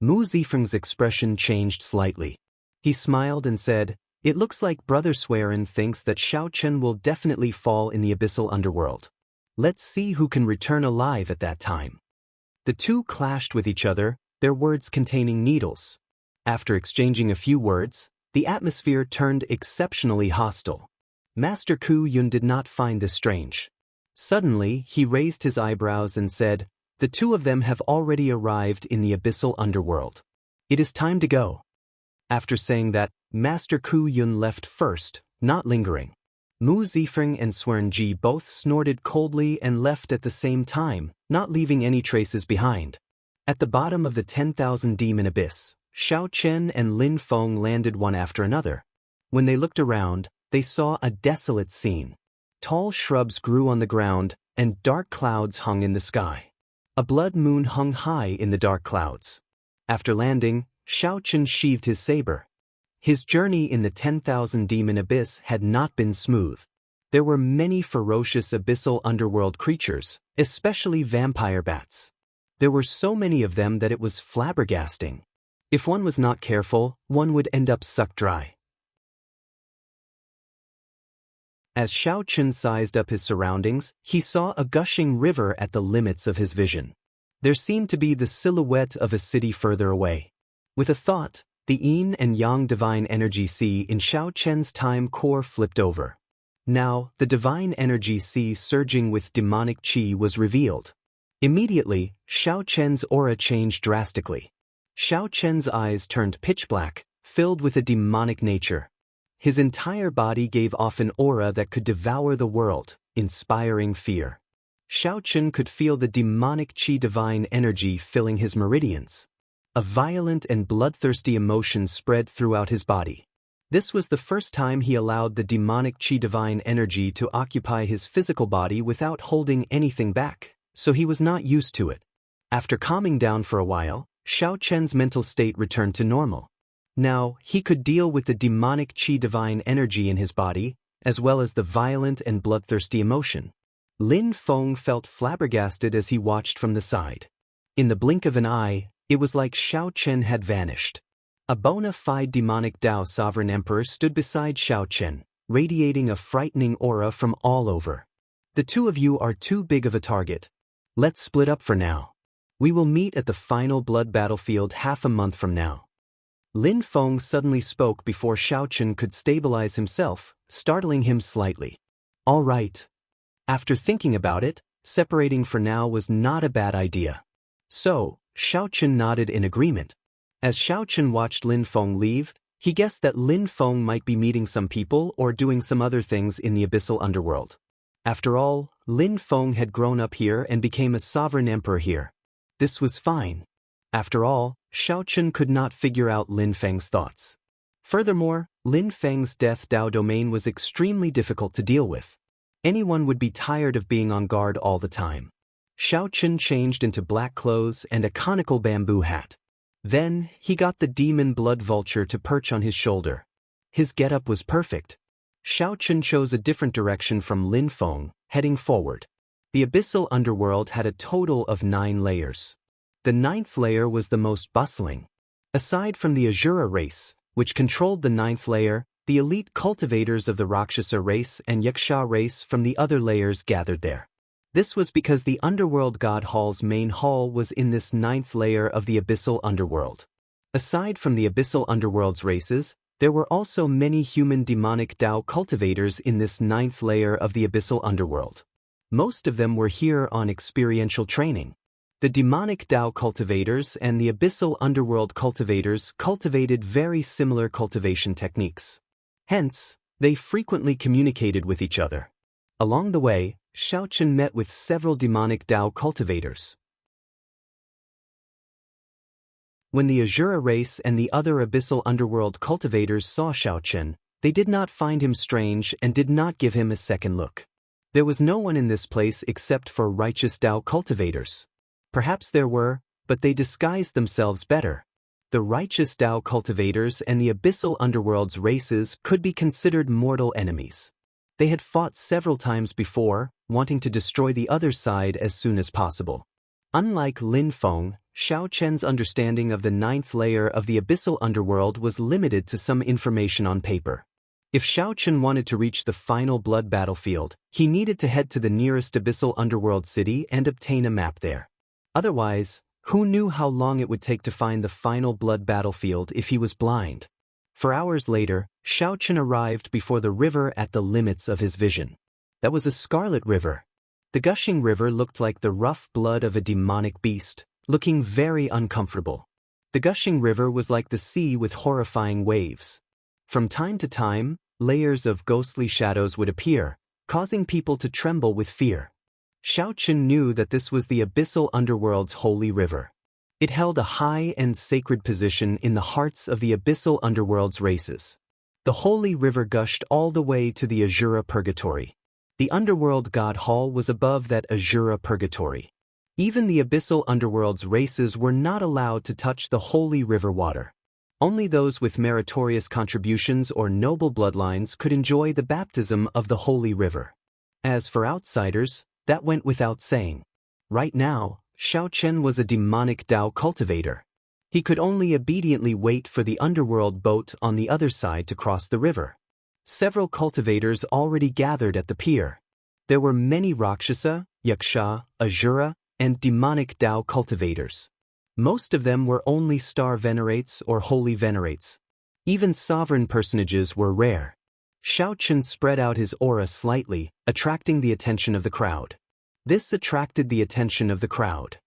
A: Mu Zifeng's expression changed slightly. He smiled and said, "It looks like Brother Swearin thinks that Xiao Chen will definitely fall in the abyssal underworld. Let's see who can return alive at that time." The two clashed with each other, their words containing needles. After exchanging a few words, the atmosphere turned exceptionally hostile. Master Ku Yun did not find this strange. Suddenly, he raised his eyebrows and said, "The two of them have already arrived in the abyssal underworld. It is time to go." After saying that, Master Ku Yun left first, not lingering. Mu Zifeng and Swerenji both snorted coldly and left at the same time, not leaving any traces behind. At the bottom of the 10,000 demon abyss, Xiao Chen and Lin Feng landed one after another. When they looked around, they saw a desolate scene. Tall shrubs grew on the ground, and dark clouds hung in the sky. A blood moon hung high in the dark clouds. After landing, Xiao Chen sheathed his saber. His journey in the 10,000 demon abyss had not been smooth. There were many ferocious abyssal underworld creatures, especially vampire bats. There were so many of them that it was flabbergasting. If one was not careful, one would end up sucked dry. As Xiao Chen sized up his surroundings, he saw a gushing river at the limits of his vision. There seemed to be the silhouette of a city further away. With a thought, the yin and yang divine energy sea in Xiao Chen's time core flipped over. Now, the divine energy sea surging with demonic qi was revealed. Immediately, Xiao Chen's aura changed drastically. Xiao Chen's eyes turned pitch black, filled with a demonic nature. His entire body gave off an aura that could devour the world, inspiring fear. Xiao Chen could feel the demonic qi divine energy filling his meridians. A violent and bloodthirsty emotion spread throughout his body. This was the first time he allowed the demonic qi divine energy to occupy his physical body without holding anything back, so he was not used to it. After calming down for a while, Xiao Chen's mental state returned to normal. Now, he could deal with the demonic qi divine energy in his body, as well as the violent and bloodthirsty emotion. Lin Feng felt flabbergasted as he watched from the side. In the blink of an eye, it was like Xiao Chen had vanished. A bona fide demonic Tao sovereign emperor stood beside Xiao Chen, radiating a frightening aura from all over. "The two of you are too big of a target. Let's split up for now. We will meet at the final blood battlefield half a month from now." Lin Feng suddenly spoke before Xiao Chen could stabilize himself, startling him slightly. "All right." After thinking about it, separating for now was not a bad idea. So, Xiao Chen nodded in agreement. As Xiao Chen watched Lin Feng leave, he guessed that Lin Feng might be meeting some people or doing some other things in the abyssal underworld. After all, Lin Feng had grown up here and became a sovereign emperor here. This was fine. After all, Xiao Chen could not figure out Lin Feng's thoughts. Furthermore, Lin Feng's death Dao domain was extremely difficult to deal with. Anyone would be tired of being on guard all the time. Xiao Chen changed into black clothes and a conical bamboo hat. Then, he got the demon blood vulture to perch on his shoulder. His getup was perfect. Xiao Chen chose a different direction from Lin Feng, heading forward. The abyssal underworld had a total of 9 layers. The 9th layer was the most bustling. Aside from the Azura race, which controlled the 9th layer, the elite cultivators of the Rakshasa race and Yaksha race from the other layers gathered there. This was because the Underworld God Hall's main hall was in this 9th layer of the abyssal underworld. Aside from the abyssal underworld's races, there were also many human demonic Tao cultivators in this 9th layer of the abyssal underworld. Most of them were here on experiential training. The demonic Tao cultivators and the abyssal underworld cultivators cultivated very similar cultivation techniques. Hence, they frequently communicated with each other. Along the way, Xiao Chen met with several demonic Tao cultivators. When the Azura race and the other abyssal underworld cultivators saw Xiao Chen, they did not find him strange and did not give him a second look. There was no one in this place except for righteous Tao cultivators. Perhaps there were, but they disguised themselves better. The righteous Tao cultivators and the abyssal underworld's races could be considered mortal enemies. They had fought several times before, wanting to destroy the other side as soon as possible. Unlike Lin Feng, Xiao Chen's understanding of the ninth layer of the abyssal underworld was limited to some information on paper. If Xiao Chen wanted to reach the final blood battlefield, he needed to head to the nearest abyssal underworld city and obtain a map there. Otherwise, who knew how long it would take to find the final blood battlefield if he was blind? For hours later, Xiao Chen arrived before the river at the limits of his vision. That was a scarlet river. The gushing river looked like the rough blood of a demonic beast, looking very uncomfortable. The gushing river was like the sea with horrifying waves. From time to time, layers of ghostly shadows would appear, causing people to tremble with fear. Xiao Chen knew that this was the abyssal underworld's holy river. It held a high and sacred position in the hearts of the abyssal underworld's races. The holy river gushed all the way to the Azura Purgatory. The underworld god hall was above that Azura Purgatory. Even the abyssal underworld's races were not allowed to touch the holy river water. Only those with meritorious contributions or noble bloodlines could enjoy the baptism of the holy river. As for outsiders, that went without saying. Right now, Xiao Chen was a demonic Dao cultivator. He could only obediently wait for the underworld boat on the other side to cross the river. Several cultivators already gathered at the pier. There were many Rakshasa, Yaksha, Azura, and demonic Dao cultivators. Most of them were only star venerates or holy venerates. Even sovereign personages were rare. Xiao Chen spread out his aura slightly, attracting the attention of the crowd. This attracted the attention of the crowd.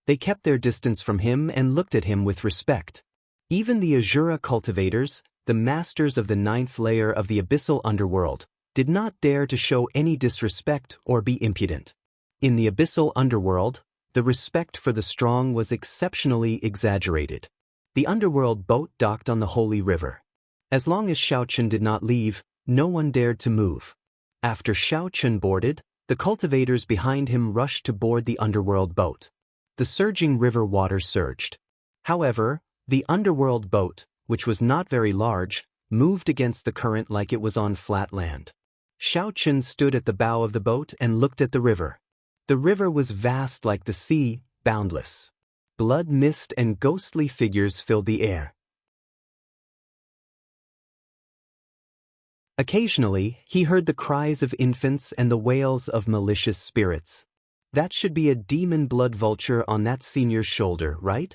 A: They kept their distance from him and looked at him with respect. Even the Azura cultivators, the masters of the ninth layer of the abyssal underworld, did not dare to show any disrespect or be impudent. In the abyssal underworld, the respect for the strong was exceptionally exaggerated. The underworld boat docked on the holy river. As long as Xiao Chen did not leave, no one dared to move. After Xiao Chen boarded, the cultivators behind him rushed to board the underworld boat. The surging river water surged. However, the underworld boat, which was not very large, moved against the current like it was on flat land. Xiao Chen stood at the bow of the boat and looked at the river. The river was vast like the sea, boundless. Blood mist and ghostly figures filled the air. Occasionally, he heard the cries of infants and the wails of malicious spirits. That should be a demon blood vulture on that senior's shoulder, right?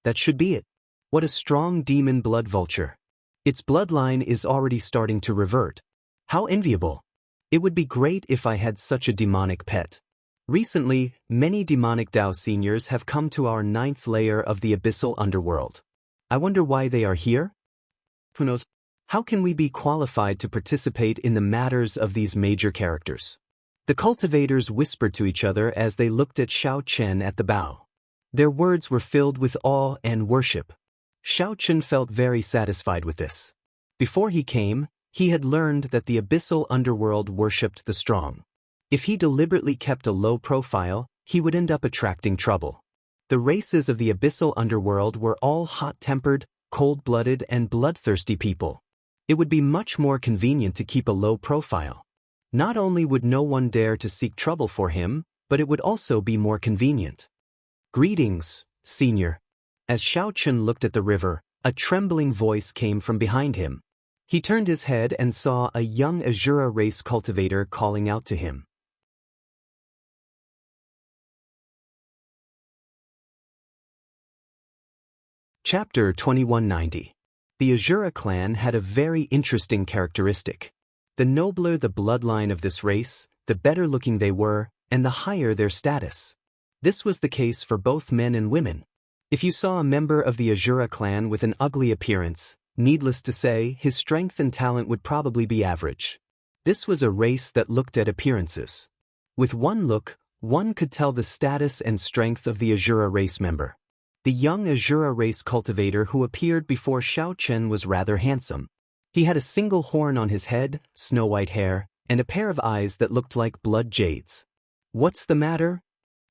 A: That should be it. What a strong demon blood vulture. Its bloodline is already starting to revert. How enviable. It would be great if I had such a demonic pet. Recently, many demonic Dao seniors have come to our ninth layer of the abyssal underworld. I wonder why they are here? Who knows? How can we be qualified to participate in the matters of these major characters? The cultivators whispered to each other as they looked at Xiao Chen at the bow. Their words were filled with awe and worship. Xiao Chen felt very satisfied with this. Before he came, he had learned that the abyssal underworld worshipped the strong. If he deliberately kept a low profile, he would end up attracting trouble. The races of the abyssal underworld were all hot-tempered, cold-blooded, and bloodthirsty people. It would be much more convenient to keep a low profile. Not only would no one dare to seek trouble for him, but it would also be more convenient. Greetings, senior. As Xiao Chen looked at the river, a trembling voice came from behind him. He turned his head and saw a young Azura race cultivator calling out to him. Chapter 2190. The Azura clan had a very interesting characteristic. The nobler the bloodline of this race, the better looking they were, and the higher their status. This was the case for both men and women. If you saw a member of the Azura clan with an ugly appearance, needless to say, his strength and talent would probably be average. This was a race that looked at appearances. With one look, one could tell the status and strength of the Azura race member. The young Azura race cultivator who appeared before Xiao Chen was rather handsome. He had a single horn on his head, snow-white hair, and a pair of eyes that looked like blood jades. "What's the matter?"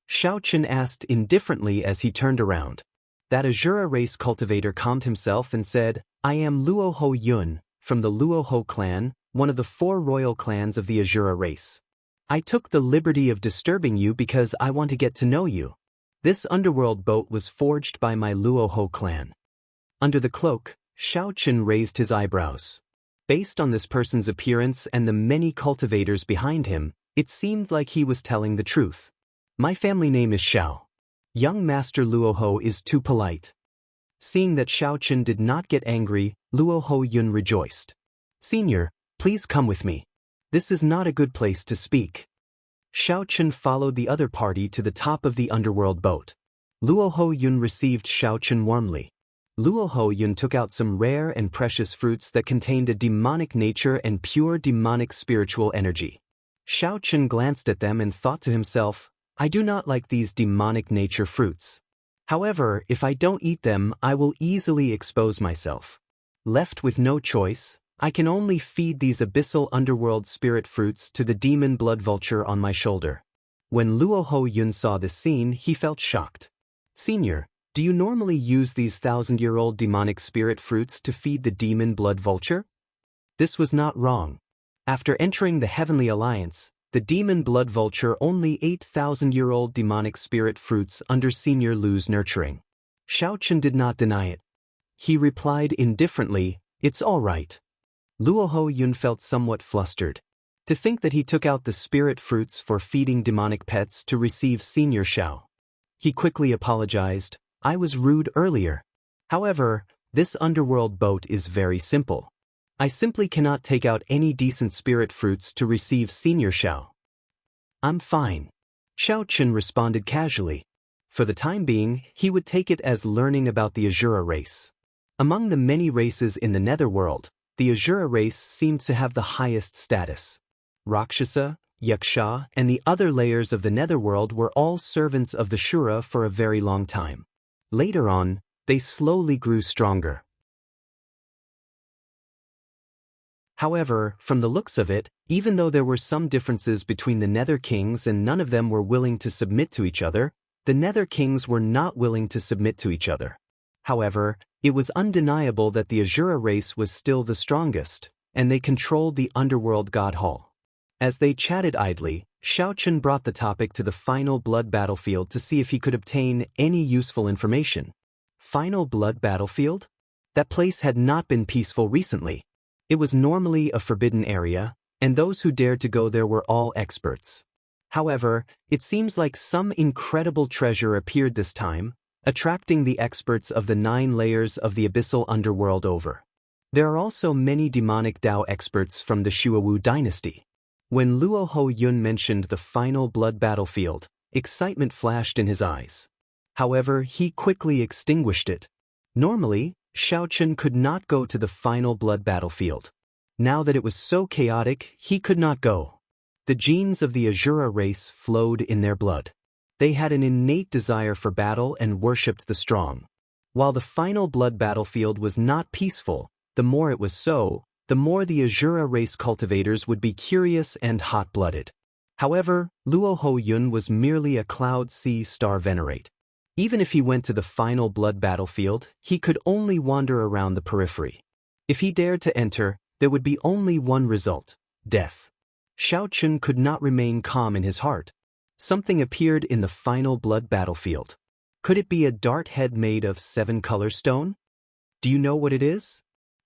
A: Xiao Chen asked indifferently as he turned around. That Azura race cultivator calmed himself and said, "I am Luoho Yun, from the Luoho clan, one of the 4 royal clans of the Azura race. I took the liberty of disturbing you because I want to get to know you." This underworld boat was forged by my Luoho clan. Under the cloak, Xiaoqun raised his eyebrows. Based on this person's appearance and the many cultivators behind him, it seemed like he was telling the truth. My family name is Xiao. Young Master Luoho is too polite. Seeing that Xiaoqun did not get angry, Luoho Yun rejoiced. Senior, please come with me. This is not a good place to speak. Xiaoqun followed the other party to the top of the underworld boat. Luoho Yun received Xiaoqun warmly. Luoho Yun took out some rare and precious fruits that contained a demonic nature and pure demonic spiritual energy. Xiaoqun glanced at them and thought to himself, I do not like these demonic nature fruits. However, if I don't eat them, I will easily expose myself. Left with no choice, I can only feed these abyssal underworld spirit fruits to the demon blood vulture on my shoulder. When Luoho Yun saw this scene, he felt shocked. Senior, do you normally use these 1,000-year-old demonic spirit fruits to feed the demon blood vulture? This was not wrong. After entering the Heavenly Alliance, the demon blood vulture only ate 1,000-year-old demonic spirit fruits under Senior Lu's nurturing. Xiaoqun did not deny it. He replied indifferently, it's all right. Luoho Yun felt somewhat flustered. To think that he took out the spirit fruits for feeding demonic pets to receive Senior Xiao. He quickly apologized, I was rude earlier. However, this underworld boat is very simple. I simply cannot take out any decent spirit fruits to receive Senior Xiao. I'm fine. Xiaoqun responded casually. For the time being, he would take it as learning about the Azura race. Among the many races in the Netherworld, the Azura race seemed to have the highest status. Rakshasa, Yaksha, and the other layers of the Netherworld were all servants of the Shura for a very long time. Later on, they slowly grew stronger. However, from the looks of it, even though there were some differences between the Nether Kings and none of them were willing to submit to each other, the Nether Kings were not willing to submit to each other. However, it was undeniable that the Azura race was still the strongest, and they controlled the underworld god hall. As they chatted idly, Xiaoqun brought the topic to the final blood battlefield to see if he could obtain any useful information. Final blood battlefield? That place had not been peaceful recently. It was normally a forbidden area, and those who dared to go there were all experts. However, it seems like some incredible treasure appeared this time, attracting the experts of the 9 layers of the abyssal underworld over. There are also many demonic Dao experts from the Shuawu dynasty. When Luoho Yun mentioned the final blood battlefield, excitement flashed in his eyes. However, he quickly extinguished it. Normally, Xiaoqun could not go to the final blood battlefield. Now that it was so chaotic, he could not go. The genes of the Azura race flowed in their blood. They had an innate desire for battle and worshipped the strong. While the final blood battlefield was not peaceful, the more it was so, the more the Azura race cultivators would be curious and hot-blooded. However, Luoho Yun was merely a Cloud Sea Star Venerate. Even if he went to the final blood battlefield, he could only wander around the periphery. If he dared to enter, there would be only one result: death. Xiaoqun could not remain calm in his heart. Something appeared in the final blood battlefield. Could it be a dart head made of 7-color stone? Do you know what it is?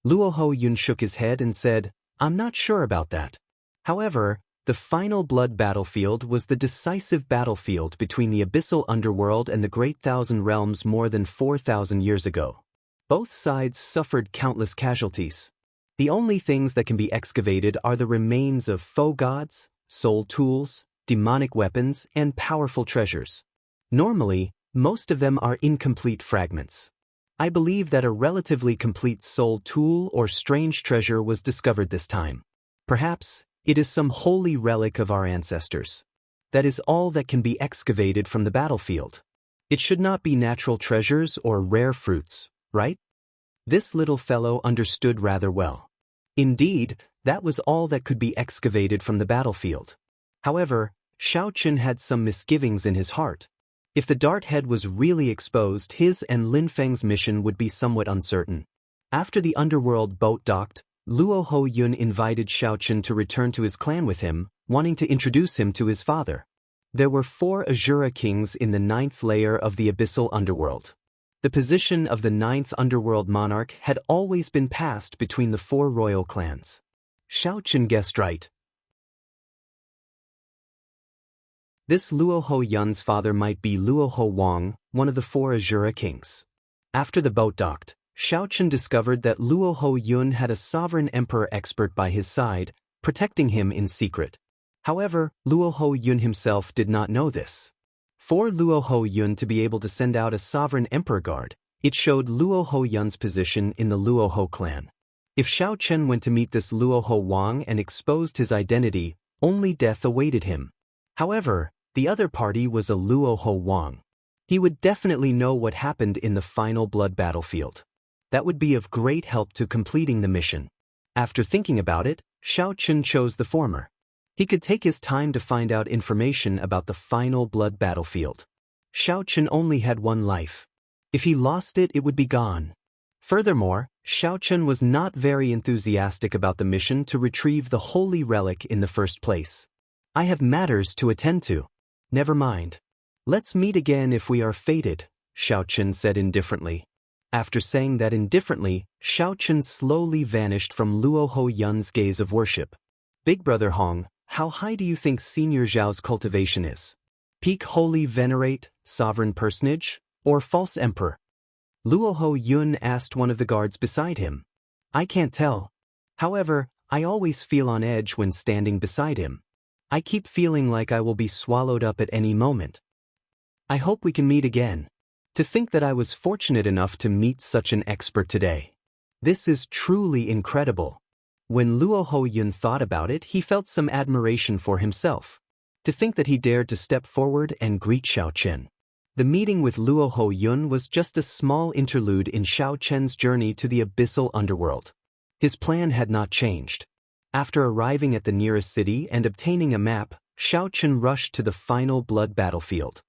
A: Luoho Yun shook his head and said, I'm not sure about that. However, the final blood battlefield was the decisive battlefield between the abyssal underworld and the Great Thousand Realms more than 4,000 years ago. Both sides suffered countless casualties. The only things that can be excavated are the remains of foe gods, soul tools, demonic weapons, and powerful treasures. Normally, most of them are incomplete fragments. I believe that a relatively complete soul tool or strange treasure was discovered this time. Perhaps it is some holy relic of our ancestors. That is all that can be excavated from the battlefield. It should not be natural treasures or rare fruits, right? This little fellow understood rather well. Indeed, that was all that could be excavated from the battlefield. However, Xiaoqun had some misgivings in his heart. If the dart head was really exposed, his and Lin Feng's mission would be somewhat uncertain. After the underworld boat docked, Luoho Yun invited Xiaoqun to return to his clan with him, wanting to introduce him to his father. There were 4 Azura kings in the 9th layer of the abyssal underworld. The position of the 9th underworld monarch had always been passed between the 4 royal clans. Xiao Qin guessed right. This Luoho Yun's father might be Luoho Wang, one of the 4 Azura kings. After the boat docked, Xiao Qin discovered that Luoho Yun had a sovereign emperor expert by his side, protecting him in secret. However, Luoho Yun himself did not know this. For Luoho Yun to be able to send out a sovereign emperor guard, it showed Luoho Yun's position in the Luoho clan. If Xiao Chen went to meet this Luoho Wang and exposed his identity, only death awaited him. However, the other party was a Luoho Wang. He would definitely know what happened in the final blood battlefield. That would be of great help to completing the mission. After thinking about it, Xiao Chen chose the former. He could take his time to find out information about the final blood battlefield. Xiao Chen only had 1 life. If he lost it, it would be gone. Furthermore, Xiao Chen was not very enthusiastic about the mission to retrieve the holy relic in the first place. I have matters to attend to. Never mind. Let's meet again if we are fated, Xiao Chen said indifferently. After saying that indifferently, Xiao Chen slowly vanished from Luoho Yun's gaze of worship. Big Brother Hong, how high do you think Senior Zhao's cultivation is? Peak Holy Venerate, Sovereign Personage, or False Emperor? Luoho Yun asked one of the guards beside him. I can't tell. However, I always feel on edge when standing beside him. I keep feeling like I will be swallowed up at any moment. I hope we can meet again. To think that I was fortunate enough to meet such an expert today. This is truly incredible. When Luoho Yun thought about it, he felt some admiration for himself. To think that he dared to step forward and greet Xiao Chen. The meeting with Luoho Yun was just a small interlude in Xiao Chen's journey to the abyssal underworld. His plan had not changed. After arriving at the nearest city and obtaining a map, Xiao Chen rushed to the final blood battlefield.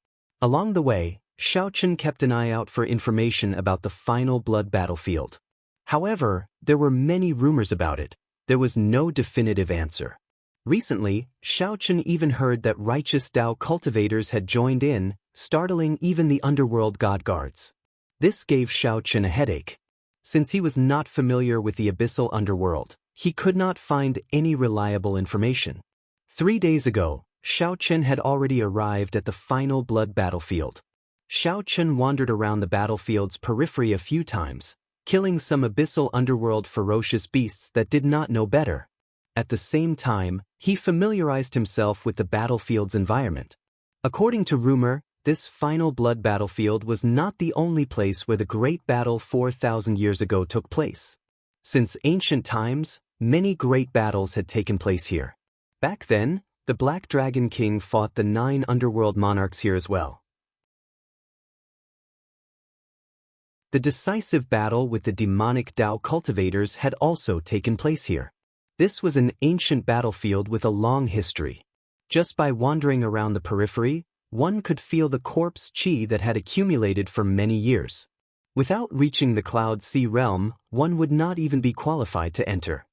A: Along the way, Xiao Chen kept an eye out for information about the final blood battlefield. However, there were many rumors about it. There was no definitive answer. Recently, Xiao Chen even heard that righteous Dao cultivators had joined in, startling even the underworld god guards. This gave Xiao Chen a headache. Since he was not familiar with the abyssal underworld, he could not find any reliable information. 3 days ago, Xiao Chen had already arrived at the final blood battlefield. Xiao Chen wandered around the battlefield's periphery a few times, killing some abyssal underworld ferocious beasts that did not know better. At the same time, he familiarized himself with the battlefield's environment. According to rumor, this final blood battlefield was not the only place where the great battle 4,000 years ago took place. Since ancient times, many great battles had taken place here. Back then, the Black Dragon King fought the 9 underworld monarchs here as well. The decisive battle with the demonic Dao cultivators had also taken place here. This was an ancient battlefield with a long history. Just by wandering around the periphery, one could feel the corpse chi that had accumulated for many years. Without reaching the Cloud Sea realm, one would not even be qualified to enter.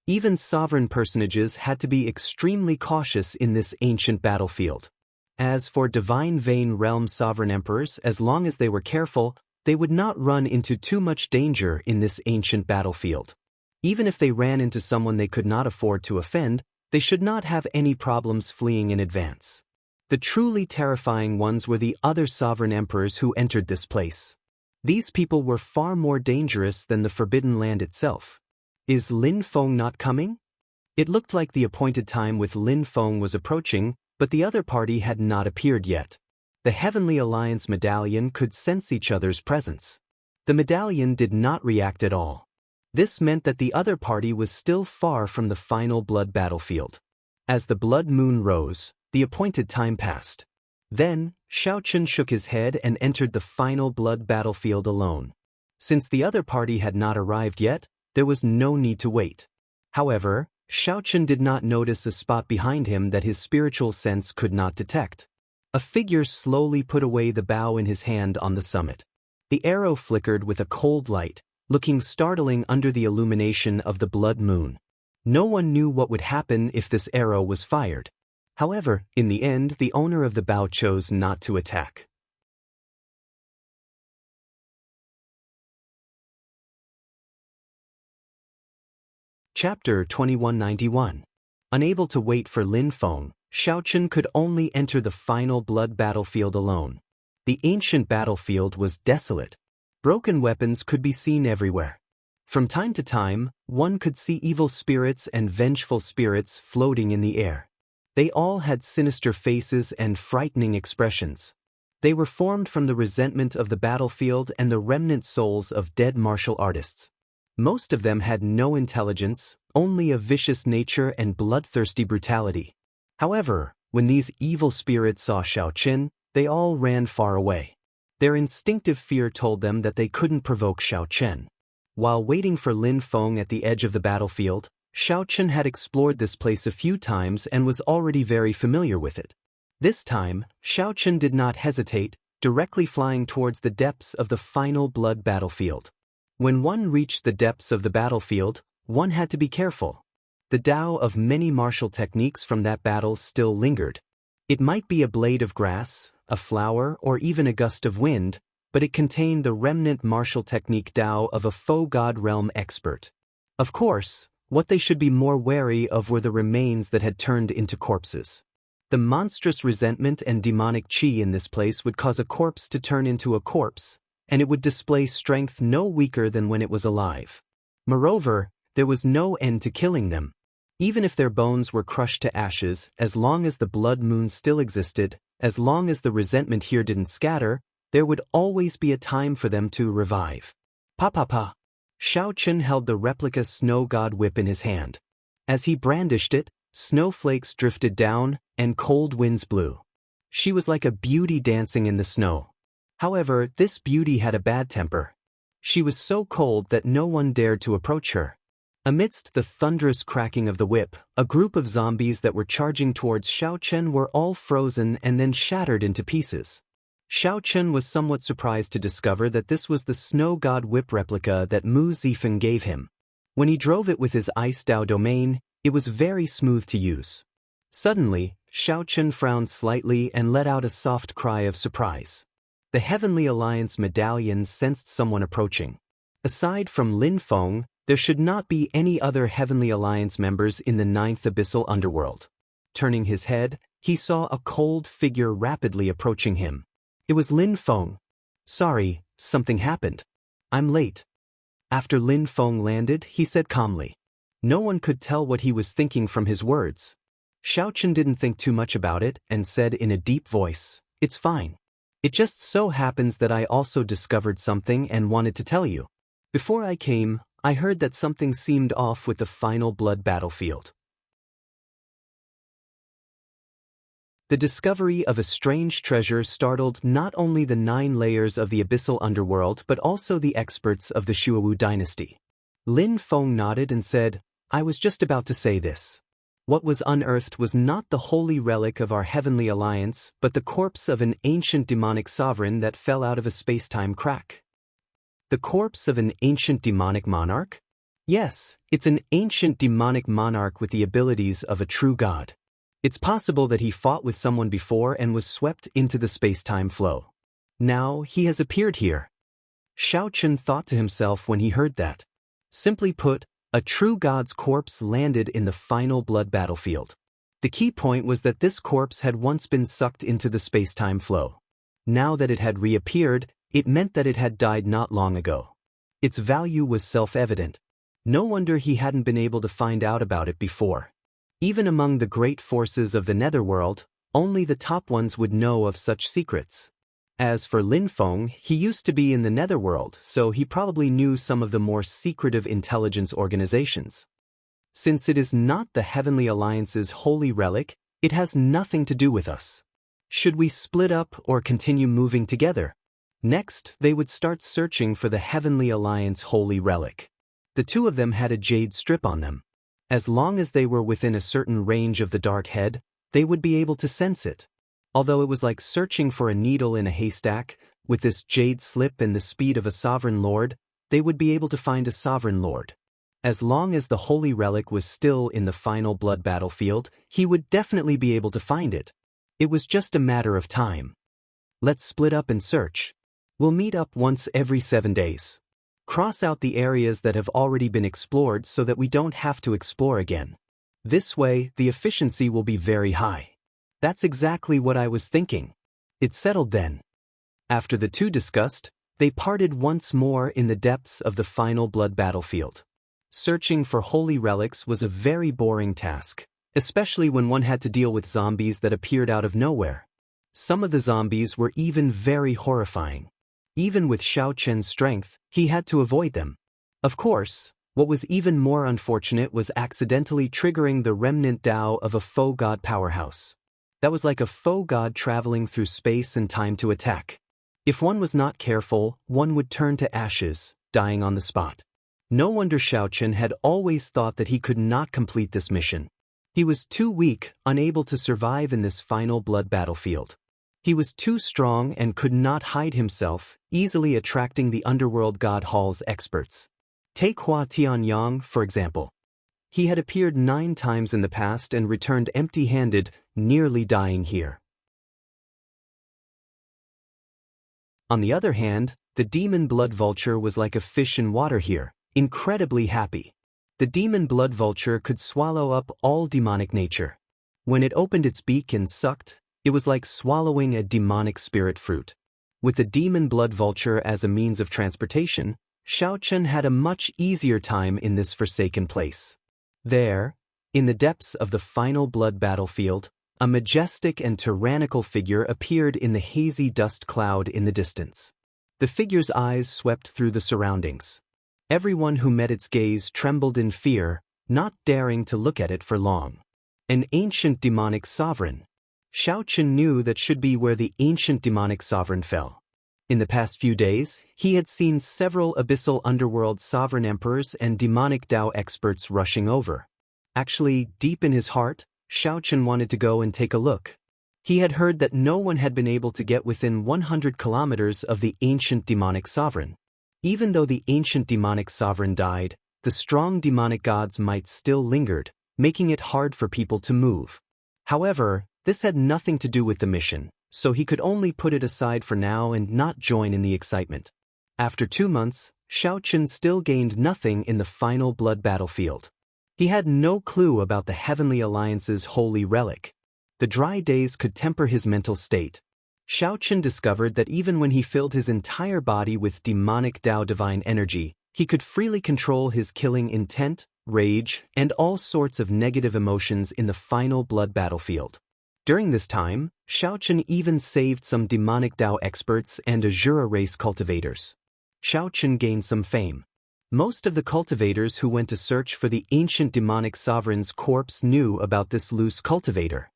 A: Even sovereign personages had to be extremely cautious in this ancient battlefield. As for Divine Vein realm sovereign emperors, as long as they were careful, they would not run into too much danger in this ancient battlefield. Even if they ran into someone they could not afford to offend, they should not have any problems fleeing in advance. The truly terrifying ones were the other sovereign emperors who entered this place. These people were far more dangerous than the Forbidden Land itself. Is Lin Feng not coming? It looked like the appointed time with Lin Feng was approaching, but the other party had not appeared yet. The Heavenly Alliance medallion could sense each other's presence. The medallion did not react at all. This meant that the other party was still far from the final blood battlefield. As the blood moon rose, the appointed time passed. Then, Xiao Chen shook his head and entered the final blood battlefield alone. Since the other party had not arrived yet, there was no need to wait. However, Xiao Chen did not notice a spot behind him that his spiritual sense could not detect. A figure slowly put away the bow in his hand on the summit. The arrow flickered with a cold light, looking startling under the illumination of the blood moon. No one knew what would happen if this arrow was fired. However, in the end, the owner of the bao chose not to attack. Chapter 2191. Unable to wait for Lin Feng, Xiaochen could only enter the final blood battlefield alone. The ancient battlefield was desolate. Broken weapons could be seen everywhere. From time to time, one could see evil spirits and vengeful spirits floating in the air. They all had sinister faces and frightening expressions. They were formed from the resentment of the battlefield and the remnant souls of dead martial artists. Most of them had no intelligence, only a vicious nature and bloodthirsty brutality. However, when these evil spirits saw Xiaochen, they all ran far away. Their instinctive fear told them that they couldn't provoke Xiaochen. While waiting for Lin Feng at the edge of the battlefield, Xiaochen had explored this place a few times and was already very familiar with it. This time, Xiaochen did not hesitate, directly flying towards the depths of the final blood battlefield. When one reached the depths of the battlefield, one had to be careful. The Tao of many martial techniques from that battle still lingered. It might be a blade of grass, a flower, or even a gust of wind, but it contained the remnant martial technique Tao of a faux god realm expert. Of course, what they should be more wary of were the remains that had turned into corpses. The monstrous resentment and demonic qi in this place would cause a corpse to turn into a corpse, and it would display strength no weaker than when it was alive. Moreover, there was no end to killing them. Even if their bones were crushed to ashes, as long as the blood moon still existed, as long as the resentment here didn't scatter, there would always be a time for them to revive. Pa. Xiaochen held the replica snow god whip in his hand. As he brandished it, snowflakes drifted down, and cold winds blew. She was like a beauty dancing in the snow. However, this beauty had a bad temper. She was so cold that no one dared to approach her. Amidst the thunderous cracking of the whip, a group of zombies that were charging towards Xiaochen were all frozen and then shattered into pieces. Xiaochen was somewhat surprised to discover that this was the snow god whip replica that Mu Zifeng gave him. When he drove it with his ice Dao domain, it was very smooth to use. Suddenly, Xiaochen frowned slightly and let out a soft cry of surprise. The Heavenly Alliance medallion sensed someone approaching. Aside from Lin Feng, there should not be any other Heavenly Alliance members in the 9th Abyssal Underworld. Turning his head, he saw a cold figure rapidly approaching him. It was Lin Feng. Sorry, something happened. I'm late. After Lin Feng landed, he said calmly. No one could tell what he was thinking from his words. Xiaochen didn't think too much about it and said in a deep voice, It's fine. It just so happens that I also discovered something and wanted to tell you. Before I came, I heard that something seemed off with the final blood battlefield. The discovery of a strange treasure startled not only the 9 layers of the abyssal underworld but also the experts of the Shuowu dynasty. Lin Feng nodded and said, I was just about to say this. What was unearthed was not the holy relic of our Heavenly Alliance, but the corpse of an ancient demonic sovereign that fell out of a space-time crack. The corpse of an ancient demonic monarch? Yes, it's an ancient demonic monarch with the abilities of a true god. It's possible that he fought with someone before and was swept into the space-time flow. Now he has appeared here. Xiaochen thought to himself when he heard that. Simply put, a true god's corpse landed in the final blood battlefield. The key point was that this corpse had once been sucked into the space-time flow. Now that it had reappeared, it meant that it had died not long ago. Its value was self-evident. No wonder he hadn't been able to find out about it before. Even among the great forces of the netherworld, only the top ones would know of such secrets. As for Lin Feng, he used to be in the netherworld, so he probably knew some of the more secretive intelligence organizations. Since it is not the Heavenly Alliance's holy relic, it has nothing to do with us. Should we split up or continue moving together? Next, they would start searching for the Heavenly Alliance holy relic. The two of them had a jade strip on them. As long as they were within a certain range of the dark head, they would be able to sense it. Although it was like searching for a needle in a haystack, with this jade slip and the speed of a sovereign lord, they would be able to find a sovereign lord. As long as the holy relic was still in the final blood battlefield, he would definitely be able to find it. It was just a matter of time. Let's split up and search. We'll meet up once every 7 days. Cross out the areas that have already been explored so that we don't have to explore again. This way, the efficiency will be very high. That's exactly what I was thinking. It settled then. After the two discussed, they parted once more in the depths of the final blood battlefield. Searching for holy relics was a very boring task, especially when one had to deal with zombies that appeared out of nowhere. Some of the zombies were even very horrifying. Even with Xiao Chen's strength, he had to avoid them. Of course, what was even more unfortunate was accidentally triggering the remnant Dao of a faux god powerhouse. That was like a faux god traveling through space and time to attack. If one was not careful, one would turn to ashes, dying on the spot. No wonder Xiao Chen had always thought that he could not complete this mission. He was too weak, unable to survive in this final blood battlefield. He was too strong and could not hide himself, easily attracting the underworld god hall's experts. Take Hua Tianyang, for example. He had appeared 9 times in the past and returned empty-handed, nearly dying here. On the other hand, the demon blood vulture was like a fish in water here, incredibly happy. The demon blood vulture could swallow up all demonic nature. When it opened its beak and sucked, it was like swallowing a demonic spirit fruit. With the demon blood vulture as a means of transportation, Xiao Chen had a much easier time in this forsaken place. There, in the depths of the final blood battlefield, a majestic and tyrannical figure appeared in the hazy dust cloud in the distance. The figure's eyes swept through the surroundings. Everyone who met its gaze trembled in fear, not daring to look at it for long. An ancient demonic sovereign. Xiao Chen knew that should be where the ancient demonic sovereign fell. In the past few days, he had seen several abyssal underworld sovereign emperors and demonic Dao experts rushing over. Actually, deep in his heart, Xiao Chen wanted to go and take a look. He had heard that no one had been able to get within 100 kilometers of the ancient demonic sovereign. Even though the ancient demonic sovereign died, the strong demonic gods might still lingered, making it hard for people to move. However, this had nothing to do with the mission, so he could only put it aside for now and not join in the excitement. After 2 months, Xiao Chen still gained nothing in the final blood battlefield. He had no clue about the Heavenly Alliance's holy relic. The dry days could temper his mental state. Xiao Chen discovered that even when he filled his entire body with demonic Dao divine energy, he could freely control his killing intent, rage, and all sorts of negative emotions in the final blood battlefield. During this time, Xiao Chen even saved some demonic Dao experts and Azura race cultivators. Xiao Chen gained some fame. Most of the cultivators who went to search for the ancient demonic sovereign's corpse knew about this loose cultivator.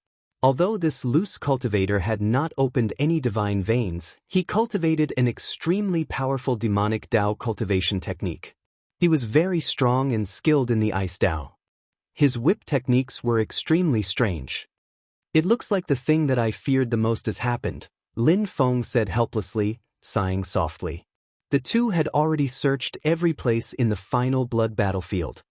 A: Although this loose cultivator had not opened any divine veins, he cultivated an extremely powerful demonic Dao cultivation technique. He was very strong and skilled in the ice Dao. His whip techniques were extremely strange. It looks like the thing that I feared the most has happened, Lin Feng said helplessly, sighing softly. The two had already searched every place in the final blood battlefield.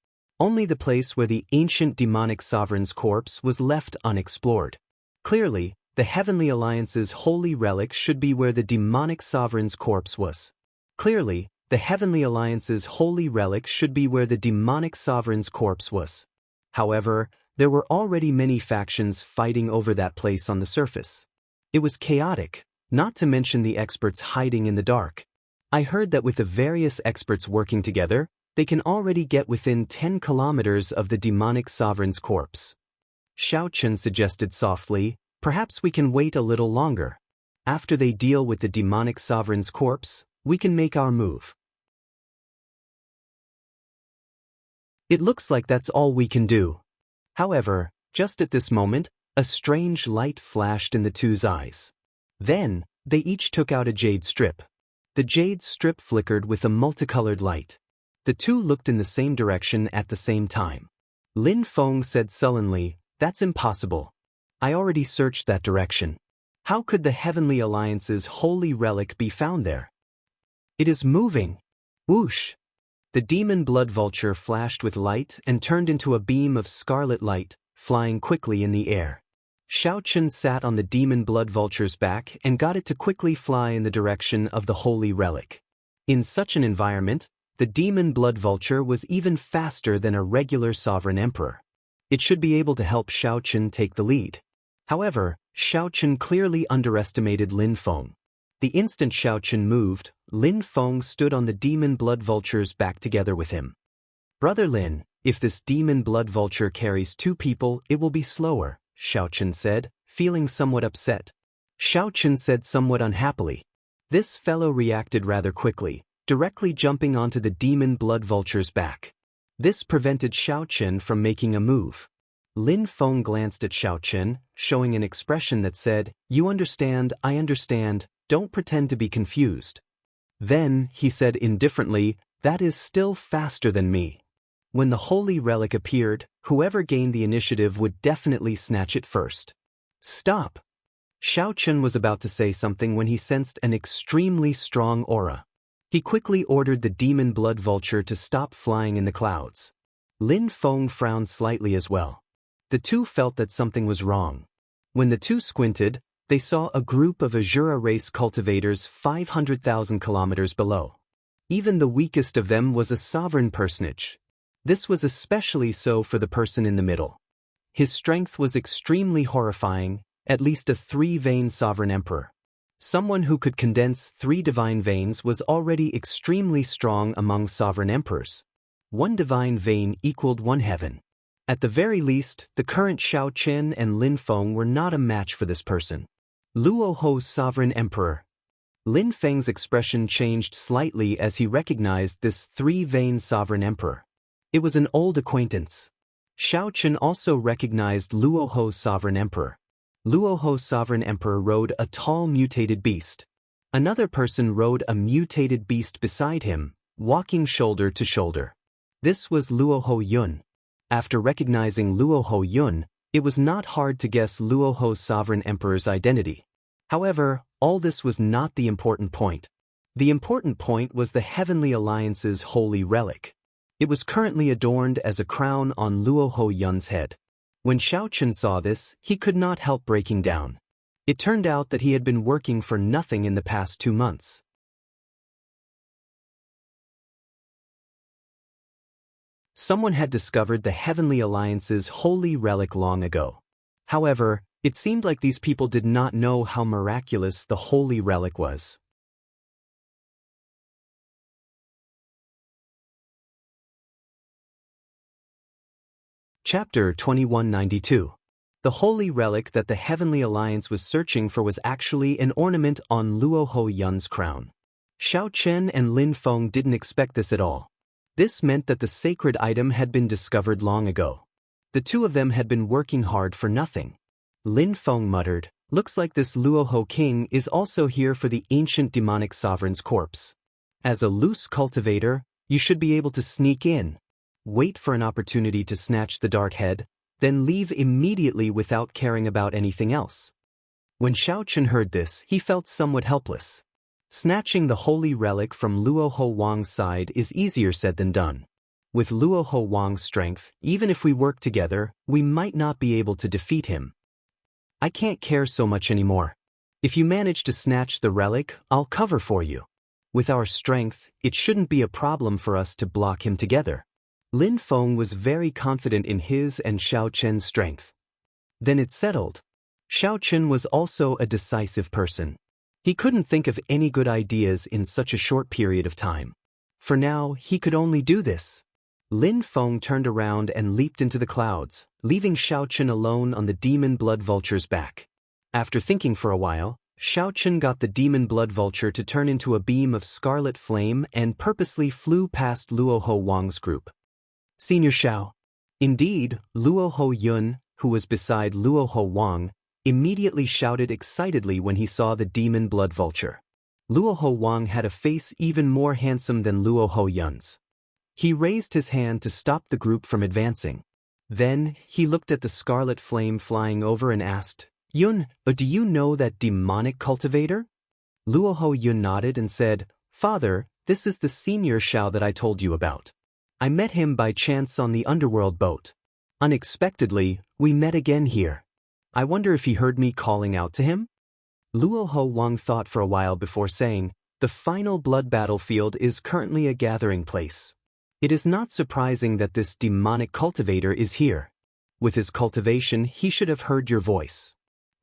A: Only the place where the ancient demonic sovereign's corpse was left unexplored. Clearly, the Heavenly Alliance's holy relic should be where the demonic sovereign's corpse was. Clearly, the Heavenly Alliance's holy relic should be where the demonic sovereign's corpse was. However, there were already many factions fighting over that place on the surface. It was chaotic, not to mention the experts hiding in the dark. I heard that with the various experts working together, they can already get within 10 kilometers of the demonic sovereign's corpse. Xiao Chen suggested softly, perhaps we can wait a little longer. After they deal with the demonic sovereign's corpse, we can make our move. It looks like that's all we can do. However, just at this moment, a strange light flashed in the two's eyes. Then, they each took out a jade strip. The jade strip flickered with a multicolored light. The two looked in the same direction at the same time. Lin Feng said sullenly, "That's impossible. I already searched that direction. How could the Heavenly Alliance's holy relic be found there? It is moving." Whoosh! The demon blood vulture flashed with light and turned into a beam of scarlet light, flying quickly in the air. Xiaochen sat on the demon blood vulture's back and got it to quickly fly in the direction of the holy relic. In such an environment, the demon blood vulture was even faster than a regular sovereign emperor. It should be able to help Xiaochen take the lead. However, Xiaochen clearly underestimated Lin Feng. The instant Xiaochen moved, Lin Feng stood on the demon blood vulture's back together with him. "Brother Lin, if this demon blood vulture carries 2 people, it will be slower," Xiaochen said, feeling somewhat upset. Xiaochen said somewhat unhappily. This fellow reacted rather quickly, directly jumping onto the demon blood vulture's back. This prevented Xiaochen from making a move. Lin Feng glanced at Xiaochen, showing an expression that said, "You understand, I understand, don't pretend to be confused." Then, he said indifferently, "That is still faster than me." When the holy relic appeared, whoever gained the initiative would definitely snatch it first. "Stop!" Xiaochen was about to say something when he sensed an extremely strong aura. He quickly ordered the demon blood vulture to stop flying in the clouds. Lin Feng frowned slightly as well. The two felt that something was wrong. When the two squinted, they saw a group of Azura race cultivators 500,000 kilometers below. Even the weakest of them was a sovereign personage. This was especially so for the person in the middle. His strength was extremely horrifying, at least a 3-vein sovereign emperor. Someone who could condense 3 divine veins was already extremely strong among sovereign emperors. 1 divine vein equaled 1 heaven. At the very least, the current Xiaochen and Lin Feng were not a match for this person. Luoho's sovereign emperor. Lin Feng's expression changed slightly as he recognized this 3-vein sovereign emperor. It was an old acquaintance. Xiaochen also recognized Luoho's sovereign emperor. Luoho's sovereign emperor rode a tall mutated beast. Another person rode a mutated beast beside him, walking shoulder to shoulder. This was Luoho Yun. After recognizing Luoho Yun, it was not hard to guess Luoho's sovereign emperor's identity. However, all this was not the important point. The important point was the Heavenly Alliance's holy relic. It was currently adorned as a crown on Luoho Yun's head. When Xiaochen saw this, he could not help breaking down. It turned out that he had been working for nothing in the past 2 months. Someone had discovered the Heavenly Alliance's holy relic long ago. However, it seemed like these people did not know how miraculous the holy relic was. Chapter 2192. The holy relic that the Heavenly Alliance was searching for was actually an ornament on Luoho Yun's crown. Xiaochen and Lin Feng didn't expect this at all. This meant that the sacred item had been discovered long ago. The two of them had been working hard for nothing. Lin Feng muttered, "Looks like this Luoho king is also here for the ancient demonic sovereign's corpse. As a loose cultivator, you should be able to sneak in, wait for an opportunity to snatch the dart head, then leave immediately without caring about anything else." When Xiaochen heard this, he felt somewhat helpless. Snatching the holy relic from Luoho Wang's side is easier said than done. With Luoho Wang's strength, even if we work together, we might not be able to defeat him. I can't care so much anymore. If you manage to snatch the relic, I'll cover for you. With our strength, it shouldn't be a problem for us to block him together. Lin Feng was very confident in his and Xiaochen's strength. Then it's settled. Xiaochen was also a decisive person. He couldn't think of any good ideas in such a short period of time. For now, he could only do this. Lin Feng turned around and leaped into the clouds, leaving Xiaochen alone on the demon blood vulture's back. After thinking for a while, Xiaochen got the demon blood vulture to turn into a beam of scarlet flame and purposely flew past Luoho Wang's group. "Senior Xiao." Indeed, Luoho Yun, who was beside Luoho Wang, immediately shouted excitedly when he saw the demon blood vulture. Luoho Wang had a face even more handsome than Luoho Yun's. He raised his hand to stop the group from advancing. Then, he looked at the scarlet flame flying over and asked, "Yun, do you know that demonic cultivator?" Luoho Yun nodded and said, "Father, This is the senior Xiao that I told you about. I met him by chance on the underworld boat. Unexpectedly, we met again here. I wonder if he heard me calling out to him?" Luoho Wang thought for a while before saying, "The final blood battlefield is currently a gathering place. It is not surprising that this demonic cultivator is here. With his cultivation, he should have heard your voice.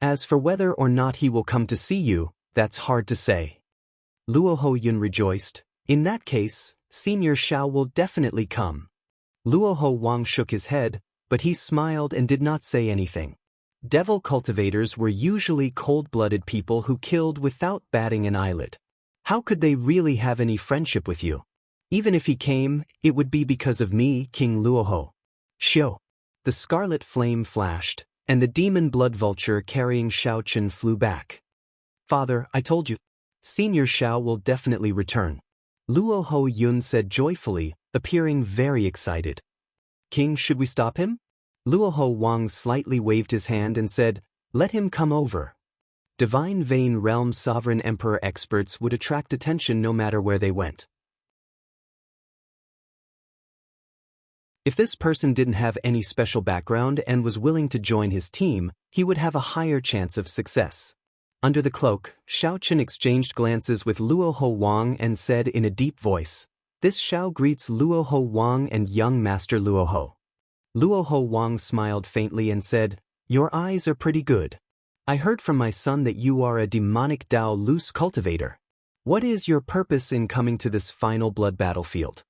A: As for whether or not he will come to see you, that's hard to say." Luoho Yun rejoiced. "In that case, Senior Xiao will definitely come." Luoho Wang shook his head, but he smiled and did not say anything. Devil cultivators were usually cold-blooded people who killed without batting an eyelid. How could they really have any friendship with you? Even if he came, it would be because of me, King Luoho. Shio. The scarlet flame flashed, and the demon blood vulture carrying Xiao Chen flew back. "Father, I told you. Senior Xiao will definitely return," Luoho Yun said joyfully, appearing very excited. "King, should we stop him?" Luoho Wang slightly waved his hand and said, "Let him come over." Divine Vein Realm Sovereign Emperor experts would attract attention no matter where they went. If this person didn't have any special background and was willing to join his team, he would have a higher chance of success. Under the cloak, Xiao Chen exchanged glances with Luoho Wang and said in a deep voice, "This Xiao greets Luoho Wang and young Master Luoho." Luoho Wang smiled faintly and said, "Your eyes are pretty good. I heard from my son that you are a demonic Dao loose cultivator. What is your purpose in coming to this final blood battlefield?"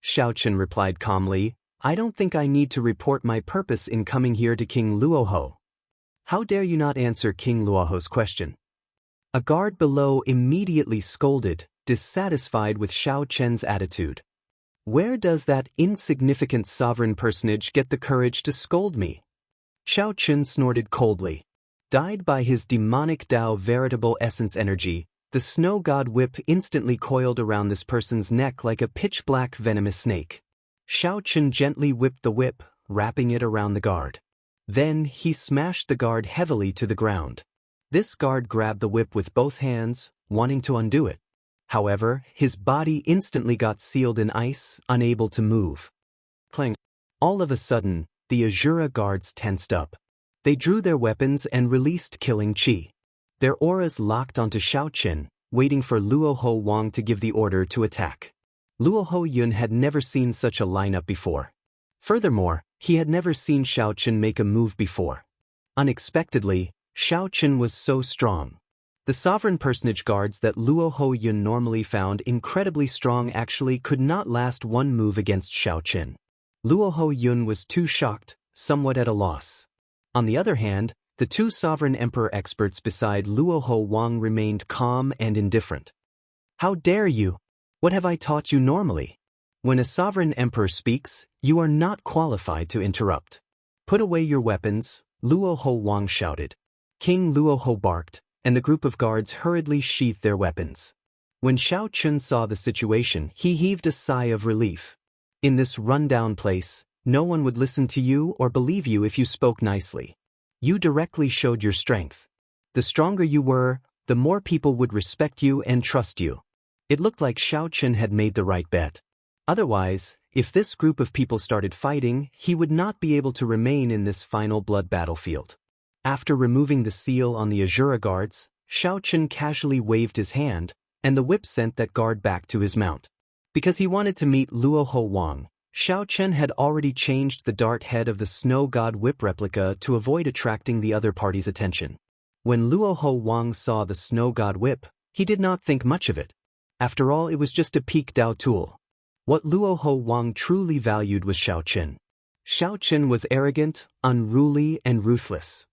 A: Xiao Chen replied calmly, "I don't think I need to report my purpose in coming here to King Luoho." "How dare you not answer King Luoho's question?" A guard below immediately scolded, dissatisfied with Xiao Chen's attitude. "Where does that insignificant sovereign personage get the courage to scold me?" Xiao Chen snorted coldly. Dyed by his demonic Dao veritable essence energy, the snow god whip instantly coiled around this person's neck like a pitch-black venomous snake. Xiao Chen gently whipped the whip, wrapping it around the guard. Then he smashed the guard heavily to the ground. This guard grabbed the whip with both hands, wanting to undo it. However, his body instantly got sealed in ice, unable to move. Clang! All of a sudden, the Azura guards tensed up. They drew their weapons and released killing chi. Their auras locked onto Xiao Chen, waiting for Luoho Wang to give the order to attack. Luoho Yun had never seen such a lineup before. Furthermore, he had never seen Xiao Chen make a move before. Unexpectedly, Xiao Chen was so strong. The sovereign personage guards that Luoho Yun normally found incredibly strong actually could not last one move against Xiao Chen. Luoho Yun was too shocked, somewhat at a loss. On the other hand, the two sovereign emperor experts beside Luoho Wang remained calm and indifferent. "How dare you? What have I taught you normally? When a sovereign emperor speaks, you are not qualified to interrupt. Put away your weapons," Luoho Wang shouted. King Luoho barked, and the group of guards hurriedly sheathed their weapons. When Xiao Chen saw the situation, he heaved a sigh of relief. In this rundown place, no one would listen to you or believe you if you spoke nicely. You directly showed your strength. The stronger you were, the more people would respect you and trust you. It looked like Xiao Chen had made the right bet. Otherwise, if this group of people started fighting, he would not be able to remain in this final blood battlefield. After removing the seal on the Azura guards, Xiao Chen casually waved his hand, and the whip sent that guard back to his mount. Because he wanted to meet Luoho Wang, Xiao Chen had already changed the dart head of the snow god whip replica to avoid attracting the other party's attention. When Luoho Wang saw the snow god whip, he did not think much of it. After all, it was just a peak Dao tool. What Luoho Wang truly valued was Xiao Chen. Xiao Chen was arrogant, unruly, and ruthless.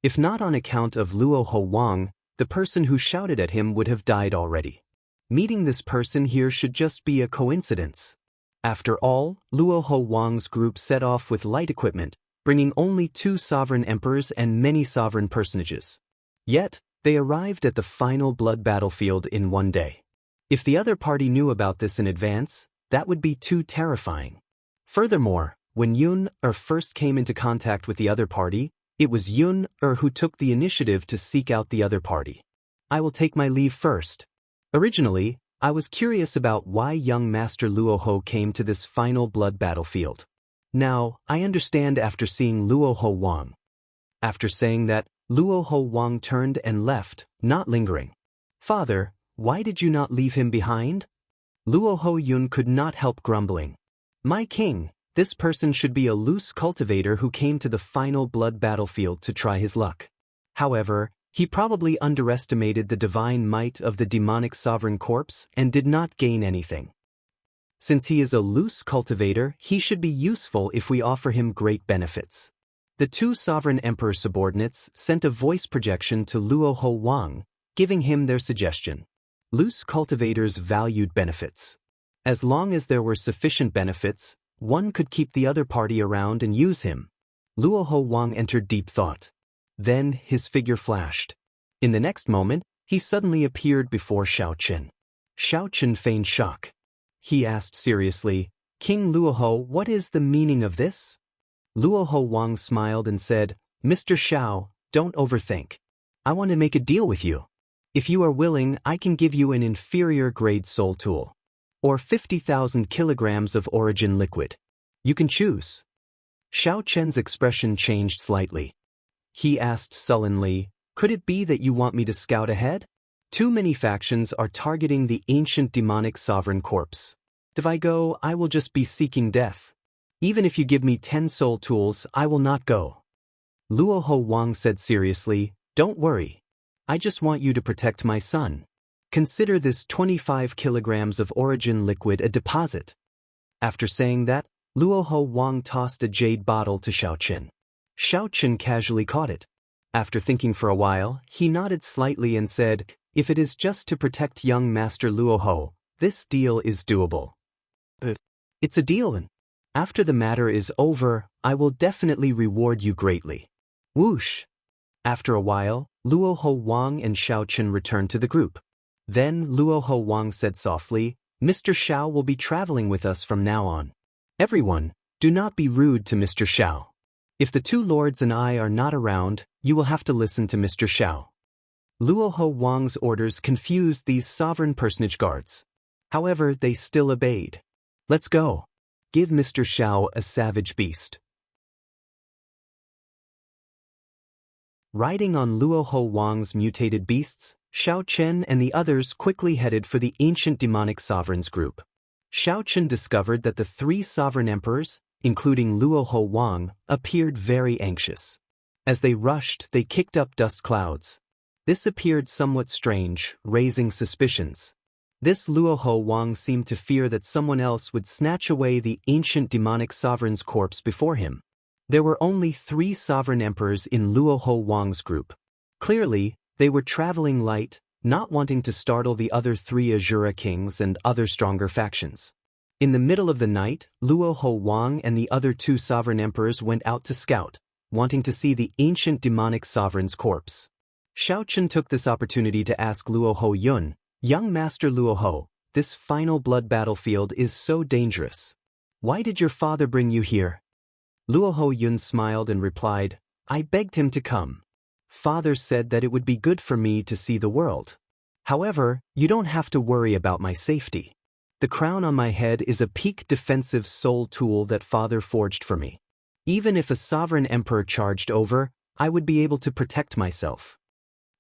A: If not on account of Luoho Wang, the person who shouted at him would have died already. Meeting this person here should just be a coincidence. After all, Luoho Wang's group set off with light equipment, bringing only 2 sovereign emperors and many sovereign personages. Yet, they arrived at the final blood battlefield in one day. If the other party knew about this in advance, that would be too terrifying. Furthermore, when Yun-er first came into contact with the other party, it was Yun-er who took the initiative to seek out the other party. I will take my leave first. Originally, I was curious about why young Master Luoho came to this final blood battlefield. Now, I understand after seeing Luoho Wang. After saying that, Luoho Wang turned and left, not lingering. Father, why did you not leave him behind? Luoho Yun could not help grumbling. My king, this person should be a loose cultivator who came to the final blood battlefield to try his luck. However, he probably underestimated the divine might of the demonic sovereign corpse and did not gain anything. Since he is a loose cultivator, he should be useful if we offer him great benefits. The two sovereign emperor subordinates sent a voice projection to Luoho Wang, giving him their suggestion. Loose cultivators valued benefits. As long as there were sufficient benefits, one could keep the other party around and use him. Luoho Wang entered deep thought. Then his figure flashed. In the next moment, he suddenly appeared before Xiao Qin. Xiao Qin feigned shock. He asked seriously, King Luoho, what is the meaning of this? Luoho Wang smiled and said, Mr. Xiao, don't overthink. I want to make a deal with you. If you are willing, I can give you an inferior grade soul tool. Or 50,000 kilograms of origin liquid. You can choose. Xiao Chen's expression changed slightly. He asked sullenly, could it be that you want me to scout ahead? Too many factions are targeting the ancient demonic sovereign corpse. If I go, I will just be seeking death. Even if you give me 10 soul tools, I will not go. Luoho Wang said seriously, don't worry. I just want you to protect my son. Consider this 25 kilograms of origin liquid a deposit. After saying that, Luoho Wang tossed a jade bottle to Xiao Qin. Xiao Qin casually caught it. After thinking for a while, he nodded slightly and said, if it is just to protect young Master Luoho, this deal is doable. But it's a deal, and after the matter is over, I will definitely reward you greatly. Whoosh! After a while, Luoho Wang and Xiao Qin returned to the group. Then Luoho Wang said softly, Mr. Xiao will be traveling with us from now on. Everyone, do not be rude to Mr. Xiao. If the two lords and I are not around, you will have to listen to Mr. Xiao. Luoho Wang's orders confused these sovereign personage guards. However, they still obeyed. Let's go. Give Mr. Xiao a savage beast. Riding on Luoho Wang's mutated beasts, Xiao Chen and the others quickly headed for the ancient demonic sovereigns group. Xiao Chen discovered that the three sovereign emperors, including Luoho Wang, appeared very anxious. As they rushed, they kicked up dust clouds. This appeared somewhat strange, raising suspicions. This Luoho Wang seemed to fear that someone else would snatch away the ancient demonic sovereign's corpse before him. There were only 3 sovereign emperors in Luoho Wang's group. Clearly, they were traveling light, not wanting to startle the other 3 Azura kings and other stronger factions. In the middle of the night, Luoho Wang and the other 2 sovereign emperors went out to scout, wanting to see the ancient demonic sovereign's corpse. Xiao Chen took this opportunity to ask Luoho Yun, young Master Luoho, this final blood battlefield is so dangerous. Why did your father bring you here? Luoho Yun smiled and replied, I begged him to come. Father said that it would be good for me to see the world. However, you don't have to worry about my safety. The crown on my head is a peak defensive soul tool that Father forged for me. Even if a sovereign emperor charged over, I would be able to protect myself.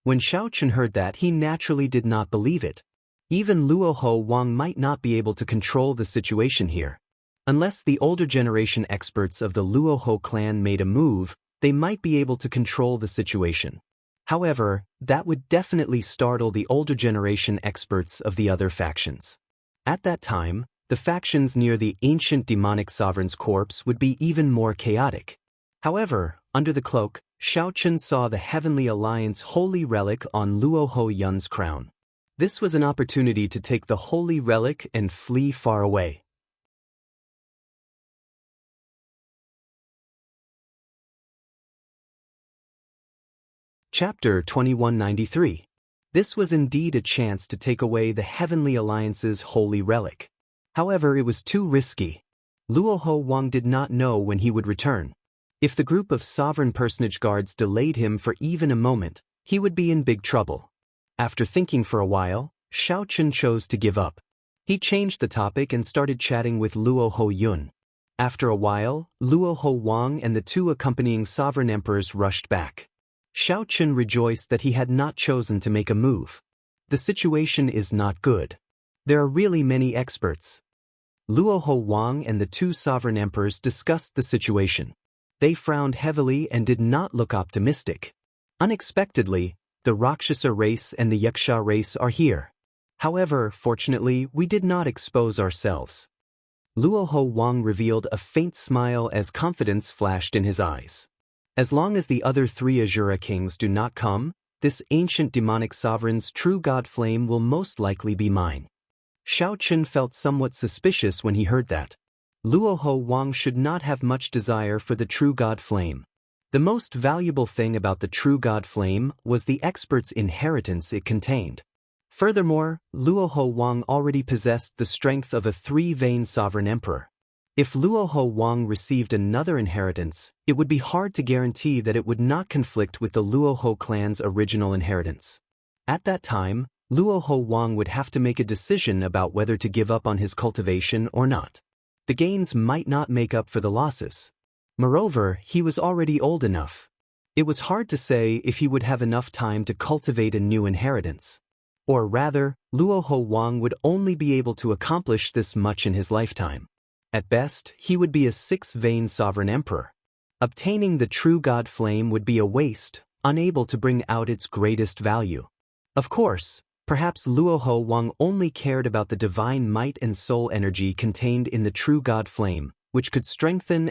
A: When Xiao Chen heard that, he naturally did not believe it. Even Luoho Wang might not be able to control the situation here. Unless the older generation experts of the Luoho clan made a move, they might be able to control the situation. However, that would definitely startle the older generation experts of the other factions. At that time, the factions near the ancient demonic sovereign's corpse would be even more chaotic. However, under the cloak, Xiao Chen saw the Heavenly Alliance holy relic on Luoho Yun's crown. This was an opportunity to take the holy relic and flee far away. Chapter 2193. This was indeed a chance to take away the Heavenly Alliance's holy relic. However, it was too risky. Luoho Wang did not know when he would return. If the group of sovereign personage guards delayed him for even a moment, he would be in big trouble. After thinking for a while, Xiao Chen chose to give up. He changed the topic and started chatting with Luo Ho Yun. After a while, Luo Ho Wang and the two accompanying sovereign emperors rushed back. Xiao Chen rejoiced that he had not chosen to make a move. The situation is not good. There are really many experts. Luo Ho Wang and the two sovereign emperors discussed the situation. They frowned heavily and did not look optimistic. Unexpectedly, the Rakshasa race and the Yaksha race are here. However, fortunately, we did not expose ourselves. Luo Ho Wang revealed a faint smile as confidence flashed in his eyes. As long as the other three Azura kings do not come, this ancient demonic sovereign's true god flame will most likely be mine. Xiao Chen felt somewhat suspicious when he heard that. Luo Ho Wang should not have much desire for the true god flame. The most valuable thing about the true god flame was the expert's inheritance it contained. Furthermore, Luo Ho Wang already possessed the strength of a three-vein sovereign emperor. If Luo Ho Wang received another inheritance, it would be hard to guarantee that it would not conflict with the Luo Ho clan's original inheritance. At that time, Luo Ho Wang would have to make a decision about whether to give up on his cultivation or not. The gains might not make up for the losses. Moreover, he was already old enough. It was hard to say if he would have enough time to cultivate a new inheritance. Or rather, Luo Ho Wang would only be able to accomplish this much in his lifetime. At best, he would be a six-vein sovereign emperor. Obtaining the true god flame would be a waste, unable to bring out its greatest value. Of course, perhaps Luo Ho Wang only cared about the divine might and soul energy contained in the true god flame, which could strengthen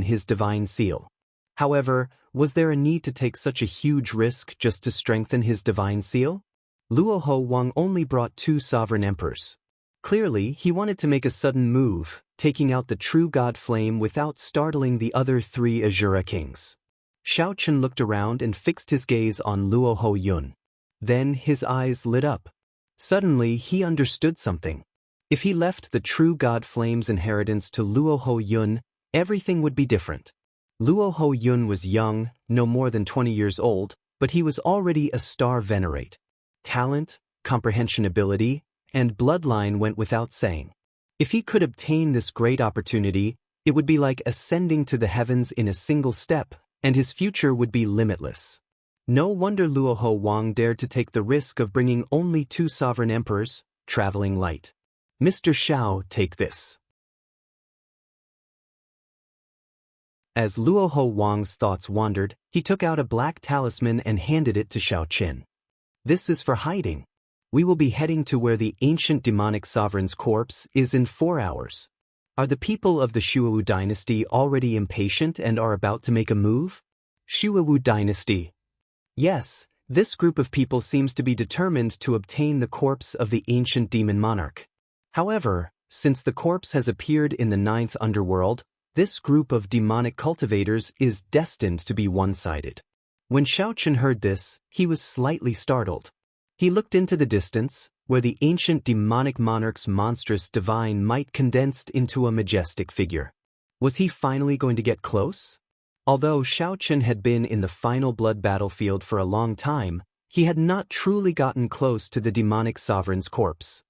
A: his divine seal. However, was there a need to take such a huge risk just to strengthen his divine seal? Luo Ho Wang only brought two sovereign emperors. Clearly, he wanted to make a sudden move, taking out the true god flame without startling the other three Azura kings. Xiao Chen looked around and fixed his gaze on Luo Ho Yun. Then his eyes lit up. Suddenly, he understood something. If he left the true god flame's inheritance to Luo Ho Yun, everything would be different. Luo Ho Yun was young, no more than 20 years old, but he was already a star venerate. Talent, comprehension ability, and bloodline went without saying. If he could obtain this great opportunity, it would be like ascending to the heavens in a single step, and his future would be limitless. No wonder Luo Ho Wang dared to take the risk of bringing only two sovereign emperors, traveling light. Mr. Xiao, take this. As Luo Ho Wang's thoughts wandered, he took out a black talisman and handed it to Xiao Chen. This is for hiding. We will be heading to where the ancient demonic sovereign's corpse is in 4 hours. Are the people of the Shuowu dynasty already impatient and are about to make a move? Shuowu dynasty. Yes, this group of people seems to be determined to obtain the corpse of the ancient demon monarch. However, since the corpse has appeared in the 9th underworld, this group of demonic cultivators is destined to be one-sided. When Xiao Chen heard this, he was slightly startled. He looked into the distance, where the ancient demonic monarch's monstrous divine might condensed into a majestic figure. Was he finally going to get close? Although Xiao Chen had been in the final blood battlefield for a long time, he had not truly gotten close to the demonic sovereign's corpse.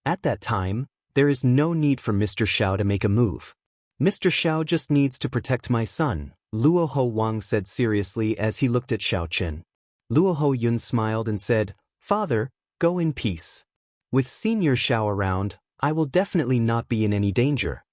A: At that time, there is no need for Mr. Xiao to make a move. Mr. Xiao just needs to protect my son, Luo Ho Wang said seriously as he looked at Xiao Chen. Luo Ho Yun smiled and said, "Father, go in peace. With Senior Xiao around, I will definitely not be in any danger."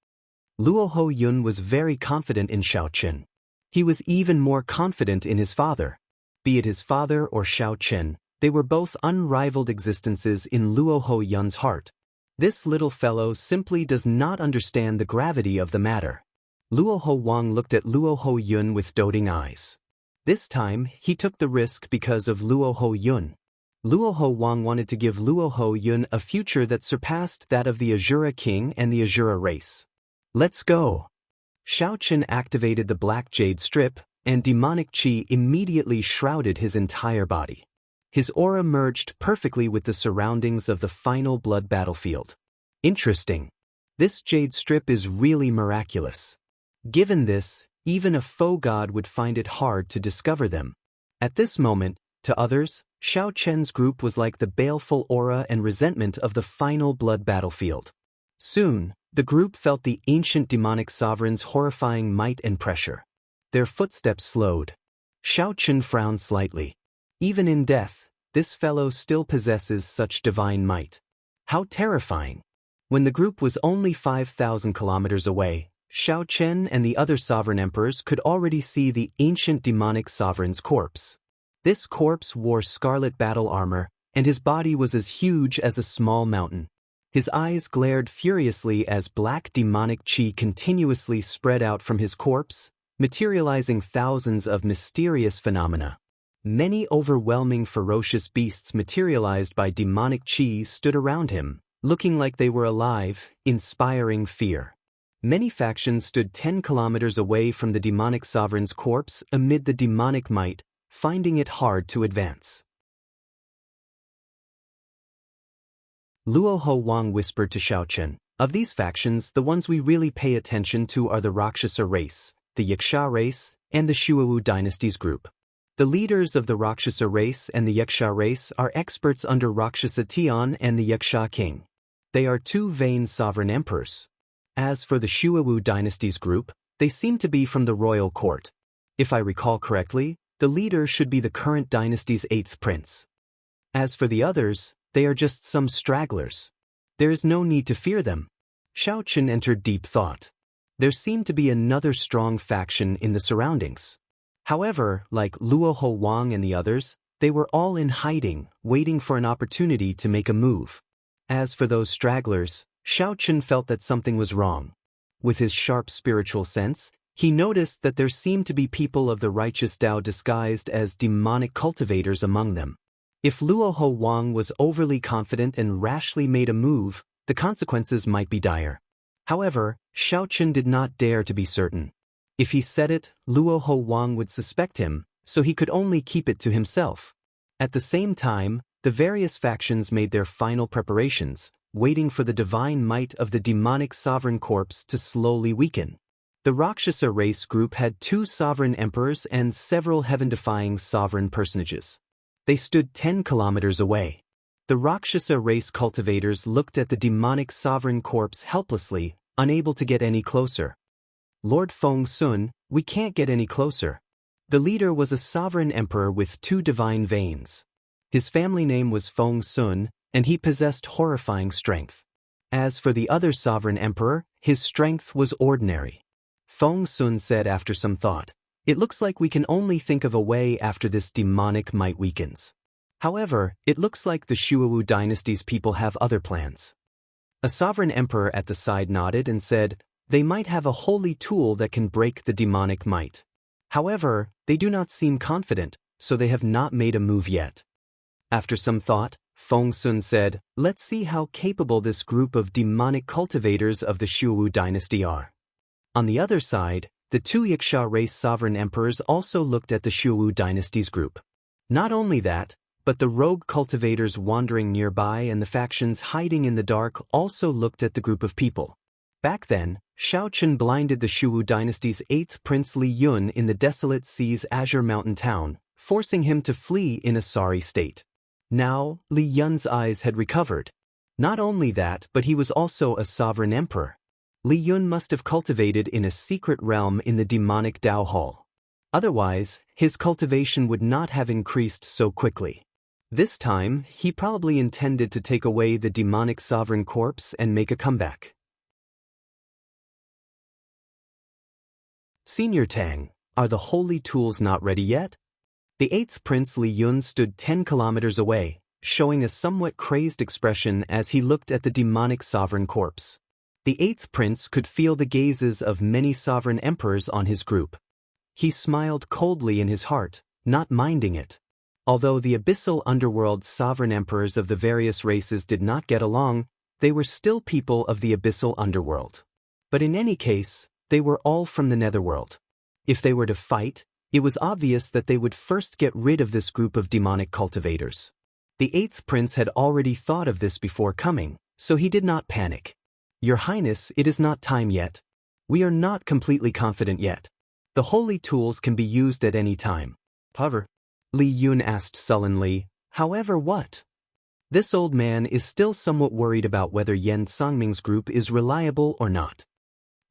A: Luo Ho Yun was very confident in Xiao Chen. He was even more confident in his father. Be it his father or Xiao Chen, they were both unrivaled existences in Luo Ho Yun's heart. This little fellow simply does not understand the gravity of the matter. Luo Ho Wang looked at Luo Ho Yun with doting eyes. This time, he took the risk because of Luo Ho Yun. Luo Ho Wang wanted to give Luo Ho Yun a future that surpassed that of the Azura King and the Azura race. Let's go. Xiao Chen activated the black jade strip, and demonic qi immediately shrouded his entire body. His aura merged perfectly with the surroundings of the final blood battlefield. Interesting. This jade strip is really miraculous. Given this, even a faux god would find it hard to discover them. At this moment, To others, Xiao Chen's group was like the baleful aura and resentment of the final blood battlefield. Soon, the group felt the ancient demonic sovereign's horrifying might and pressure. Their footsteps slowed. Xiao Chen frowned slightly. Even in death, this fellow still possesses such divine might. How terrifying! When the group was only 5,000 kilometers away, Xiao Chen and the other sovereign emperors could already see the ancient demonic sovereign's corpse. This corpse wore scarlet battle armor, and his body was as huge as a small mountain. His eyes glared furiously as black demonic chi continuously spread out from his corpse, materializing thousands of mysterious phenomena. Many overwhelming ferocious beasts materialized by demonic chi stood around him, looking like they were alive, inspiring fear. Many factions stood 10 kilometers away from the demonic sovereign's corpse amid the demonic might, finding it hard to advance. Luo Ho Wang whispered to Xiao Chen, "Of these factions, the ones we really pay attention to are the Rakshasa race, the Yaksha race, and the Shuowu dynasty's group. The leaders of the Rakshasa race and the Yaksha race are experts under Rakshasa Tian and the Yaksha king. They are two vain sovereign emperors. As for the Shuowu dynasty's group, they seem to be from the royal court. If I recall correctly, the leader should be the current dynasty's 8th prince. As for the others, they are just some stragglers. There is no need to fear them." Xiao Chen entered deep thought. There seemed to be another strong faction in the surroundings. However, like Luo Ho Wang and the others, they were all in hiding, waiting for an opportunity to make a move. As for those stragglers, Xiao Chen felt that something was wrong. With his sharp spiritual sense, he noticed that there seemed to be people of the righteous Tao disguised as demonic cultivators among them. If Luo Ho Wang was overly confident and rashly made a move, the consequences might be dire. However, Xiao Chen did not dare to be certain. If he said it, Luo Ho Wang would suspect him, so he could only keep it to himself. At the same time, the various factions made their final preparations, waiting for the divine might of the demonic sovereign corpse to slowly weaken. The Rakshasa race group had 2 sovereign emperors and several heaven-defying sovereign personages. They stood 10 kilometers away. The Rakshasa race cultivators looked at the demonic sovereign corpse helplessly, unable to get any closer. "Lord Feng Sun, we can't get any closer." The leader was a sovereign emperor with 2 divine veins. His family name was Feng Sun, and he possessed horrifying strength. As for the other sovereign emperor, his strength was ordinary. Feng Sun said after some thought, "It looks like we can only think of a way after this demonic might weakens. However, it looks like the Shuowu dynasty's people have other plans." A sovereign emperor at the side nodded and said, "They might have a holy tool that can break the demonic might. However, they do not seem confident, so they have not made a move yet." After some thought, Feng Sun said, "Let's see how capable this group of demonic cultivators of the Shuowu dynasty are." On the other side, the 2 Yaksha race sovereign emperors also looked at the Shuowu dynasty's group. Not only that, but the rogue cultivators wandering nearby and the factions hiding in the dark also looked at the group of people. Back then, Xiao Chen blinded the Shuowu dynasty's 8th prince Li Yun in the desolate sea's Azure Mountain town, forcing him to flee in a sorry state. Now, Li Yun's eyes had recovered. Not only that, but he was also a sovereign emperor. Li Yun must have cultivated in a secret realm in the demonic Dao Hall. Otherwise, his cultivation would not have increased so quickly. This time, he probably intended to take away the demonic sovereign corpse and make a comeback. Senior Tang, are the holy tools not ready yet? The 8th prince Li Yun stood 10 kilometers away, showing a somewhat crazed expression as he looked at the demonic sovereign corpse. The 8th prince could feel the gazes of many sovereign emperors on his group. He smiled coldly in his heart, not minding it. Although the abyssal underworld sovereign emperors of the various races did not get along, they were still people of the abyssal underworld. But in any case, they were all from the netherworld. If they were to fight, it was obvious that they would first get rid of this group of demonic cultivators. The 8th prince had already thought of this before coming, so he did not panic. "Your Highness, it is not time yet. We are not completely confident yet. The holy tools can be used at any time." However, Li Yun asked sullenly. However, what? This old man is still somewhat worried about whether Yan Songming's group is reliable or not.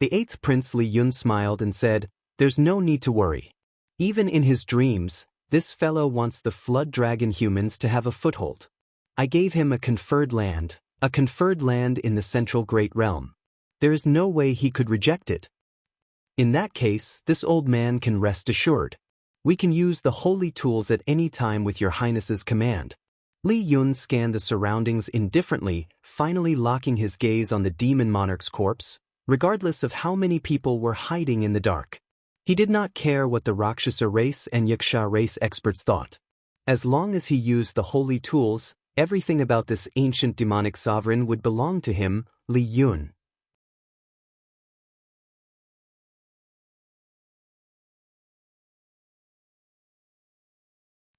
A: The eighth prince Li Yun smiled and said, "There's no need to worry. Even in his dreams, this fellow wants the flood dragon humans to have a foothold. I gave him a conferred land in the central Great Realm. There is no way he could reject it. In that case, this old man can rest assured. We can use the holy tools at any time with your highness's command." Li Yun scanned the surroundings indifferently, finally locking his gaze on the demon monarch's corpse, regardless of how many people were hiding in the dark. He did not care what the Rakshasa race and Yaksha race experts thought. As long as he used the holy tools, everything about this ancient demonic sovereign would belong to him, Li Yun.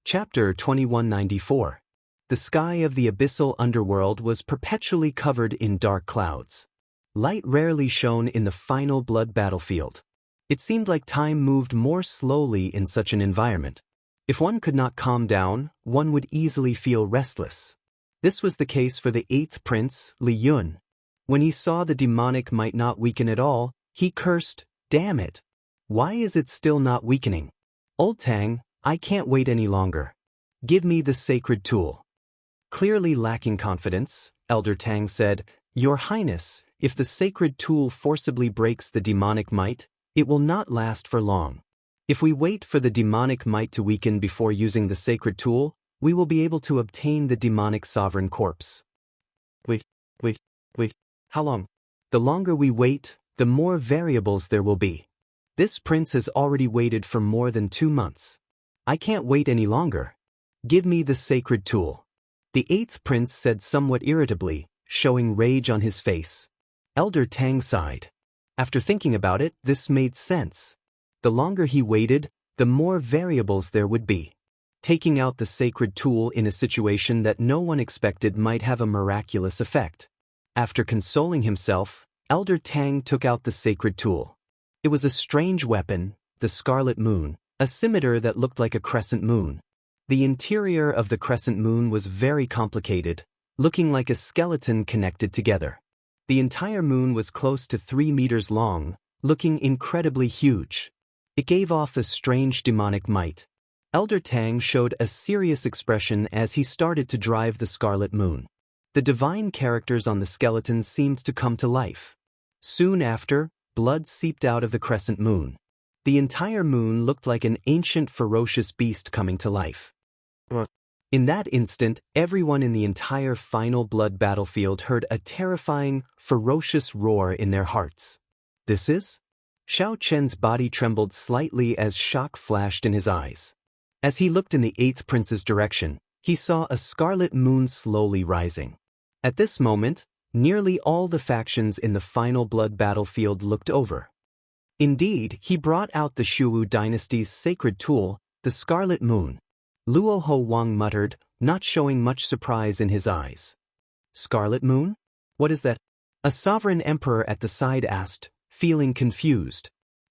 A: Chapter 2194. The sky of the abyssal underworld was perpetually covered in dark clouds. Light rarely shone in the final blood battlefield. It seemed like time moved more slowly in such an environment. If one could not calm down, one would easily feel restless. This was the case for the eighth prince, Li Yun. When he saw the demonic might not weaken at all, he cursed, "Damn it! Why is it still not weakening? Old Tang, I can't wait any longer. Give me the sacred tool." Clearly lacking confidence, Elder Tang said, "Your Highness, if the sacred tool forcibly breaks the demonic might, it will not last for long. If we wait for the demonic might to weaken before using the sacred tool, we will be able to obtain the demonic sovereign corpse." Wait. How long? The longer we wait, the more variables there will be. This prince has already waited for more than 2 months. I can't wait any longer. Give me the sacred tool. The eighth prince said somewhat irritably, showing rage on his face. Elder Tang sighed. After thinking about it, this made sense. The longer he waited, the more variables there would be. Taking out the sacred tool in a situation that no one expected might have a miraculous effect. After consoling himself, Elder Tang took out the sacred tool. It was a strange weapon, the Scarlet Moon, a scimitar that looked like a crescent moon. The interior of the crescent moon was very complicated, looking like a skeleton connected together. The entire moon was close to 3 meters long, looking incredibly huge. It gave off a strange demonic might. Elder Tang showed a serious expression as he started to drive the Scarlet Moon. The divine characters on the skeleton seemed to come to life. Soon after, blood seeped out of the crescent moon. The entire moon looked like an ancient ferocious beast coming to life. In that instant, everyone in the entire final blood battlefield heard a terrifying, ferocious roar in their hearts. This is? Xiao Chen's body trembled slightly as shock flashed in his eyes. As he looked in the eighth prince's direction, he saw a scarlet moon slowly rising. At this moment, nearly all the factions in the final blood battlefield looked over. Indeed, he brought out the Shuwu dynasty's sacred tool, the Scarlet Moon. Luo Ho Wang muttered, not showing much surprise in his eyes. Scarlet Moon? What is that? A sovereign emperor at the side asked, feeling confused.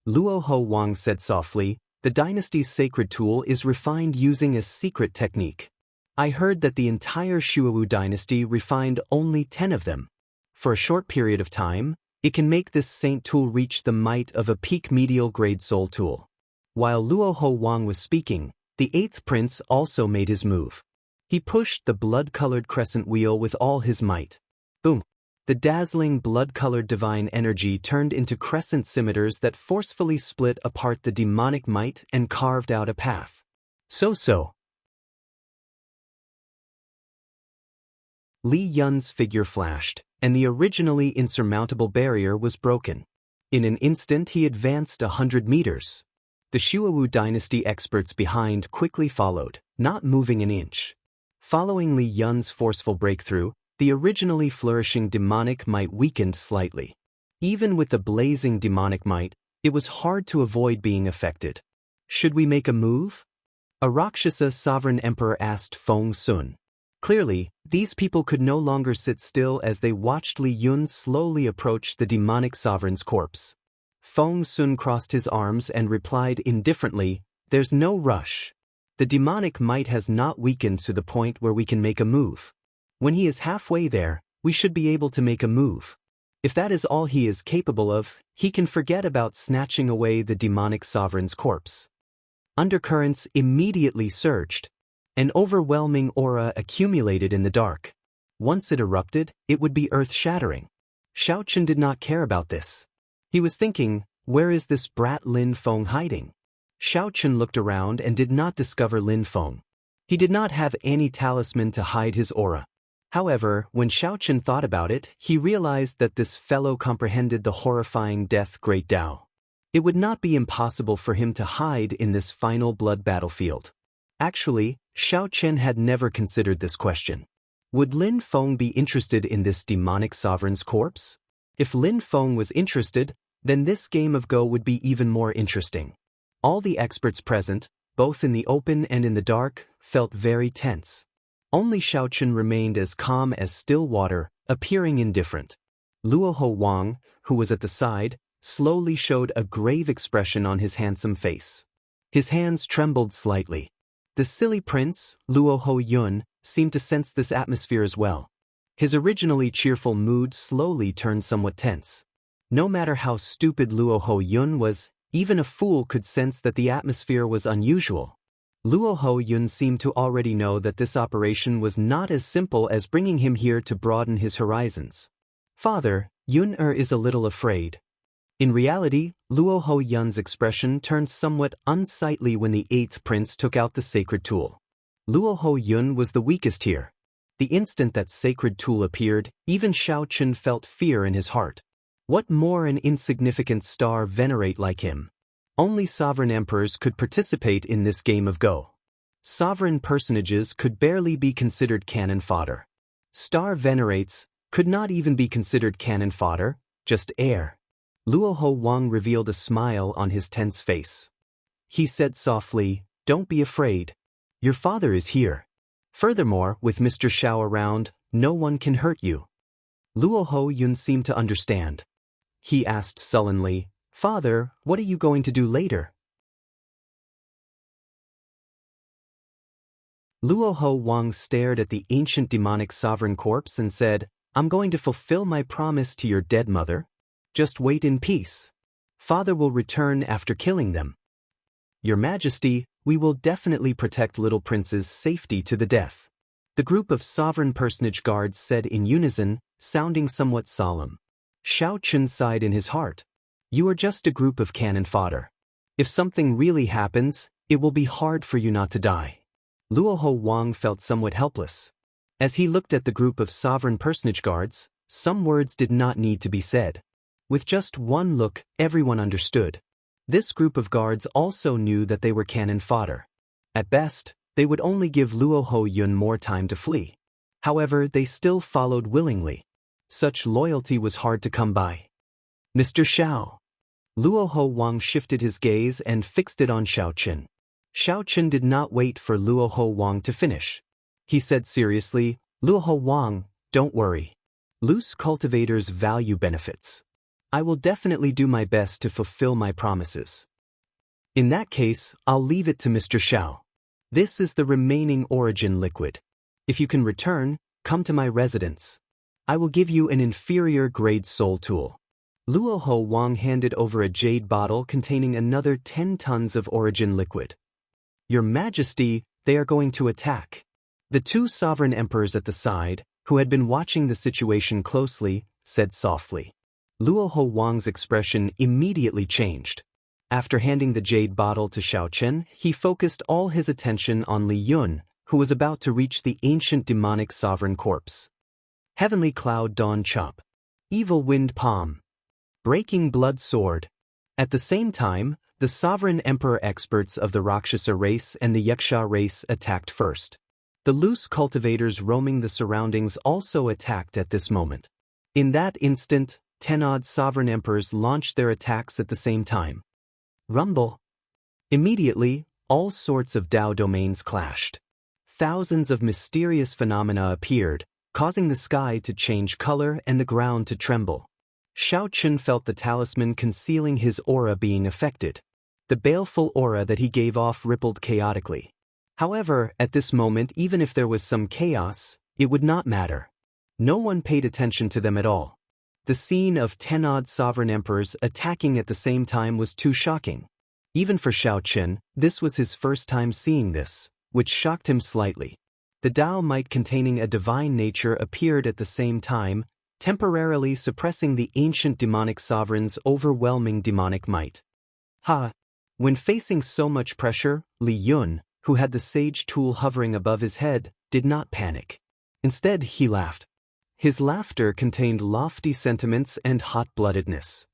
A: Luo Ho Wang said softly, "The dynasty's sacred tool is refined using a secret technique. I heard that the entire Shuwu dynasty refined only 10 of them. For a short period of time, it can make this saint tool reach the might of a peak medial grade soul tool." While Luo Ho Wang was speaking, the eighth prince also made his move. He pushed the blood-colored crescent wheel with all his might. Boom! The dazzling blood-colored divine energy turned into crescent scimitars that forcefully split apart the demonic might and carved out a path. So. Li Yun's figure flashed, and the originally insurmountable barrier was broken. In an instant he advanced 100 meters. The Shuwu dynasty experts behind quickly followed, not moving an inch. Following Li Yun's forceful breakthrough, the originally flourishing demonic might weakened slightly. Even with the blazing demonic might, it was hard to avoid being affected. Should we make a move? A Rakshasa sovereign emperor asked Feng Sun. Clearly, these people could no longer sit still as they watched Li Yun slowly approach the demonic sovereign's corpse. Feng Sun crossed his arms and replied indifferently, "There's no rush. The demonic might has not weakened to the point where we can make a move. When he is halfway there, we should be able to make a move. If that is all he is capable of, he can forget about snatching away the demonic sovereign's corpse. Undercurrents immediately surged. An overwhelming aura accumulated in the dark. Once it erupted, it would be earth-shattering. Xiaochen did not care about this. He was thinking, where is this brat Lin Feng hiding? Xiaochen looked around and did not discover Lin Feng. He did not have any talisman to hide his aura. However, when Xiaochen thought about it, he realized that this fellow comprehended the horrifying death Great Tao. It would not be impossible for him to hide in this final blood battlefield. Actually, Xiaochen had never considered this question. Would Lin Feng be interested in this demonic sovereign's corpse? If Lin Feng was interested, then this game of Go would be even more interesting. All the experts present, both in the open and in the dark, felt very tense. Only Xiaochen remained as calm as still water, appearing indifferent. Luoho Wang, who was at the side, slowly showed a grave expression on his handsome face. His hands trembled slightly. The silly prince, Luoho Yun, seemed to sense this atmosphere as well. His originally cheerful mood slowly turned somewhat tense. No matter how stupid Luoho Yun was, even a fool could sense that the atmosphere was unusual. Luoho Yun seemed to already know that this operation was not as simple as bringing him here to broaden his horizons. Father, Yun-er is a little afraid. In reality, Luoho Yun's expression turned somewhat unsightly when the eighth prince took out the sacred tool. Luoho Yun was the weakest here. The instant that sacred tool appeared, even Xiaochen felt fear in his heart. What more an insignificant star venerate like him? Only sovereign emperors could participate in this game of Go. Sovereign personages could barely be considered cannon fodder. Star venerates could not even be considered cannon fodder, just air. Luoho Wang revealed a smile on his tense face. He said softly, "Don't be afraid. Your father is here. Furthermore, with Mr. Xiao around, no one can hurt you." Luoho Yun seemed to understand. He asked sullenly, "Father, what are you going to do later?" Luoho Wang stared at the ancient demonic sovereign corpse and said, "I'm going to fulfill my promise to your dead mother. Just wait in peace. Father will return after killing them. Your Majesty, we will definitely protect little prince's safety to the death." The group of sovereign personage guards said in unison, sounding somewhat solemn. Xiaochen sighed in his heart. You are just a group of cannon fodder. If something really happens, it will be hard for you not to die. Luoho Wang felt somewhat helpless. As he looked at the group of sovereign personage guards, some words did not need to be said. With just one look, everyone understood. This group of guards also knew that they were cannon fodder. At best, they would only give Luoho Yun more time to flee. However, they still followed willingly. Such loyalty was hard to come by. Mr. Xiao. Luoho Wang shifted his gaze and fixed it on Xiaochen. Xiaochen did not wait for Luoho Wang to finish. He said seriously, Luoho Wang, don't worry. Loose cultivators value benefits. I will definitely do my best to fulfill my promises. In that case, I'll leave it to Mr. Xiao. This is the remaining origin liquid. If you can return, come to my residence. I will give you an inferior grade soul tool. Luoho Wang handed over a jade bottle containing another 10 tons of origin liquid. Your Majesty, they are going to attack. The two sovereign emperors at the side, who had been watching the situation closely, said softly. Luoho Wang's expression immediately changed. After handing the jade bottle to Xiaochen, he focused all his attention on Li Yun, who was about to reach the ancient demonic sovereign corpse. Heavenly Cloud Dawn Chop. Evil Wind Palm. Breaking Blood Sword. At the same time, the sovereign emperor experts of the Rakshasa race and the Yaksha race attacked first. The loose cultivators roaming the surroundings also attacked at this moment. In that instant, 10 odd sovereign emperors launched their attacks at the same time. Rumble. Immediately, all sorts of Tao domains clashed. Thousands of mysterious phenomena appeared, causing the sky to change color and the ground to tremble. Xiaochen felt the talisman concealing his aura being affected. The baleful aura that he gave off rippled chaotically. However, at this moment, even if there was some chaos, it would not matter. No one paid attention to them at all. The scene of 10-odd sovereign emperors attacking at the same time was too shocking. Even for Xiao Qin, this was his first time seeing this, which shocked him slightly. The Tao might containing a divine nature appeared at the same time, temporarily suppressing the ancient demonic sovereign's overwhelming demonic might. When facing so much pressure, Li Yun, who had the sage tool hovering above his head, did not panic. Instead, he laughed. His laughter contained lofty sentiments and hot-bloodedness.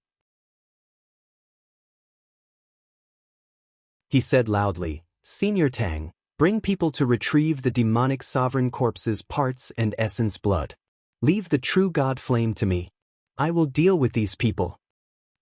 A: He said loudly, "Senior Tang, bring people to retrieve the demonic sovereign corpse's parts and essence blood. Leave the true god flame to me. I will deal with these people."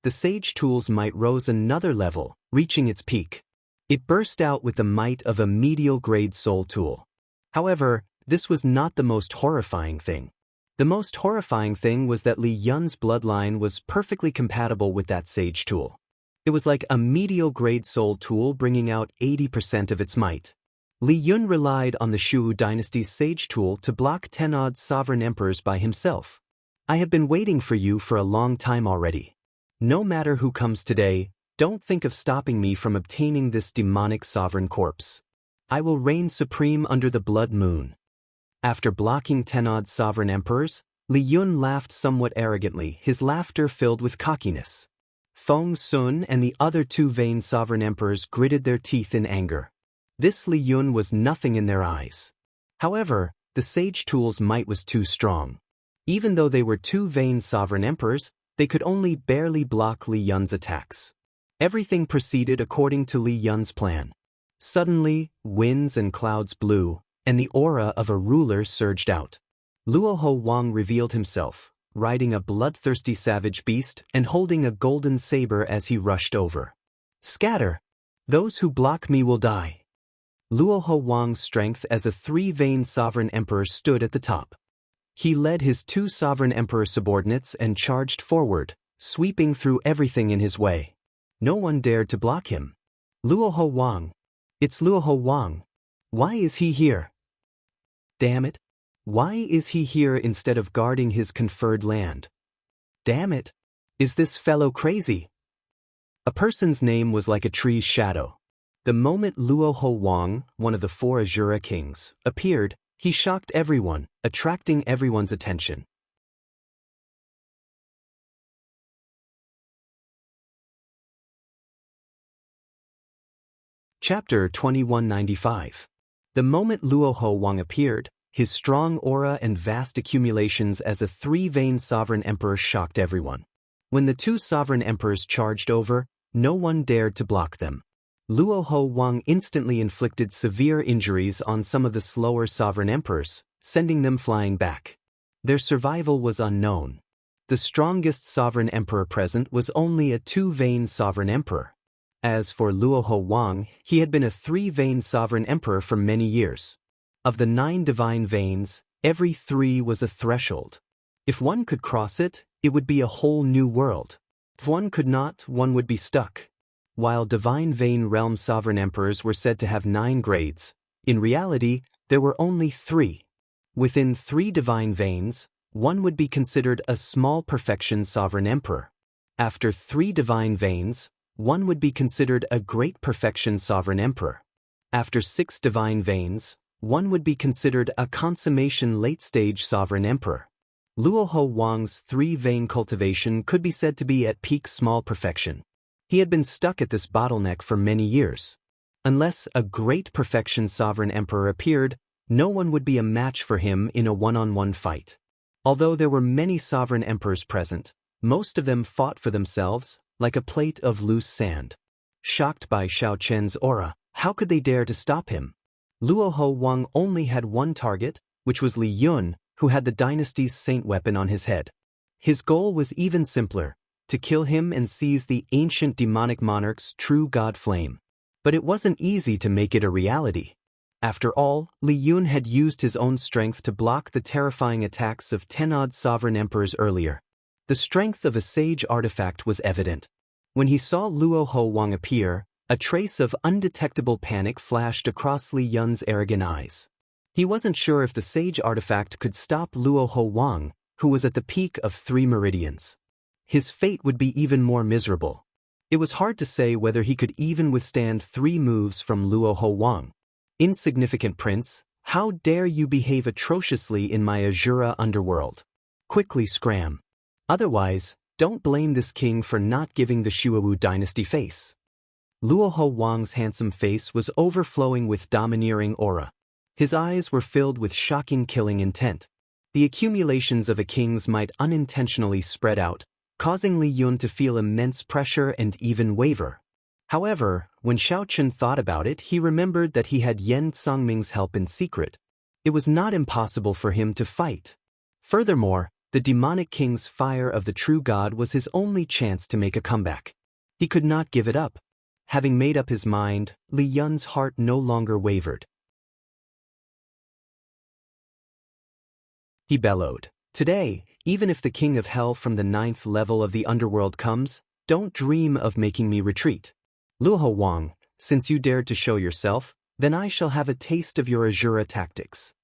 A: The sage tool's might rose another level, reaching its peak. It burst out with the might of a medial-grade soul tool. However, this was not the most horrifying thing. The most horrifying thing was that Li Yun's bloodline was perfectly compatible with that sage tool. It was like a medial-grade soul tool bringing out 80% of its might. Li Yun relied on the Shu dynasty's sage tool to block 10-odd sovereign emperors by himself. "I have been waiting for you for a long time already. No matter who comes today, don't think of stopping me from obtaining this demonic sovereign corpse. I will reign supreme under the blood moon." After blocking 10-odd sovereign emperors, Li Yun laughed somewhat arrogantly, his laughter filled with cockiness. Feng Sun and the other two vain sovereign emperors gritted their teeth in anger. This Li Yun was nothing in their eyes. However, the sage tool's might was too strong. Even though they were two vain sovereign emperors, they could only barely block Li Yun's attacks. Everything proceeded according to Li Yun's plan. Suddenly, winds and clouds blew, and the aura of a ruler surged out. Luoho Wang revealed himself, riding a bloodthirsty savage beast and holding a golden saber as he rushed over. "Scatter! Those who block me will die." Luoho Wang's strength as a three-vein sovereign emperor stood at the top. He led his two sovereign emperor subordinates and charged forward, sweeping through everything in his way. No one dared to block him. "Luoho Wang. It's Luoho Wang. Why is he here? Damn it. Why is he here instead of guarding his conferred land? Damn it. Is this fellow crazy?" A person's name was like a tree's shadow. The moment Luoho Wang, one of the four Azura kings, appeared, he shocked everyone, attracting everyone's attention. Chapter 2195. The moment Luoho Wang appeared, his strong aura and vast accumulations as a three-vein sovereign emperor shocked everyone. When the two sovereign emperors charged over, no one dared to block them. Luoho Wang instantly inflicted severe injuries on some of the slower sovereign emperors, sending them flying back. Their survival was unknown. The strongest sovereign emperor present was only a two-vein sovereign emperor. As for Luoho Wang, he had been a three-vein sovereign emperor for many years. Of the 9 divine veins, every 3 was a threshold. If one could cross it, it would be a whole new world. If one could not, one would be stuck. While divine vein realm sovereign emperors were said to have 9 grades, in reality, there were only 3. Within 3 divine veins, one would be considered a small perfection sovereign emperor. After 3 divine veins, one would be considered a great perfection sovereign emperor. After 6 divine veins, one would be considered a consummation late-stage sovereign emperor. Luoho Wang's 3-vein cultivation could be said to be at peak small perfection. He had been stuck at this bottleneck for many years. Unless a great perfection sovereign emperor appeared, no one would be a match for him in a one-on-one fight. Although there were many sovereign emperors present, most of them fought for themselves, like a plate of loose sand. Shocked by Xiao Chen's aura, how could they dare to stop him? Luoho Wang only had one target, which was Li Yun, who had the dynasty's saint weapon on his head. His goal was even simpler, to kill him and seize the ancient demonic monarch's true god flame. But it wasn't easy to make it a reality. After all, Li Yun had used his own strength to block the terrifying attacks of 10-odd sovereign emperors earlier. The strength of a sage artifact was evident. When he saw Luoho Wang appear, A trace of undetectable panic flashed across Li Yun's arrogant eyes. He wasn't sure if the sage artifact could stop Luo Ho Wang, who was at the peak of 3 meridians. His fate would be even more miserable. It was hard to say whether he could even withstand 3 moves from Luo Ho Wang. Insignificant prince, how dare you behave atrociously in my Azura underworld? Quickly scram. Otherwise, don't blame this king for not giving the Shuawu dynasty face. Luo Ho Wang's handsome face was overflowing with domineering aura. His eyes were filled with shocking killing intent. The accumulations of a king's might unintentionally spread out, causing Li Yun to feel immense pressure and even waver. However, when Xiao Chen thought about it, he remembered that he had Yan Songming's help in secret. It was not impossible for him to fight. Furthermore, the demonic king's fire of the true god was his only chance to make a comeback. He could not give it up. Having made up his mind, Li Yun's heart no longer wavered. He bellowed, "Today, even if the king of hell from the 9th level of the underworld comes, don't dream of making me retreat. Luo Ho Wang, since you dared to show yourself, then I shall have a taste of your Azura tactics.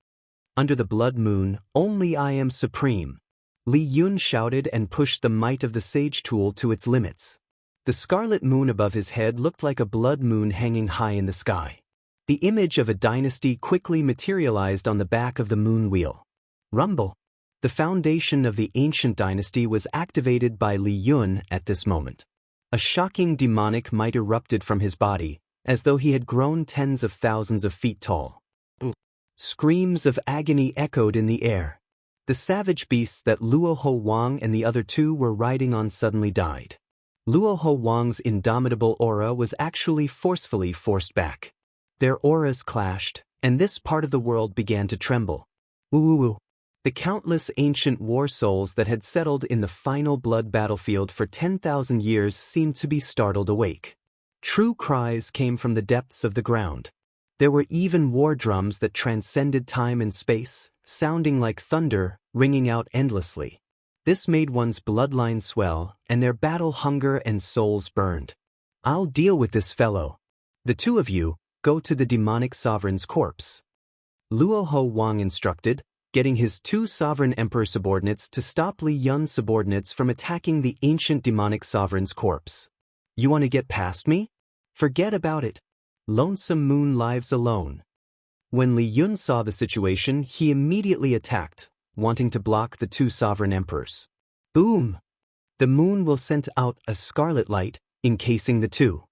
A: Under the blood moon, only I am supreme." Li Yun shouted and pushed the might of the sage tool to its limits. The scarlet moon above his head looked like a blood moon hanging high in the sky. The image of a dynasty quickly materialized on the back of the moon wheel. Rumble. The foundation of the ancient dynasty was activated by Li Yun at this moment. A shocking demonic might erupted from his body, as though he had grown tens of thousands of feet tall. Screams of agony echoed in the air. The savage beasts that Luo Ho Wang and the other 2 were riding on suddenly died. Luo Ho Wang's indomitable aura was actually forcefully forced back. Their auras clashed, and this part of the world began to tremble. Woo-woo-woo. The countless ancient war souls that had settled in the final blood battlefield for 10,000 years seemed to be startled awake. True cries came from the depths of the ground. There were even war drums that transcended time and space, sounding like thunder, ringing out endlessly. This made one's bloodline swell, and their battle hunger and souls burned. "I'll deal with this fellow. The 2 of you, go to the demonic sovereign's corpse." Luo Ho Wang instructed, getting his 2 sovereign emperor subordinates to stop Li Yun's subordinates from attacking the ancient demonic sovereign's corpse. "You want to get past me? Forget about it. Lonesome moon lives alone." When Li Yun saw the situation, he immediately attacked, wanting to block the 2 sovereign emperors. Boom! The moon will send out a scarlet light, encasing the 2.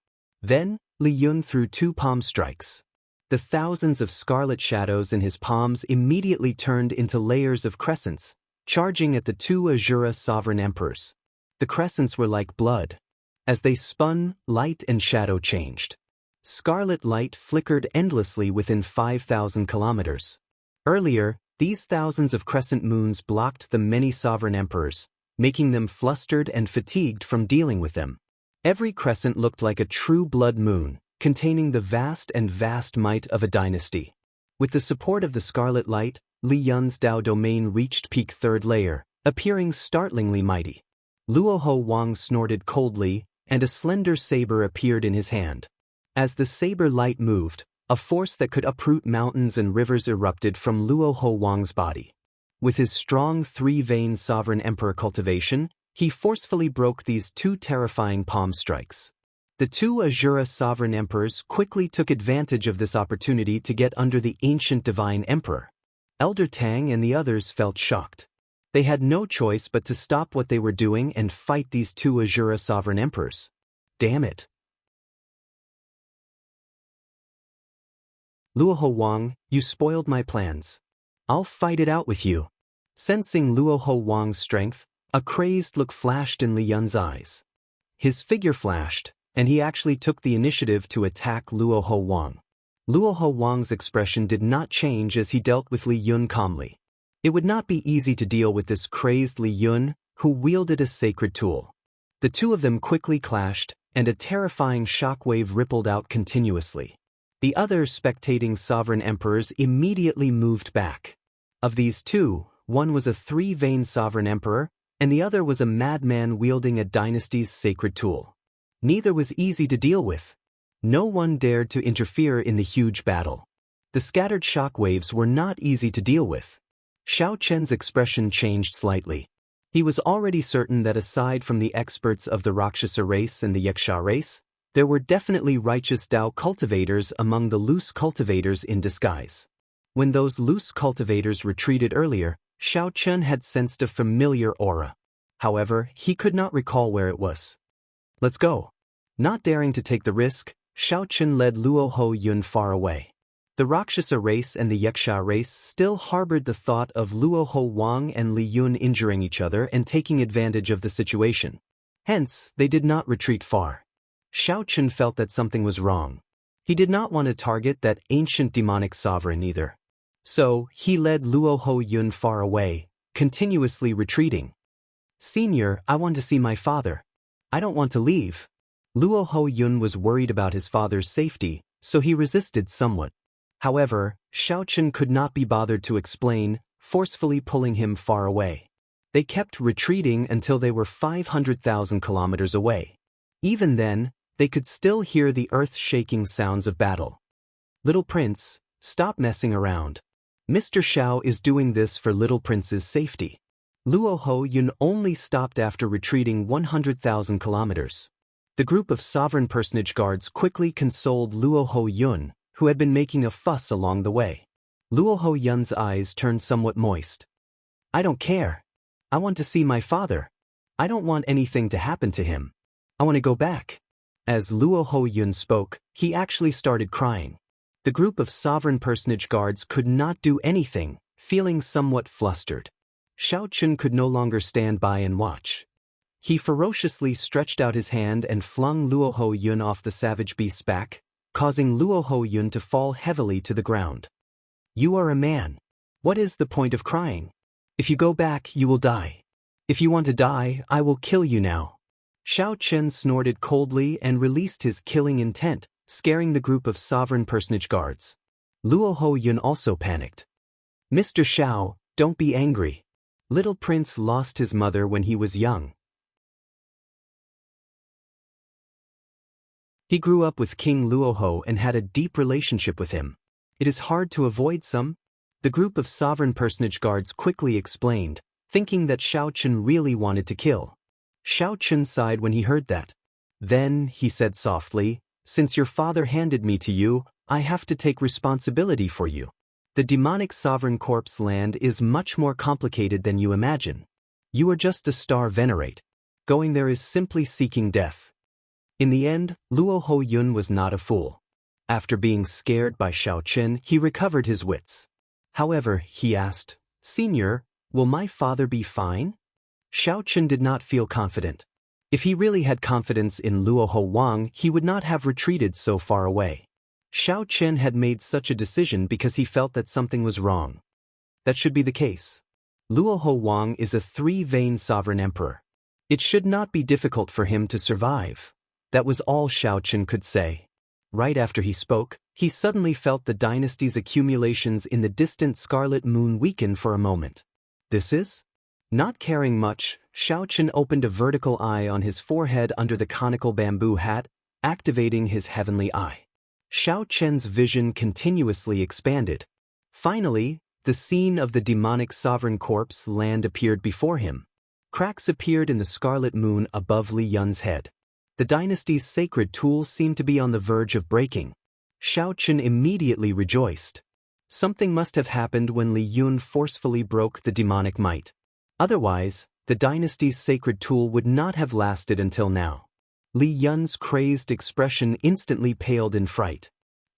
A: Then, Li Yun threw 2 palm strikes. The thousands of scarlet shadows in his palms immediately turned into layers of crescents, charging at the 2 Azura sovereign emperors. The crescents were like blood. As they spun, light and shadow changed. Scarlet light flickered endlessly within 5,000 kilometers. Earlier, these thousands of crescent moons blocked the many sovereign emperors, making them flustered and fatigued from dealing with them. Every crescent looked like a true blood moon, containing the vast might of a dynasty. With the support of the scarlet light, Li Yun's Dao domain reached peak 3rd layer, appearing startlingly mighty. Luo Ho Wang snorted coldly, and a slender saber appeared in his hand. As the saber light moved, a force that could uproot mountains and rivers erupted from Luo Ho Wang's body. With his strong 3-vein sovereign emperor cultivation, he forcefully broke these 2 terrifying palm strikes. The 2 Azura sovereign emperors quickly took advantage of this opportunity to get under the ancient divine emperor. Elder Tang and the others felt shocked. They had no choice but to stop what they were doing and fight these 2 Azura sovereign emperors. Damn it. Luo Ho Wang, you spoiled my plans. I'll fight it out with you. Sensing Luo Ho Wang's strength, a crazed look flashed in Li Yun's eyes. His figure flashed, and he actually took the initiative to attack Luo Ho Wang. Luo Ho Wang's expression did not change as he dealt with Li Yun calmly. It would not be easy to deal with this crazed Li Yun, who wielded a sacred tool. The 2 of them quickly clashed, and a terrifying shockwave rippled out continuously. The other spectating sovereign emperors immediately moved back. Of these 2, one was a 3-vein sovereign emperor, and the other was a madman wielding a dynasty's sacred tool. Neither was easy to deal with. No one dared to interfere in the huge battle. The scattered shockwaves were not easy to deal with. Xiao Chen's expression changed slightly. He was already certain that aside from the experts of the Rakshasa race and the Yaksha race, there were definitely righteous Tao cultivators among the loose cultivators in disguise. When those loose cultivators retreated earlier, Xiao Chen had sensed a familiar aura. However, he could not recall where it was. Let's go. Not daring to take the risk, Xiao Chen led Luo Ho Yun far away. The Rakshasa race and the Yaksha race still harbored the thought of Luo Ho Wang and Li Yun injuring each other and taking advantage of the situation. Hence, they did not retreat far. Xiao Chen felt that something was wrong. He did not want to target that ancient demonic sovereign either. So, he led Luo Ho Yun far away, continuously retreating. Senior, I want to see my father. I don't want to leave. Luo Ho Yun was worried about his father's safety, so he resisted somewhat. However, Xiao Chen could not be bothered to explain, forcefully pulling him far away. They kept retreating until they were 500,000 kilometers away. Even then, they could still hear the earth-shaking sounds of battle. Little Prince, stop messing around. Mr. Xiao is doing this for Little Prince's safety. Luo Ho Yun only stopped after retreating 100,000 kilometers. The group of sovereign personage guards quickly consoled Luo Ho Yun, who had been making a fuss along the way. Luo Ho Yun's eyes turned somewhat moist. I don't care. I want to see my father. I don't want anything to happen to him. I want to go back. As Luo Ho Yun spoke, he actually started crying. The group of sovereign personage guards could not do anything, feeling somewhat flustered. Xiao Chen could no longer stand by and watch. He ferociously stretched out his hand and flung Luo Ho Yun off the savage beast's back, causing Luo Ho Yun to fall heavily to the ground. You are a man. What is the point of crying? If you go back, you will die. If you want to die, I will kill you now. Xiao Chen snorted coldly and released his killing intent, scaring the group of sovereign personage guards. Luo Ho Yun also panicked. Mr. Xiao, don't be angry. Little Prince lost his mother when he was young. He grew up with King Luo Ho and had a deep relationship with him. It is hard to avoid some. The group of sovereign personage guards quickly explained, thinking that Xiao Chen really wanted to kill. Xiao Chen sighed when he heard that. Then, he said softly, since your father handed me to you, I have to take responsibility for you. The demonic sovereign corpse land is much more complicated than you imagine. You are just a star venerate. Going there is simply seeking death. In the end, Luo Ho Yun was not a fool. After being scared by Xiao Chen, he recovered his wits. However, he asked, Senior, will my father be fine? Xiao Chen did not feel confident. If he really had confidence in Luo Ho Wang, he would not have retreated so far away. Xiao Chen had made such a decision because he felt that something was wrong. That should be the case. Luo Ho Wang is a three-vein sovereign emperor. It should not be difficult for him to survive. That was all Xiao Chen could say. Right after he spoke, he suddenly felt the dynasty's accumulations in the distant scarlet moon weaken for a moment. This is? Not caring much, Xiao Chen opened a vertical eye on his forehead under the conical bamboo hat, activating his heavenly eye. Xiao Chen's vision continuously expanded. Finally, the scene of the demonic sovereign corpse land appeared before him. Cracks appeared in the scarlet moon above Li Yun's head. The dynasty's sacred tool seemed to be on the verge of breaking. Xiao Chen immediately rejoiced. Something must have happened when Li Yun forcefully broke the demonic might. Otherwise, the dynasty's sacred tool would not have lasted until now. Li Yun's crazed expression instantly paled in fright.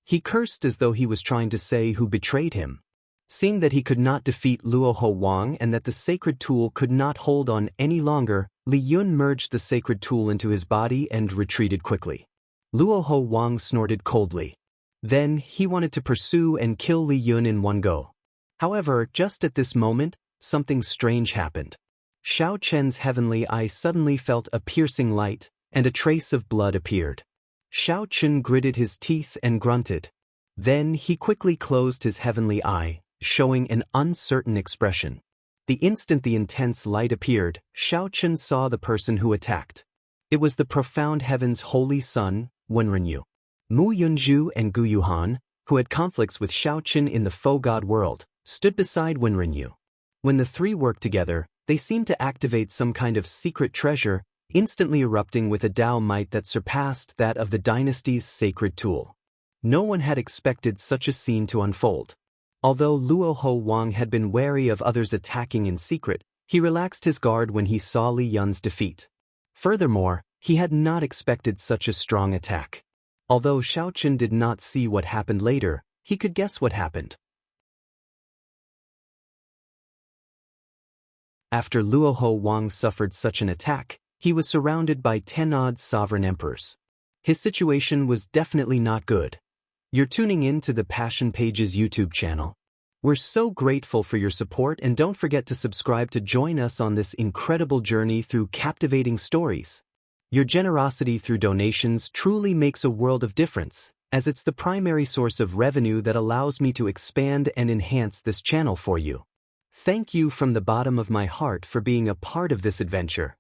A: He cursed as though he was trying to say who betrayed him. Seeing that he could not defeat Luo Ho Wang and that the sacred tool could not hold on any longer, Li Yun merged the sacred tool into his body and retreated quickly. Luo Ho Wang snorted coldly. Then, he wanted to pursue and kill Li Yun in one go. However, just at this moment, something strange happened. Xiao Chen's heavenly eye suddenly felt a piercing light, and a trace of blood appeared. Xiao Chen gritted his teeth and grunted. Then he quickly closed his heavenly eye, showing an uncertain expression. The instant the intense light appeared, Xiao Chen saw the person who attacked. It was the profound heaven's holy son, Wenrenyu. Mu Yunju and Gu Yuhan, who had conflicts with Xiaoqin in the Faux God world, stood beside Wenrinyu. When the three worked together, they seemed to activate some kind of secret treasure, instantly erupting with a Dao might that surpassed that of the dynasty's sacred tool. No one had expected such a scene to unfold. Although Luo Ho Wang had been wary of others attacking in secret, he relaxed his guard when he saw Li Yun's defeat. Furthermore, he had not expected such a strong attack. Although Xiaoqin did not see what happened later, he could guess what happened. After Luo Ho Wang suffered such an attack, he was surrounded by 10 odd sovereign emperors. His situation was definitely not good. You're tuning in to the Passion Pages YouTube channel. We're so grateful for your support, and don't forget to subscribe to join us on this incredible journey through captivating stories. Your generosity through donations truly makes a world of difference, as it's the primary source of revenue that allows me to expand and enhance this channel for you. Thank you from the bottom of my heart for being a part of this adventure.